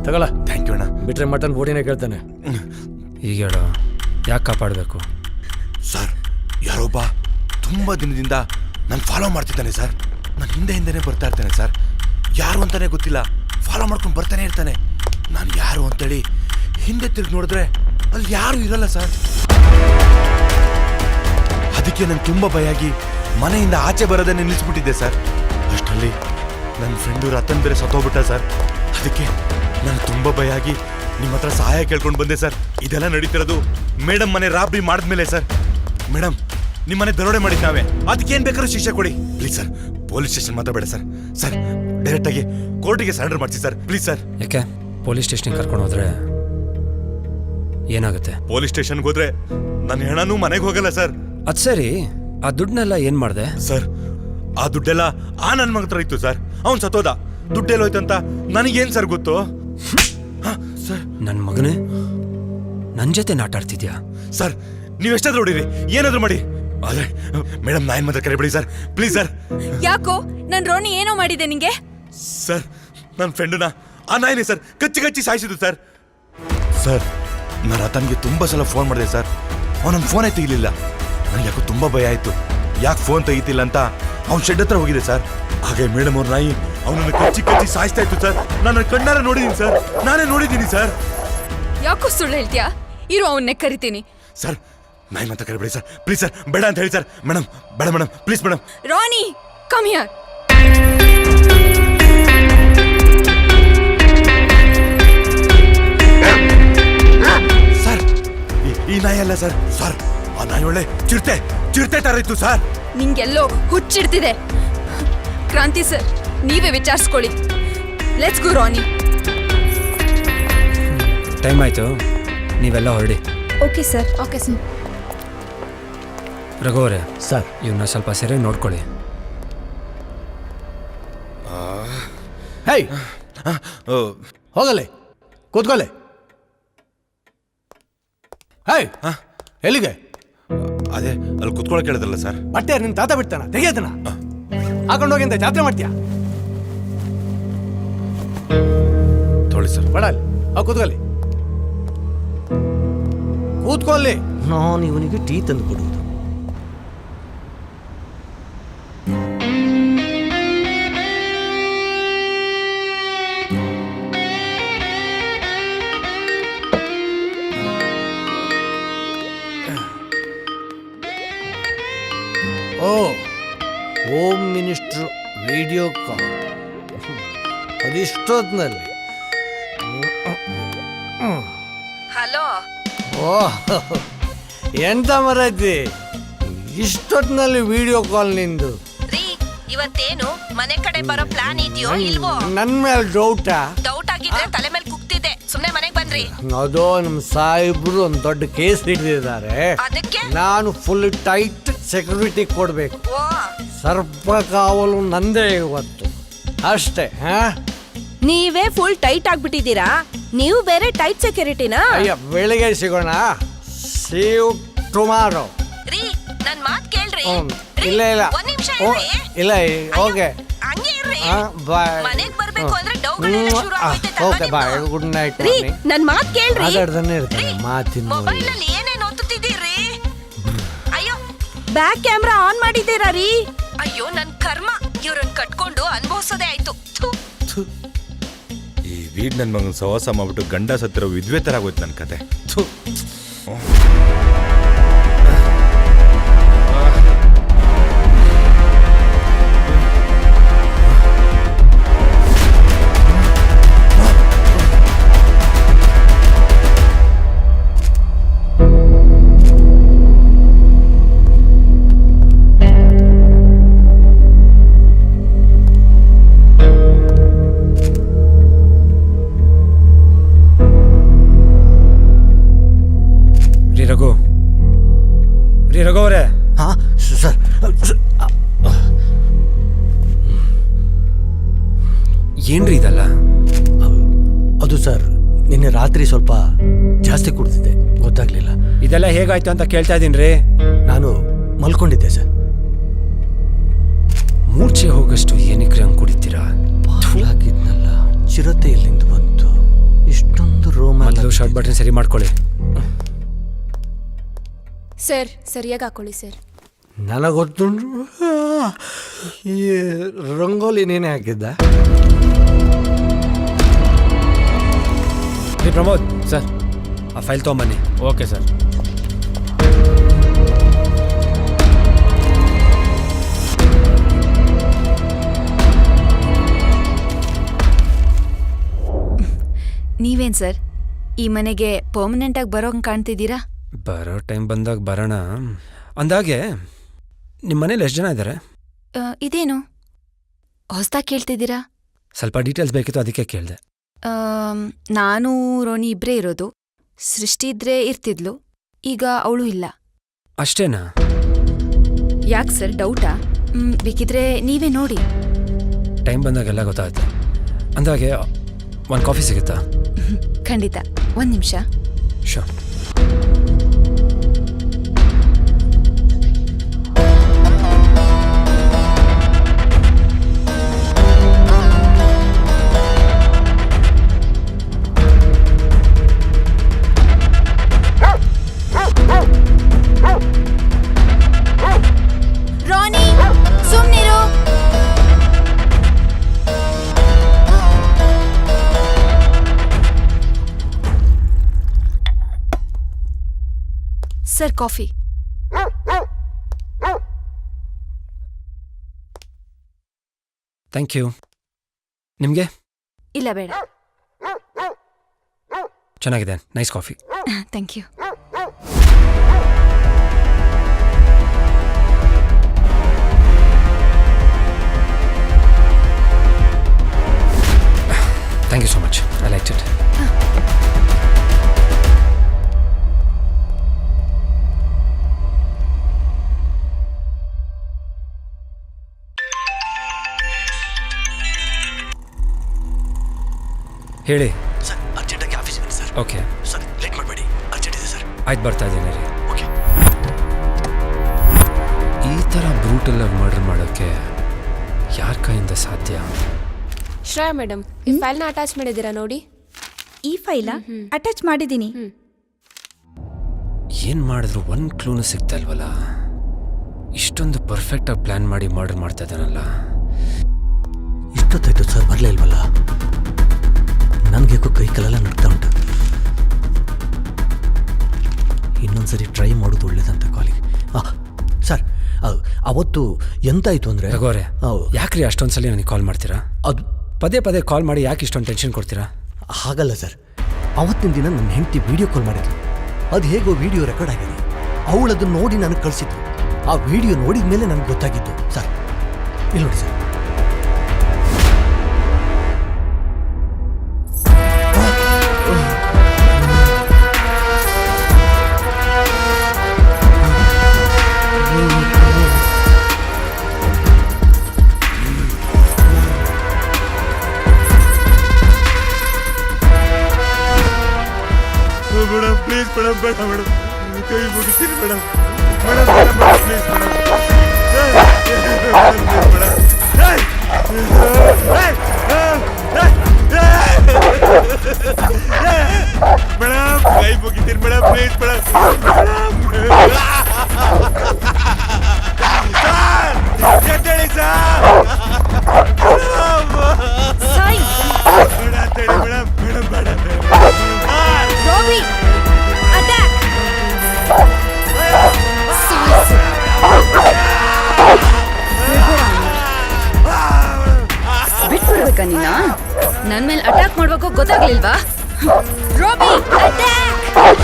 ತಗೊಳ. ಥ್ಯಾಂಕ್ ಯು ಅಣ್ಣ. ಬಿಟ್ರೆ ಮಟನ್ ಬೋಟಿನೇ ಕೇಳ್ತಾನೆ. ಈಗ ಹೇಳೋ, ಯಾಕೆ ಕಾಪಾಡಬೇಕು? ಸರ್, ಯಾರೊಬ್ಬ ತುಂಬ ದಿನದಿಂದ ನಾನು ಫಾಲೋ ಮಾಡ್ತಿದ್ದಾನೆ ಸರ್. ನಾನು ಹಿಂದೆನೇ ಬರ್ತಾ ಇರ್ತಾನೆ ಸರ್. ಯಾರು ಅಂತಾನೆ ಗೊತ್ತಿಲ್ಲ, ಫಾಲೋ ಮಾಡ್ಕೊಂಡು ಬರ್ತಾನೆ ಇರ್ತಾನೆ. ನಾನು ಯಾರು ಅಂತೇಳಿ ಹಿಂದೆ ತಿರುಗಿ ನೋಡಿದ್ರೆ ಅಲ್ಲಿ ಯಾರು ಇರಲ್ಲ ಸರ್. ಅದಕ್ಕೆ ನಂಗೆ ತುಂಬ ಭಯ ಆಗಿ ಮನೆಯಿಂದ ಆಚೆ ಬರೋದನ್ನೇ ನಿಲ್ಲಿಸ್ಬಿಟ್ಟಿದ್ದೆ ಸರ್. ಅಷ್ಟರಲ್ಲಿ ನನ್ನ ಫ್ರೆಂಡು ರತನ್ ಬೇರೆ ಸತ್ತೋಗ್ಬಿಟ್ಟ ಸರ್. ಅದಕ್ಕೆ ನಾನು ತುಂಬ ಭಯ ಆಗಿ ನಿಮ್ಮ ಹತ್ರ ಸಹಾಯ ಕೇಳ್ಕೊಂಡು ಬಂದೆ ಸರ್. ಇದೆಲ್ಲ ನಡೀತಿರೋದು ಮೇಡಮ್ ಮನೆ ರಾಬ್ರಿ ಮಾಡಿದ್ಮೇಲೆ ಸರ್. ಮೇಡಮ್, ನಿಮ್ಮ ಮನೆ ದರೋಡೆ ಮಾಡಿದ್ ನಾವೇ, ಅದಕ್ಕೇನು ಬೇಕಾದ್ರೂ ಶಿಕ್ಷೆ ಕೊಡಿ ಪ್ಲೀಸ್ ಸರ್. ಪೊಲೀಸ್ ಸ್ಟೇಷನ್ ಮಾತ್ರ ಬೇಡ ಸರ್. ಸರ್, ಡೈರೆಕ್ಟಾಗಿ ಕೋರ್ಟಿಗೆ ಸರೆಂಡರ್ ಮಾಡಿಸಿ ಸರ್, ಪ್ಲೀಸ್ ಸರ್. ಯಾಕೆ ಪೊಲೀಸ್ ಸ್ಟೇಷನ್ಗೆ ಕರ್ಕೊಂಡು ಹೋದ್ರೆ ಏನಾಗುತ್ತೆ? ಪೊಲೀಸ್ ಸ್ಟೇಷನ್ಗೆ ಹೋದ್ರೆ ನನ್ನ ಹೆಣನೂ ಮನೆಗೆ ಹೋಗಲ್ಲ ಸರ್. ಅದು ಸರಿ, ಆ ದುಡ್ಡನ್ನೆಲ್ಲ ಏನು ಮಾಡಿದೆ? ಸರ್, ಆ ದುಡ್ಡೆಲ್ಲ ಆ ನನ್ನ ಮಗ ಹತ್ರ ಇತ್ತು ಸರ್. ಅವ್ನು ಸತ್ತೋದ, ದುಡ್ಡೆಲ್ಲೋಯ್ತಂತ ನನಗೇನು ಸರ್ ಗೊತ್ತು? ಸರ್, ನನ್ನ ಮಗನೇ ನನ್ನ ಜೊತೆ ನಾಟಾಡ್ತಿದ್ಯಾ? ಸರ್, ನೀವೆಷ್ಟಾದ್ರೂ ಹೊಡೀರಿ, ಏನಾದ್ರೂ ಮಾಡಿ, ಆದ್ರೆ ಮೇಡಮ್ ನಾಯನ್ ಮಾತ್ರ ಕರಿಬೇಡಿ ಸರ್, ಪ್ಲೀಸ್ ಸರ್. ಯಾಕೋ ನನ್ ರೋಣಿ ಏನೋ ಮಾಡಿದೆ ನಿಂಗೆ? ಸರ್, ನನ್ನ ಫ್ರೆಂಡನ್ನ ಆ ನಾಯಿನೇ ಸರ್ ಕಚ್ಚಿ ಕಚ್ಚಿ ಸಾಯಿಸಿದ್ದು ಸರ್. ಸರ್, ನಾನು ರತನ್ಗೆ ತುಂಬ ಸಲ ಫೋನ್ ಮಾಡಿದೆ ಸರ್. ಅವನ ಫೋನೇ ತೆಗಿಲಿಲ್ಲ. ನನಗೆ ಯಾಕೋ ತುಂಬ ಭಯ ಆಯಿತು, ಯಾಕೆ ಫೋನ್ ತೆಗಿತಿಲ್ಲ ಅಂತ ಅವ್ನು ಶೆಡ್ ಹತ್ರ ಹೋಗಿದೆ ಸರ್. ಹಾಗೆ ಮೇಡಮ್ ಅವ್ರ ನಾಯಿ ಅವನನ್ನು ಕಚ್ಚಿ ಕಚ್ಚಿ ಸಾಯಿಸ್ತಾ ಇತ್ತು ಸರ್. ನಾನು ಕಣ್ಣಾರೆ ನೋಡಿದ್ದೀನಿ ಸರ್, ನಾನೇ ನೋಡಿದ್ದೀನಿ ಸರ್. ಯಾಕೋ ಸುಳ್ಳು ಹೇಳ್ತೀಯಾ? ಇರು, ಅವನ್ನೇ ಕರಿತೀನಿ. ಸರ್, ನಾಯಿ ಮಾತ್ರ ಕರಿಬೇಡಿ ಸರ್, ಪ್ಲೀಸ್ ಸರ್. ಬೇಡ ಅಂತ ಹೇಳಿ ಸರ್. ಮೇಡಮ್, ಬೇಡ madam, please madam. Rani, come here. Sir, ಈ ನಾಯಿ ಅಲ್ಲ ಸರ್. ಸರ್, ಆ ನಾಯಿ ಒಳ್ಳೆ ಚಿರತೆ ತರ ಇತ್ತು ಸರ್. ನಿಂಗೆಲ್ಲೋ ಹುಚ್ಚಿಡ್ತಿದೆ. ಕ್ರಾಂತಿ ಸರ್, ನೀವೇ ವಿಚಾರಿಸ್ಕೊಳ್ಳಿ. Let's go Rani. ಟೈಮ್ ಆಯಿತು, ನೀವೆಲ್ಲ ಹೊರಡಿ. Okay sir. Okay sir. Raghu ಅವರೇ, ಸರ್, ಇವನ್ನ ಸ್ವಲ್ಪ ಸರಿಯಾಗಿ ನೋಡ್ಕೊಳ್ಳಿ. ಹೇಯ್, ಹೋಗಲೆ, ಕೂತ್ಕೊಳ್ಳೆ. ಹೇಯ್, ಎಲ್ಲಿಗೆ? ಅದೇ ಅಲ್ಲಿ ಕುತ್ಕೊಳಕ್ ಹೇಳಿದ್ರಲ್ಲ ಸರ್. ಬಟ್ಟೆ ನಿನ್ ತಾತ ಬಿಡ್ತಾನ, ತೆಗಿಯದನ ಹಾಕೊಂಡೋಗಿ ಅಂತ ಜಾತ್ರೆ ಮಾಡ್ತೀಯ? ತೊಳಿ ಸರ್. ಬೇಡ, ಅಲ್ಲಿ ಕೂತ್ಕೊಳ್ಳಿ. ಕೂತ್ಕೊಳ್ಳಿ. ನಾನು ಇವನಿಗೆ ಟೀ ತಂದು ಕೊಡುವುದು. ಹೋಮ್ ಮಿನಿಸ್ಟರ್ ವಿಡಿಯೋ ಕಾಲ್ ಅದಿಷ್ಟೊತ್ತಿನಲ್ಲಿ. ಹಲೋ. ಓಹ್, ಎಂತ ಮರೈತಿ ಇಷ್ಟೊತ್ತಿನಲ್ಲಿ ವಿಡಿಯೋ ಕಾಲ್ ನಿಂದು? ರೀ, ಇವತ್ತೇನು ಮನೆ ಕಡೆ ಬರೋ ಪ್ಲಾನ್ ಇದೆಯೋ ಇಲ್ವೋ? ನನ್ ಮೇಲೆ ಡೌಟಾ? ಡೌಟ್ ಆಗಿದ್ರೆ ತಲೆ ಮೇಲೆ ಕುಗ್ತಿದೆ. ಸುಮ್ನೆ ಮನೆಗ್ ಬನ್ರಿ. ಅದು ನಮ್ಮ ಸಾಹೇಬ್ರು ಒಂದು ದೊಡ್ಡ ಕೇಸ್ ಹಿಡಿದಿದ್ದಾರೆ. ಅದಕ್ಕೆ ನಾನು ಫುಲ್ ಟೈಟ್ ಸೆಕ್ಯೂರಿಟಿ ಕೊಡ್ಬೇಕು. ಸರ್ಪ ಕಾವಲು ನಂದೇ ಇವತ್ತು ಅಷ್ಟೇ. ನೀವೇ ಫುಲ್ ಟೈಟ್ ಆಗ್ಬಿಟ್ಟಿದ್ದೀರಾ. ನೀವು ಬೇರೆ ಟೈಟ್ ಸೆಕ್ಯೂರಿಟಿನಾ? ಅಯ್ಯ, ಬೆಳಿಗ್ಗೆ ಸಿಗೋಣ. Save tomorrow. ರೀ, ನನ್ ಮಾತ್ ಕೇಳ್ರಿ. ಇಲ್ಲ ಇಲ್ಲ ಒಂದ್ ನಿಮಿಷ ಇಲ್ಲ, ಓಕೆ ಹಂಗೆ ಇರ್ರಿ. ಬಾಯ್. ಮನೆಗ್ ಬರ್ಬೇಕು ಅಂದ್ರೆ ಡೌಟ್ಗಳೆಲ್ಲ ಶುರು ಆಗೋಯ್ತೈತೆ. Okay bye, good night. ರೀ, ನನ್ ಮಾತ್ ಕೇಳ್ರಿ. ಮಾತಾಡ್ತಾನೆ ಇರ್ತೀನಿ ಮಾತಿನ. ಮೊಬೈಲ್ ಅಲ್ಲಿ ಏನೇನ್ ಓದ್ತಿದ್ದೀರಿ? ಅಯ್ಯೋ, ಬ್ಯಾಕ್ ಕ್ಯಾಮ್ರಾ ಆನ್ ಮಾಡಿದ್ದೀರಾ ರೀ? ಅಯ್ಯೋ ನನ್ ಕರ್ಮ, ಇವ್ರನ್ನ ಕಟ್ಕೊಂಡು ಅನುಭವಿಸೋದೇ ಆಯ್ತು. ಈ ವೀಡ್ ನನ್ನ ಮಗನ ಸಹವಾಸ ಮಾಡ್ಬಿಟ್ಟು ಗಂಡ ಸತ್ತಿರೋ ವಿದ್ವೆ ಥರ ಆಗೋಯ್ತು ನನ್ನ ಕತೆ. ರಘು ಅವರೇ. ಹಾಂ ಸರ್. ಏನ್ರಿ ಇದಲ್ಲ? ಅದು ಸರ್, ನಿನ್ನೆ ರಾತ್ರಿ ಸ್ವಲ್ಪ ಜಾಸ್ತಿ ಕುಡ್ತಿದ್ದೆ, ಗೊತ್ತಾಗ್ಲಿಲ್ಲ. ಇದೆಲ್ಲ ಹೇಗಾಯ್ತು ಅಂತ ಕೇಳ್ತಾ ಇದೀನಿ ರೀ. ನಾನು ಮಲ್ಕೊಂಡಿದ್ದೆ ಸರ್. ಮೂರ್ಛೆ ಹೋಗಷ್ಟು ಏನಕ್ಕೆ ಹಂಗೆ ಕುಡಿತೀರಾ? ಹಾಕಿದ್ನಲ್ಲ, ಚಿರತೆ ಎಲ್ಲಿಂದ ಬಂತು? ಇಷ್ಟೊಂದು ರೋಮ. ಮೊದಲು ಶಾರ್ಟ್ ಬಟನ್ ಸರಿ ಮಾಡ್ಕೊಳ್ಳಿ. ಸರ್, ಸರಿಯಾಗಿ ಹಾಕೊಳ್ಳಿ ಸರ್. ನನಗೊತ್ತುಂಟು, ಈ ರಂಗೋಲಿ ನೀನೇ ಹಾಕಿದ್ದ? ರೀ ಪ್ರಮೋದ್ ಸರ್, ಆ ಫೈಲ್ ತೊಗೊಂಬನ್ನಿ. Okay sir. ನೀವೇನ್ ಸರ್ ಈ ಮನೆಗೆ ಪರ್ಮನೆಂಟ್ ಆಗಿ ಬರೋಂಗ್ ಕಾಣ್ತಿದ್ದೀರಾ? ಬರೋ ಟೈಮ್ ಬಂದಾಗ ಬರೋಣ. ಅಂದಾಗೆ ನಿಮ್ಮ ಮನೇಲಿ ಎಷ್ಟು ಜನ ಇದ್ದಾರೆ? ಇದೇನು ಹೊಸ್ದಾಗಿ ಕೇಳ್ತಿದ್ದೀರಾ? ಸ್ವಲ್ಪ ಡೀಟೇಲ್ಸ್ ಬೇಕಿತ್ತು, ಅದಕ್ಕೆ ಕೇಳಿದೆ. ನಾನು ರೋನಿ ಇಬ್ಬರೇ ಇರೋದು. ಸೃಷ್ಟಿ ಇದ್ರೆ ಇರ್ತಿದ್ಲು, ಈಗ ಅವಳು ಇಲ್ಲ. ಅಷ್ಟೇನಾ? ಯಾಕೆ ಸರ್, ಡೌಟಾ? ಬೇಕಿದ್ರೆ ನೀವೇ ನೋಡಿ. ಟೈಮ್ ಬಂದಾಗೆಲ್ಲ ಗೊತ್ತಾಗುತ್ತೆ. ಅಂದಾಗೆ ಒಂದು ಕಾಫಿ ಸಿಗುತ್ತಾ? ಖಂಡಿತ, ಒಂದು ನಿಮಿಷ. ಶೋರ್. ರೋನಿ, ಸುಮ್ನಿರು. Sir, coffee. Thank you. ನಿಮಗೆ? ಇಲ್ಲ, ಬೇಡ. ಚೆನ್ನಾಗಿದೆ, nice coffee. Thank you. Thank you so much, I like it. ಹೇಳಿ ಸರ್. ಅರ್ಜೆಂಟಾಗಿ ಆಫೀಸ್ ಬನ್ನಿ ಸರ್. ಓಕೆ ಸರ್, ಲೇಟ್ ಮಾಡಬೇಡಿ, ಅರ್ಜೆಂಟ್ ಇದೆ ಸರ್. ಆಯ್ತು, ಬರ್ತಾ ಇದ್ದೀನಿ ರೀ. ಓಕೆ. ಈ ಥರ ಬ್ರೂಟಲ್ ಆಗಿ ಮರ್ಡರ್ ಮಾಡೋಕ್ಕೆ ಯಾರ ಕೈಯಿಂದ ಸಾಧ್ಯ? ಶ್ರೇಯಾ ಮೇಡಮ್, ಈ ಫೈಲ್ನ ಅಟ್ಯಾಚ್ ಮಾಡಿದ್ದೀರಾ ನೋಡಿ. ಈ ಫೈಲ ಅಟ್ಯಾಚ್ ಮಾಡಿದ್ದೀನಿ. ಏನು ಮಾಡಿದ್ರು ಒಂದು ಕ್ಲೂನು ಸಿಗ್ತಾ ಇಲ್ವಲ್ಲ. ಇಷ್ಟೊಂದು ಪರ್ಫೆಕ್ಟಾಗಿ ಪ್ಲ್ಯಾನ್ ಮಾಡಿ ಮರ್ಡರ್ ಮಾಡ್ತಾ ಇದ್ದಾನಲ್ಲ. ಇಷ್ಟೊತ್ತಾಯ್ತು ಸರ್, ಬರಲೇ ಇಲ್ವಲ್ಲ. ನನಗೇಕೋ ಕೈ ಕಾಲೆಲ್ಲ ನಡ್ತಾ ಉಂಟು. ಇನ್ನೊಂದ್ಸರಿ ಟ್ರೈ ಮಾಡೋದು ಒಳ್ಳೇದಂತ ಕಾಲಿಗೆ. ಸರ್, ಅವತ್ತು ಎಂತಾಯ್ತು ಅಂದರೆ ರಘೋರೆ, ಯಾಕ್ರಿ ಅಷ್ಟೊಂದು ಸಲ ನನಗೆ ಕಾಲ್ ಮಾಡ್ತೀರಾ? ಅದು ಪದೇ ಪದೇ ಕಾಲ್ ಮಾಡಿ ಯಾಕೆ ಇಷ್ಟೊಂದು ಟೆನ್ಷನ್ ಕೊಡ್ತೀರಾ? ಹಾಗಲ್ಲ ಸರ್, ಅವತ್ತಿನ ದಿನ ನನ್ನ ಹೆಂಡತಿ ವಿಡಿಯೋ ಕಾಲ್ ಮಾಡಿದ್ಲು. ಅದು ಹೇಗೋ ವಿಡಿಯೋ ರೆಕಾರ್ಡ್ ಆಗಿದೆ. ಅವಳು ಅದನ್ನು ನೋಡಿ ನನಗೆ ಕಳಿಸಿದ್ರು. ಆ ವಿಡಿಯೋ ನೋಡಿದ ಮೇಲೆ ನನಗೆ ಗೊತ್ತಾಗಿತ್ತು ಸರ್, ಇಲ್ಲಿ ನೋಡಿ ಸರ್. ಮೇಡಮ್ ಪ್ಲೀಸ್ ಮೇಡಮ್ ಬೇಡ ಮೇಡಮ್ ಕೈ ಮುಗಿತೀನಿ madam madam madam please madam madam ಕೈ ಮುಗಿತೀನಿ ಮೇಡಮ್ ಪ್ಲೀಸ್ ಮೇಡಮ್ ಹೇಳಿ ಸರ್ ಮೇಡಮ್ ಮೇಡಮ್ ಬೇಡ ರೋಬಿ ಅಟ್ಯಾಕ್ ಬಿಟ್ಬಿಡ್ಬೇಕಾ ನೀನ? ನನ್ ಮೇಲೆ ಅಟ್ಯಾಕ್ ಮಾಡ್ಬೇಕು ಗೊತ್ತಾಗ್ಲಿಲ್ವಾ? ರೋಬಿ ಅಟ್ಯಾಕ್!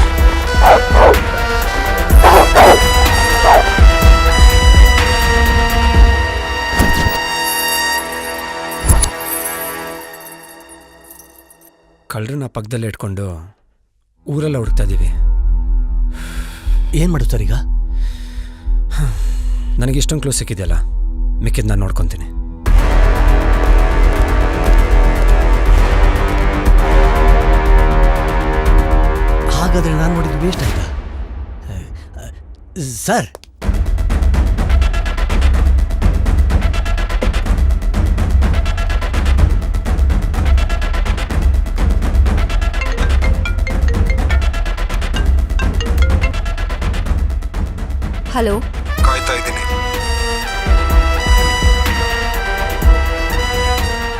ಕಳ್ಳರನ್ನ ಪಕ್ಕದಲ್ಲೇ ಇಟ್ಕೊಂಡು ಊರೆಲ್ಲ ಹುಡುಕ್ತಾ ಇದ್ದೀವಿ. ಏನು ಮಾಡೋದು ಸರ್ ಈಗ? ನನಗೆ ಇಷ್ಟೊಂದು ಕ್ಲೂ ಸಿಕ್ಕಿದೆಯಲ್ಲ, ಮಿಕ್ಕಿದ್ದು ನಾನು ನೋಡ್ಕೊತೀನಿ. ಹಾಗಾದರೆ ನಾನು ನೋಡಿದ್ದು ವೇಸ್ಟ್ ಆಯ್ತಾ ಸರ್? ಹಲೋ, ಕಾಯ್ತಾ ಇದ್ದೀನಿ.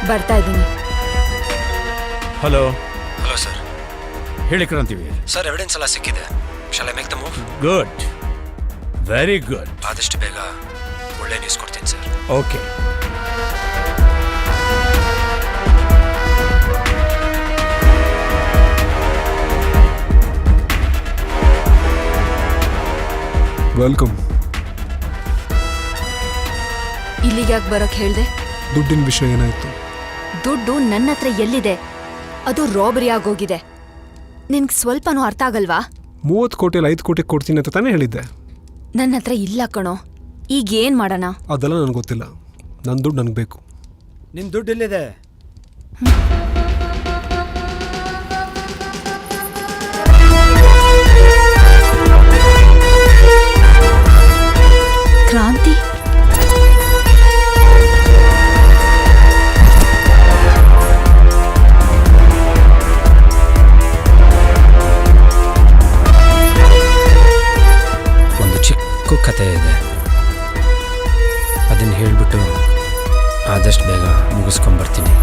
ಬರ್ತಾ ಇದ್ದೀನಿ. Hello hello sir. ಹೇಳಿ ಕ್ರಾಂತಿವೀರ್. ಸರ್, ಎವಿಡೆನ್ಸ್ ಎಲ್ಲ ಸಿಕ್ಕಿದೆ. Shall I make the move? Good, very good. ಆದಷ್ಟು ಬೇಗ ಒಳ್ಳೆ ನ್ಯೂಸ್ ಕೊಡ್ತೀನಿ ಸರ್. ಓಕೆ. ವೆಲ್ಕಮ್. ಇಲ್ಲಿಗೆ ಯಾಕೆ ಬರೋಕ್ ಹೇಳ್ದೆ? ದುಡ್ಡಿನ ವಿಷಯ ಏನಾಯ್ತು? ದುಡ್ಡು ನನ್ನ ಹತ್ರ ಎಲ್ಲಿದೆ? ಅದು ರಾಬರಿ ಆಗೋಗಿದೆ. ನಿನ್ಗೆ ಸ್ವಲ್ಪನೂ ಅರ್ಥ ಆಗಲ್ವಾ? 30 ಕೋಟಿಯಲ್ಲಿ 5 ಕೋಟಿ ಕೊಡ್ತೀನಿ ಅಂತ ತಾನೇ ಹೇಳಿದ್ದೆ. ನನ್ನ ಹತ್ರ ಇಲ್ಲ ಕಣೋ. ಈಗ ಏನ್ ಮಾಡೋಣ? ಅದೆಲ್ಲ ನನಗೆ ಗೊತ್ತಿಲ್ಲ. ನನ್ನ ದುಡ್ಡು ನನಗೆ ಬೇಕು. ನಿನ್ನ ದುಡ್ಡು ಎಲ್ಲಿದೆ? ಕ್ರಾಂತಿ, ಒಂದು ಚಿಕ್ಕ ಕಥೆ ಇದೆ, ಅದನ್ನು ಹೇಳಿಬಿಟ್ಟು ಆದಷ್ಟು ಬೇಗ ಮುಗಿಸ್ಕೊಂಡ್ಬರ್ತೀನಿ.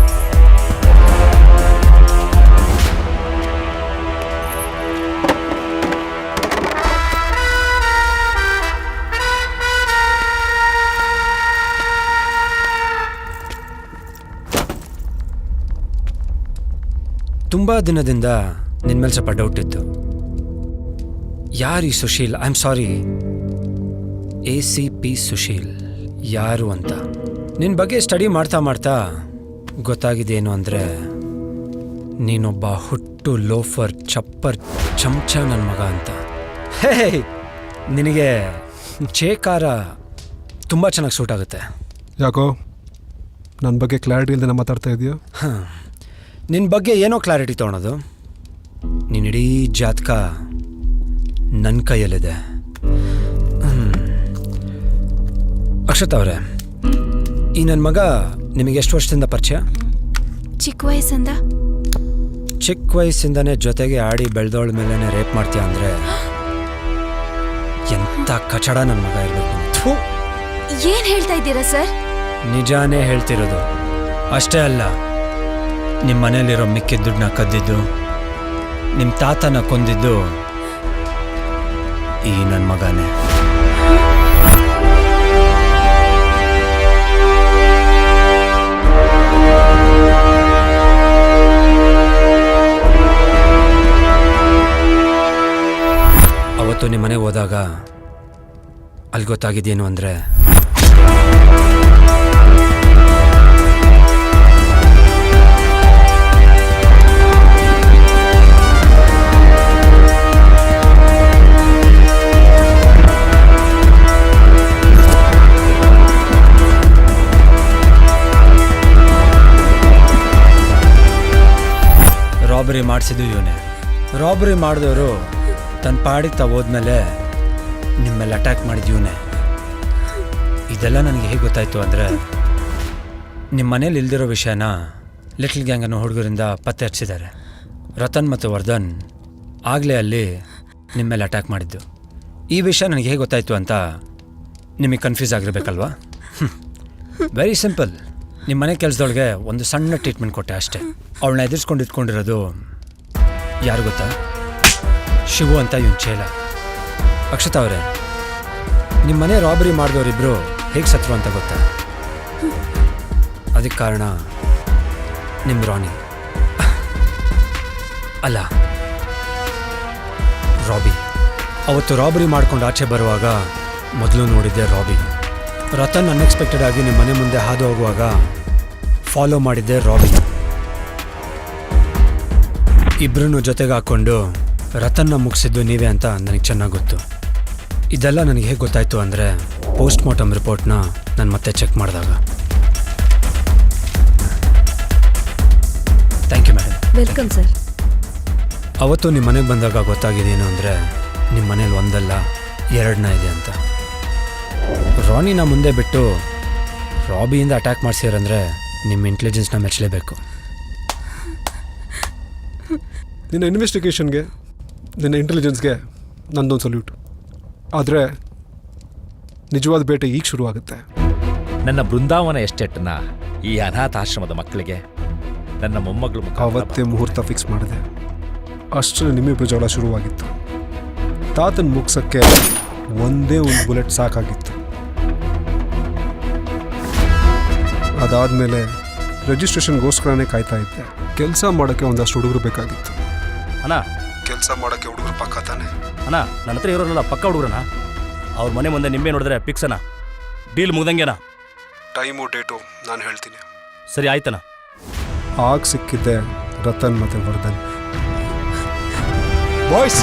ತುಂಬ ದಿನದಿಂದ ನಿನ್ನ ಮೇಲೆ ಸ್ವಲ್ಪ ಡೌಟ್ ಇತ್ತು. ಯಾರು ಈ Sushil? I am sorry, ACP Sushil ಯಾರು ಅಂತ. ನಿನ್ನ ಬಗ್ಗೆ ಸ್ಟಡಿ ಮಾಡ್ತಾ ಮಾಡ್ತಾ ಗೊತ್ತಾಗಿದ್ದೇನು ಅಂದರೆ, ನೀನೊಬ್ಬ ಹುಟ್ಟು ಲೋಫರ್, ಚಪ್ಪರ್, ಚಮಚ ನನ್ನ ಮಗ ಅಂತ. ಹೇ, ನಿನಗೆ ಚೇಕಾರ ತುಂಬ ಚೆನ್ನಾಗಿ ಸೂಟ್ ಆಗುತ್ತೆ. ಯಾಕೋ ನನ್ನ ಬಗ್ಗೆ ಕ್ಲಾರಿಟಿ ಇಲ್ಲದೆ ಮಾತಾಡ್ತಾ ಇದೆಯಾ? ಹಾಂ, ನಿನ್ನ ಬಗ್ಗೆ ಏನೋ ಕ್ಲಾರಿಟಿ ತೊಗೊಳೋದು? ನಿನ್ನ ಇಡೀ ಜಾತಕ ನನ್ನ ಕೈಯಲ್ಲಿದೆ. ಅಕ್ಷತಾ ಅವರೇ, ಈ ನನ್ನ ಮಗ ನಿಮಗೆ ಎಷ್ಟು ವರ್ಷದಿಂದ ಪರಿಚಯ? ಚಿಕ್ಕ ವಯಸ್ಸಿಂದ. ಚಿಕ್ಕ ವಯಸ್ಸಿಂದನೇ ಜೊತೆಗೆ ಆಡಿ ಬೆಳೆದವಳ ಮೇಲೇ ರೇಪ್ ಮಾಡ್ತೀಯ ಅಂದರೆ ಎಂಥ ಕಚಡ ನನ್ನ ಮಗ ಇರಬೇಕು. ಏನ್ ಹೇಳ್ತಾ ಇದ್ದೀರಾ ಸರ್? ನಿಜಾನೇ ಹೇಳ್ತಿರೋದು. ಅಷ್ಟೇ ಅಲ್ಲ, ನಿಮ್ಮ ಮನೇಲಿರೋ ಮಿಕ್ಕಿದ ದುಡ್ಡನ್ನ ಕದ್ದಿದ್ದು, ನಿಮ್ಮ ತಾತನ ಕೊಂದಿದ್ದು ಈ ನನ್ನ ಮಗನೇ. ಅವತ್ತು ನಿಮ್ಮ ಮನೆಗೆ ಹೋದಾಗ ಅಲ್ಲಿ ಗೊತ್ತಾಗಿದ್ದೇನು ಅಂದರೆ, ರಾಬರಿ ಮಾಡಿಸಿದ್ದು ಇವನೇ. ರಾಬರಿ ಮಾಡಿದವರು ತನ್ನ ಪಾಡಿಗೆ ತಾವು ಹೋದ್ಮೇಲೆ ನಿಮ್ಮೆಲ್ಲ ಅಟ್ಯಾಕ್ ಮಾಡಿದ್ದು ಇವನೇ. ಇದೆಲ್ಲ ನನಗೆ ಹೇಗೆ ಗೊತ್ತಾಯಿತು ಅಂದರೆ, ನಿಮ್ಮ ಮನೇಲಿ ಇಲ್ದಿರೋ ವಿಷಯನ ಲಿಟ್ಲ್ ಗ್ಯಾಂಗ್ ಅನ್ನೋ ಹುಡುಗರಿಂದ ಪತ್ತೆ ಹಚ್ಚಿದ್ದಾರೆ. ರತನ್ ಮತ್ತು ವರ್ಧನ್ ಆಗಲೇ ಅಲ್ಲಿ ನಿಮ್ಮ ಮೇಲೆ ಅಟ್ಯಾಕ್ ಮಾಡಿದ್ದು. ಈ ವಿಷಯ ನನಗೆ ಹೇಗೆ ಗೊತ್ತಾಯಿತು ಅಂತ ನಿಮಗೆ ಕನ್ಫ್ಯೂಸ್ ಆಗಿರ್ಬೇಕಲ್ವಾ? Very simple. ನಿಮ್ಮ ಮನೆ ಕೆಲಸದೊಳಗೆ ಒಂದು ಸಣ್ಣ ಟ್ರೀಟ್ಮೆಂಟ್ ಕೊಟ್ಟೆ ಅಷ್ಟೇ. ಅವಳನ್ನ ಎದುರಿಸ್ಕೊಂಡು ಇಟ್ಕೊಂಡಿರೋದು ಯಾರು ಗೊತ್ತಾ? ಶಿವು ಅಂತ ಇವನ್ ಚೇಲ. ಅಕ್ಷತಾ ಅವರೇ, ನಿಮ್ಮ ಮನೆ ರಾಬರಿ ಮಾಡಿದವರಿಬ್ಬರು ಹೇಗೆ ಸತ್ರು ಅಂತ ಗೊತ್ತಾ? ಅದಕ್ಕೆ ಕಾರಣ ನಿಮ್ಮ ರಾಣಿ ಅಲ್ಲ, ರಾಬಿ. ಅವತ್ತು ರಾಬರಿ ಮಾಡ್ಕೊಂಡು ಆಚೆ ಬರುವಾಗ ಮೊದಲು ನೋಡಿದ್ದೆ ರಾಬಿ. ರತನ್ ಅನ್ಎಕ್ಸ್ಪೆಕ್ಟೆಡ್ ಆಗಿ ನಿಮ್ಮ ಮನೆ ಮುಂದೆ ಹಾದು ಹೋಗುವಾಗ ಫಾಲೋ ಮಾಡಿದ್ದೆ ರಾಬಿ. ಇಬ್ಬರನ್ನು ಜೊತೆಗೆ ಹಾಕ್ಕೊಂಡು ರತನ್ನ ಮುಗಿಸಿದ್ದು ನೀವೇ ಅಂತ ನನಗೆ ಚೆನ್ನಾಗಿ ಗೊತ್ತು. ಇದೆಲ್ಲ ನನಗೆ ಹೇಗೆ ಗೊತ್ತಾಯಿತು ಅಂದರೆ, ಪೋಸ್ಟ್ ಮಾರ್ಟಮ್ ರಿಪೋರ್ಟ್ನ ನಾನು ಮತ್ತೆ ಚೆಕ್ ಮಾಡಿದಾಗ. Thank you madam. Welcome sir. ಅವತ್ತು ನಿಮ್ಮ ಮನೆಗೆ ಬಂದಾಗ ಗೊತ್ತಾಗಿದ್ದೇನು ಅಂದರೆ, ನಿಮ್ಮ ಮನೇಲಿ ಒಂದಲ್ಲ ಎರಡನ್ನ ಇದೆ ಅಂತ. ರಾಣಿನ ಮುಂದೆ ಬಿಟ್ಟು ರಾಬಿಯಿಂದ ಅಟ್ಯಾಕ್ ಮಾಡಿಸಿರಂದರೆ ನಿಮ್ಮ ಇಂಟೆಲಿಜೆನ್ಸ್ನ ಮೆಚ್ಚಲೇಬೇಕು. ನಿನ್ನ ಇನ್ವೆಸ್ಟಿಗೇಷನ್ಗೆ, ನಿನ್ನ ಇಂಟೆಲಿಜೆನ್ಸ್ಗೆ ನಂದೊಂದು ಸಲ್ಯೂಟ್. ಆದರೆ ನಿಜವಾದ ಬೇಟೆ ಈಗ ಶುರುವಾಗುತ್ತೆ. ನನ್ನ ಬೃಂದಾವನ ಎಸ್ಟೇಟ್ನ ಈ ಅನಾಥಾಶ್ರಮದ ಮಕ್ಕಳಿಗೆ ನನ್ನ ಮೊಮ್ಮಗಳು ಅವತ್ತೇ ಮುಹೂರ್ತ ಫಿಕ್ಸ್ ಮಾಡಿದೆ. ಅಷ್ಟರಲ್ಲಿ ನಿಮ್ಮಿಬ್ಬರು ಜಗಳ ಶುರುವಾಗಿತ್ತು. ತಾತನ ಮುಗ್ಸಕ್ಕೆ ಒಂದೇ ಒಂದು ಬುಲೆಟ್ ಸಾಕಾಗಿತ್ತು. ಅದಾದಮೇಲೆ ರಿಜಿಸ್ಟ್ರೇಷನ್ಗೋಸ್ಕರನೇ ಕಾಯ್ತಾ ಇದ್ದೆ. ಕೆಲಸ ಮಾಡೋಕ್ಕೆ ಒಂದಷ್ಟು ಹುಡುಗರು ಬೇಕಾಗಿತ್ತು. ಅಣ್ಣ, ಕೆಲಸ ಮಾಡೋಕ್ಕೆ ಹುಡುಗರು ಪಕ್ಕ ತಾನೆ. ಅಣ್ಣ, ನನ್ನ ಹತ್ರ ಇರೋರಲ್ಲ ಪಕ್ಕ ಹುಡುಗರಣ್ಣ. ಅವ್ರ ಮನೆ ಮುಂದೆ ನಿಂಬೆ ನೋಡಿದ್ರೆ ಫಿಕ್ಸಣ್ಣ. ಡೀಲ್ ಮುಗ್ದಂಗೆನಾ? ಟೈಮು ಡೇಟು ನಾನು ಹೇಳ್ತೀನಿ. ಸರಿ ಆಯ್ತಣ್ಣ. ಆಗ ಸಿಕ್ಕಿದ್ದೆ ರತನ್ ಮತ್ತು Vardhan. Boys,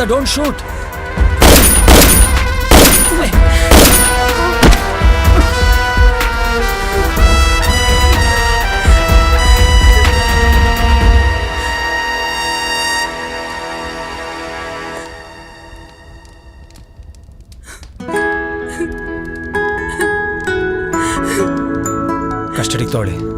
Sharada don't shoot. ಕಸ್ಟಡಿಗೆ ತಗೊಳ್ಳಿ.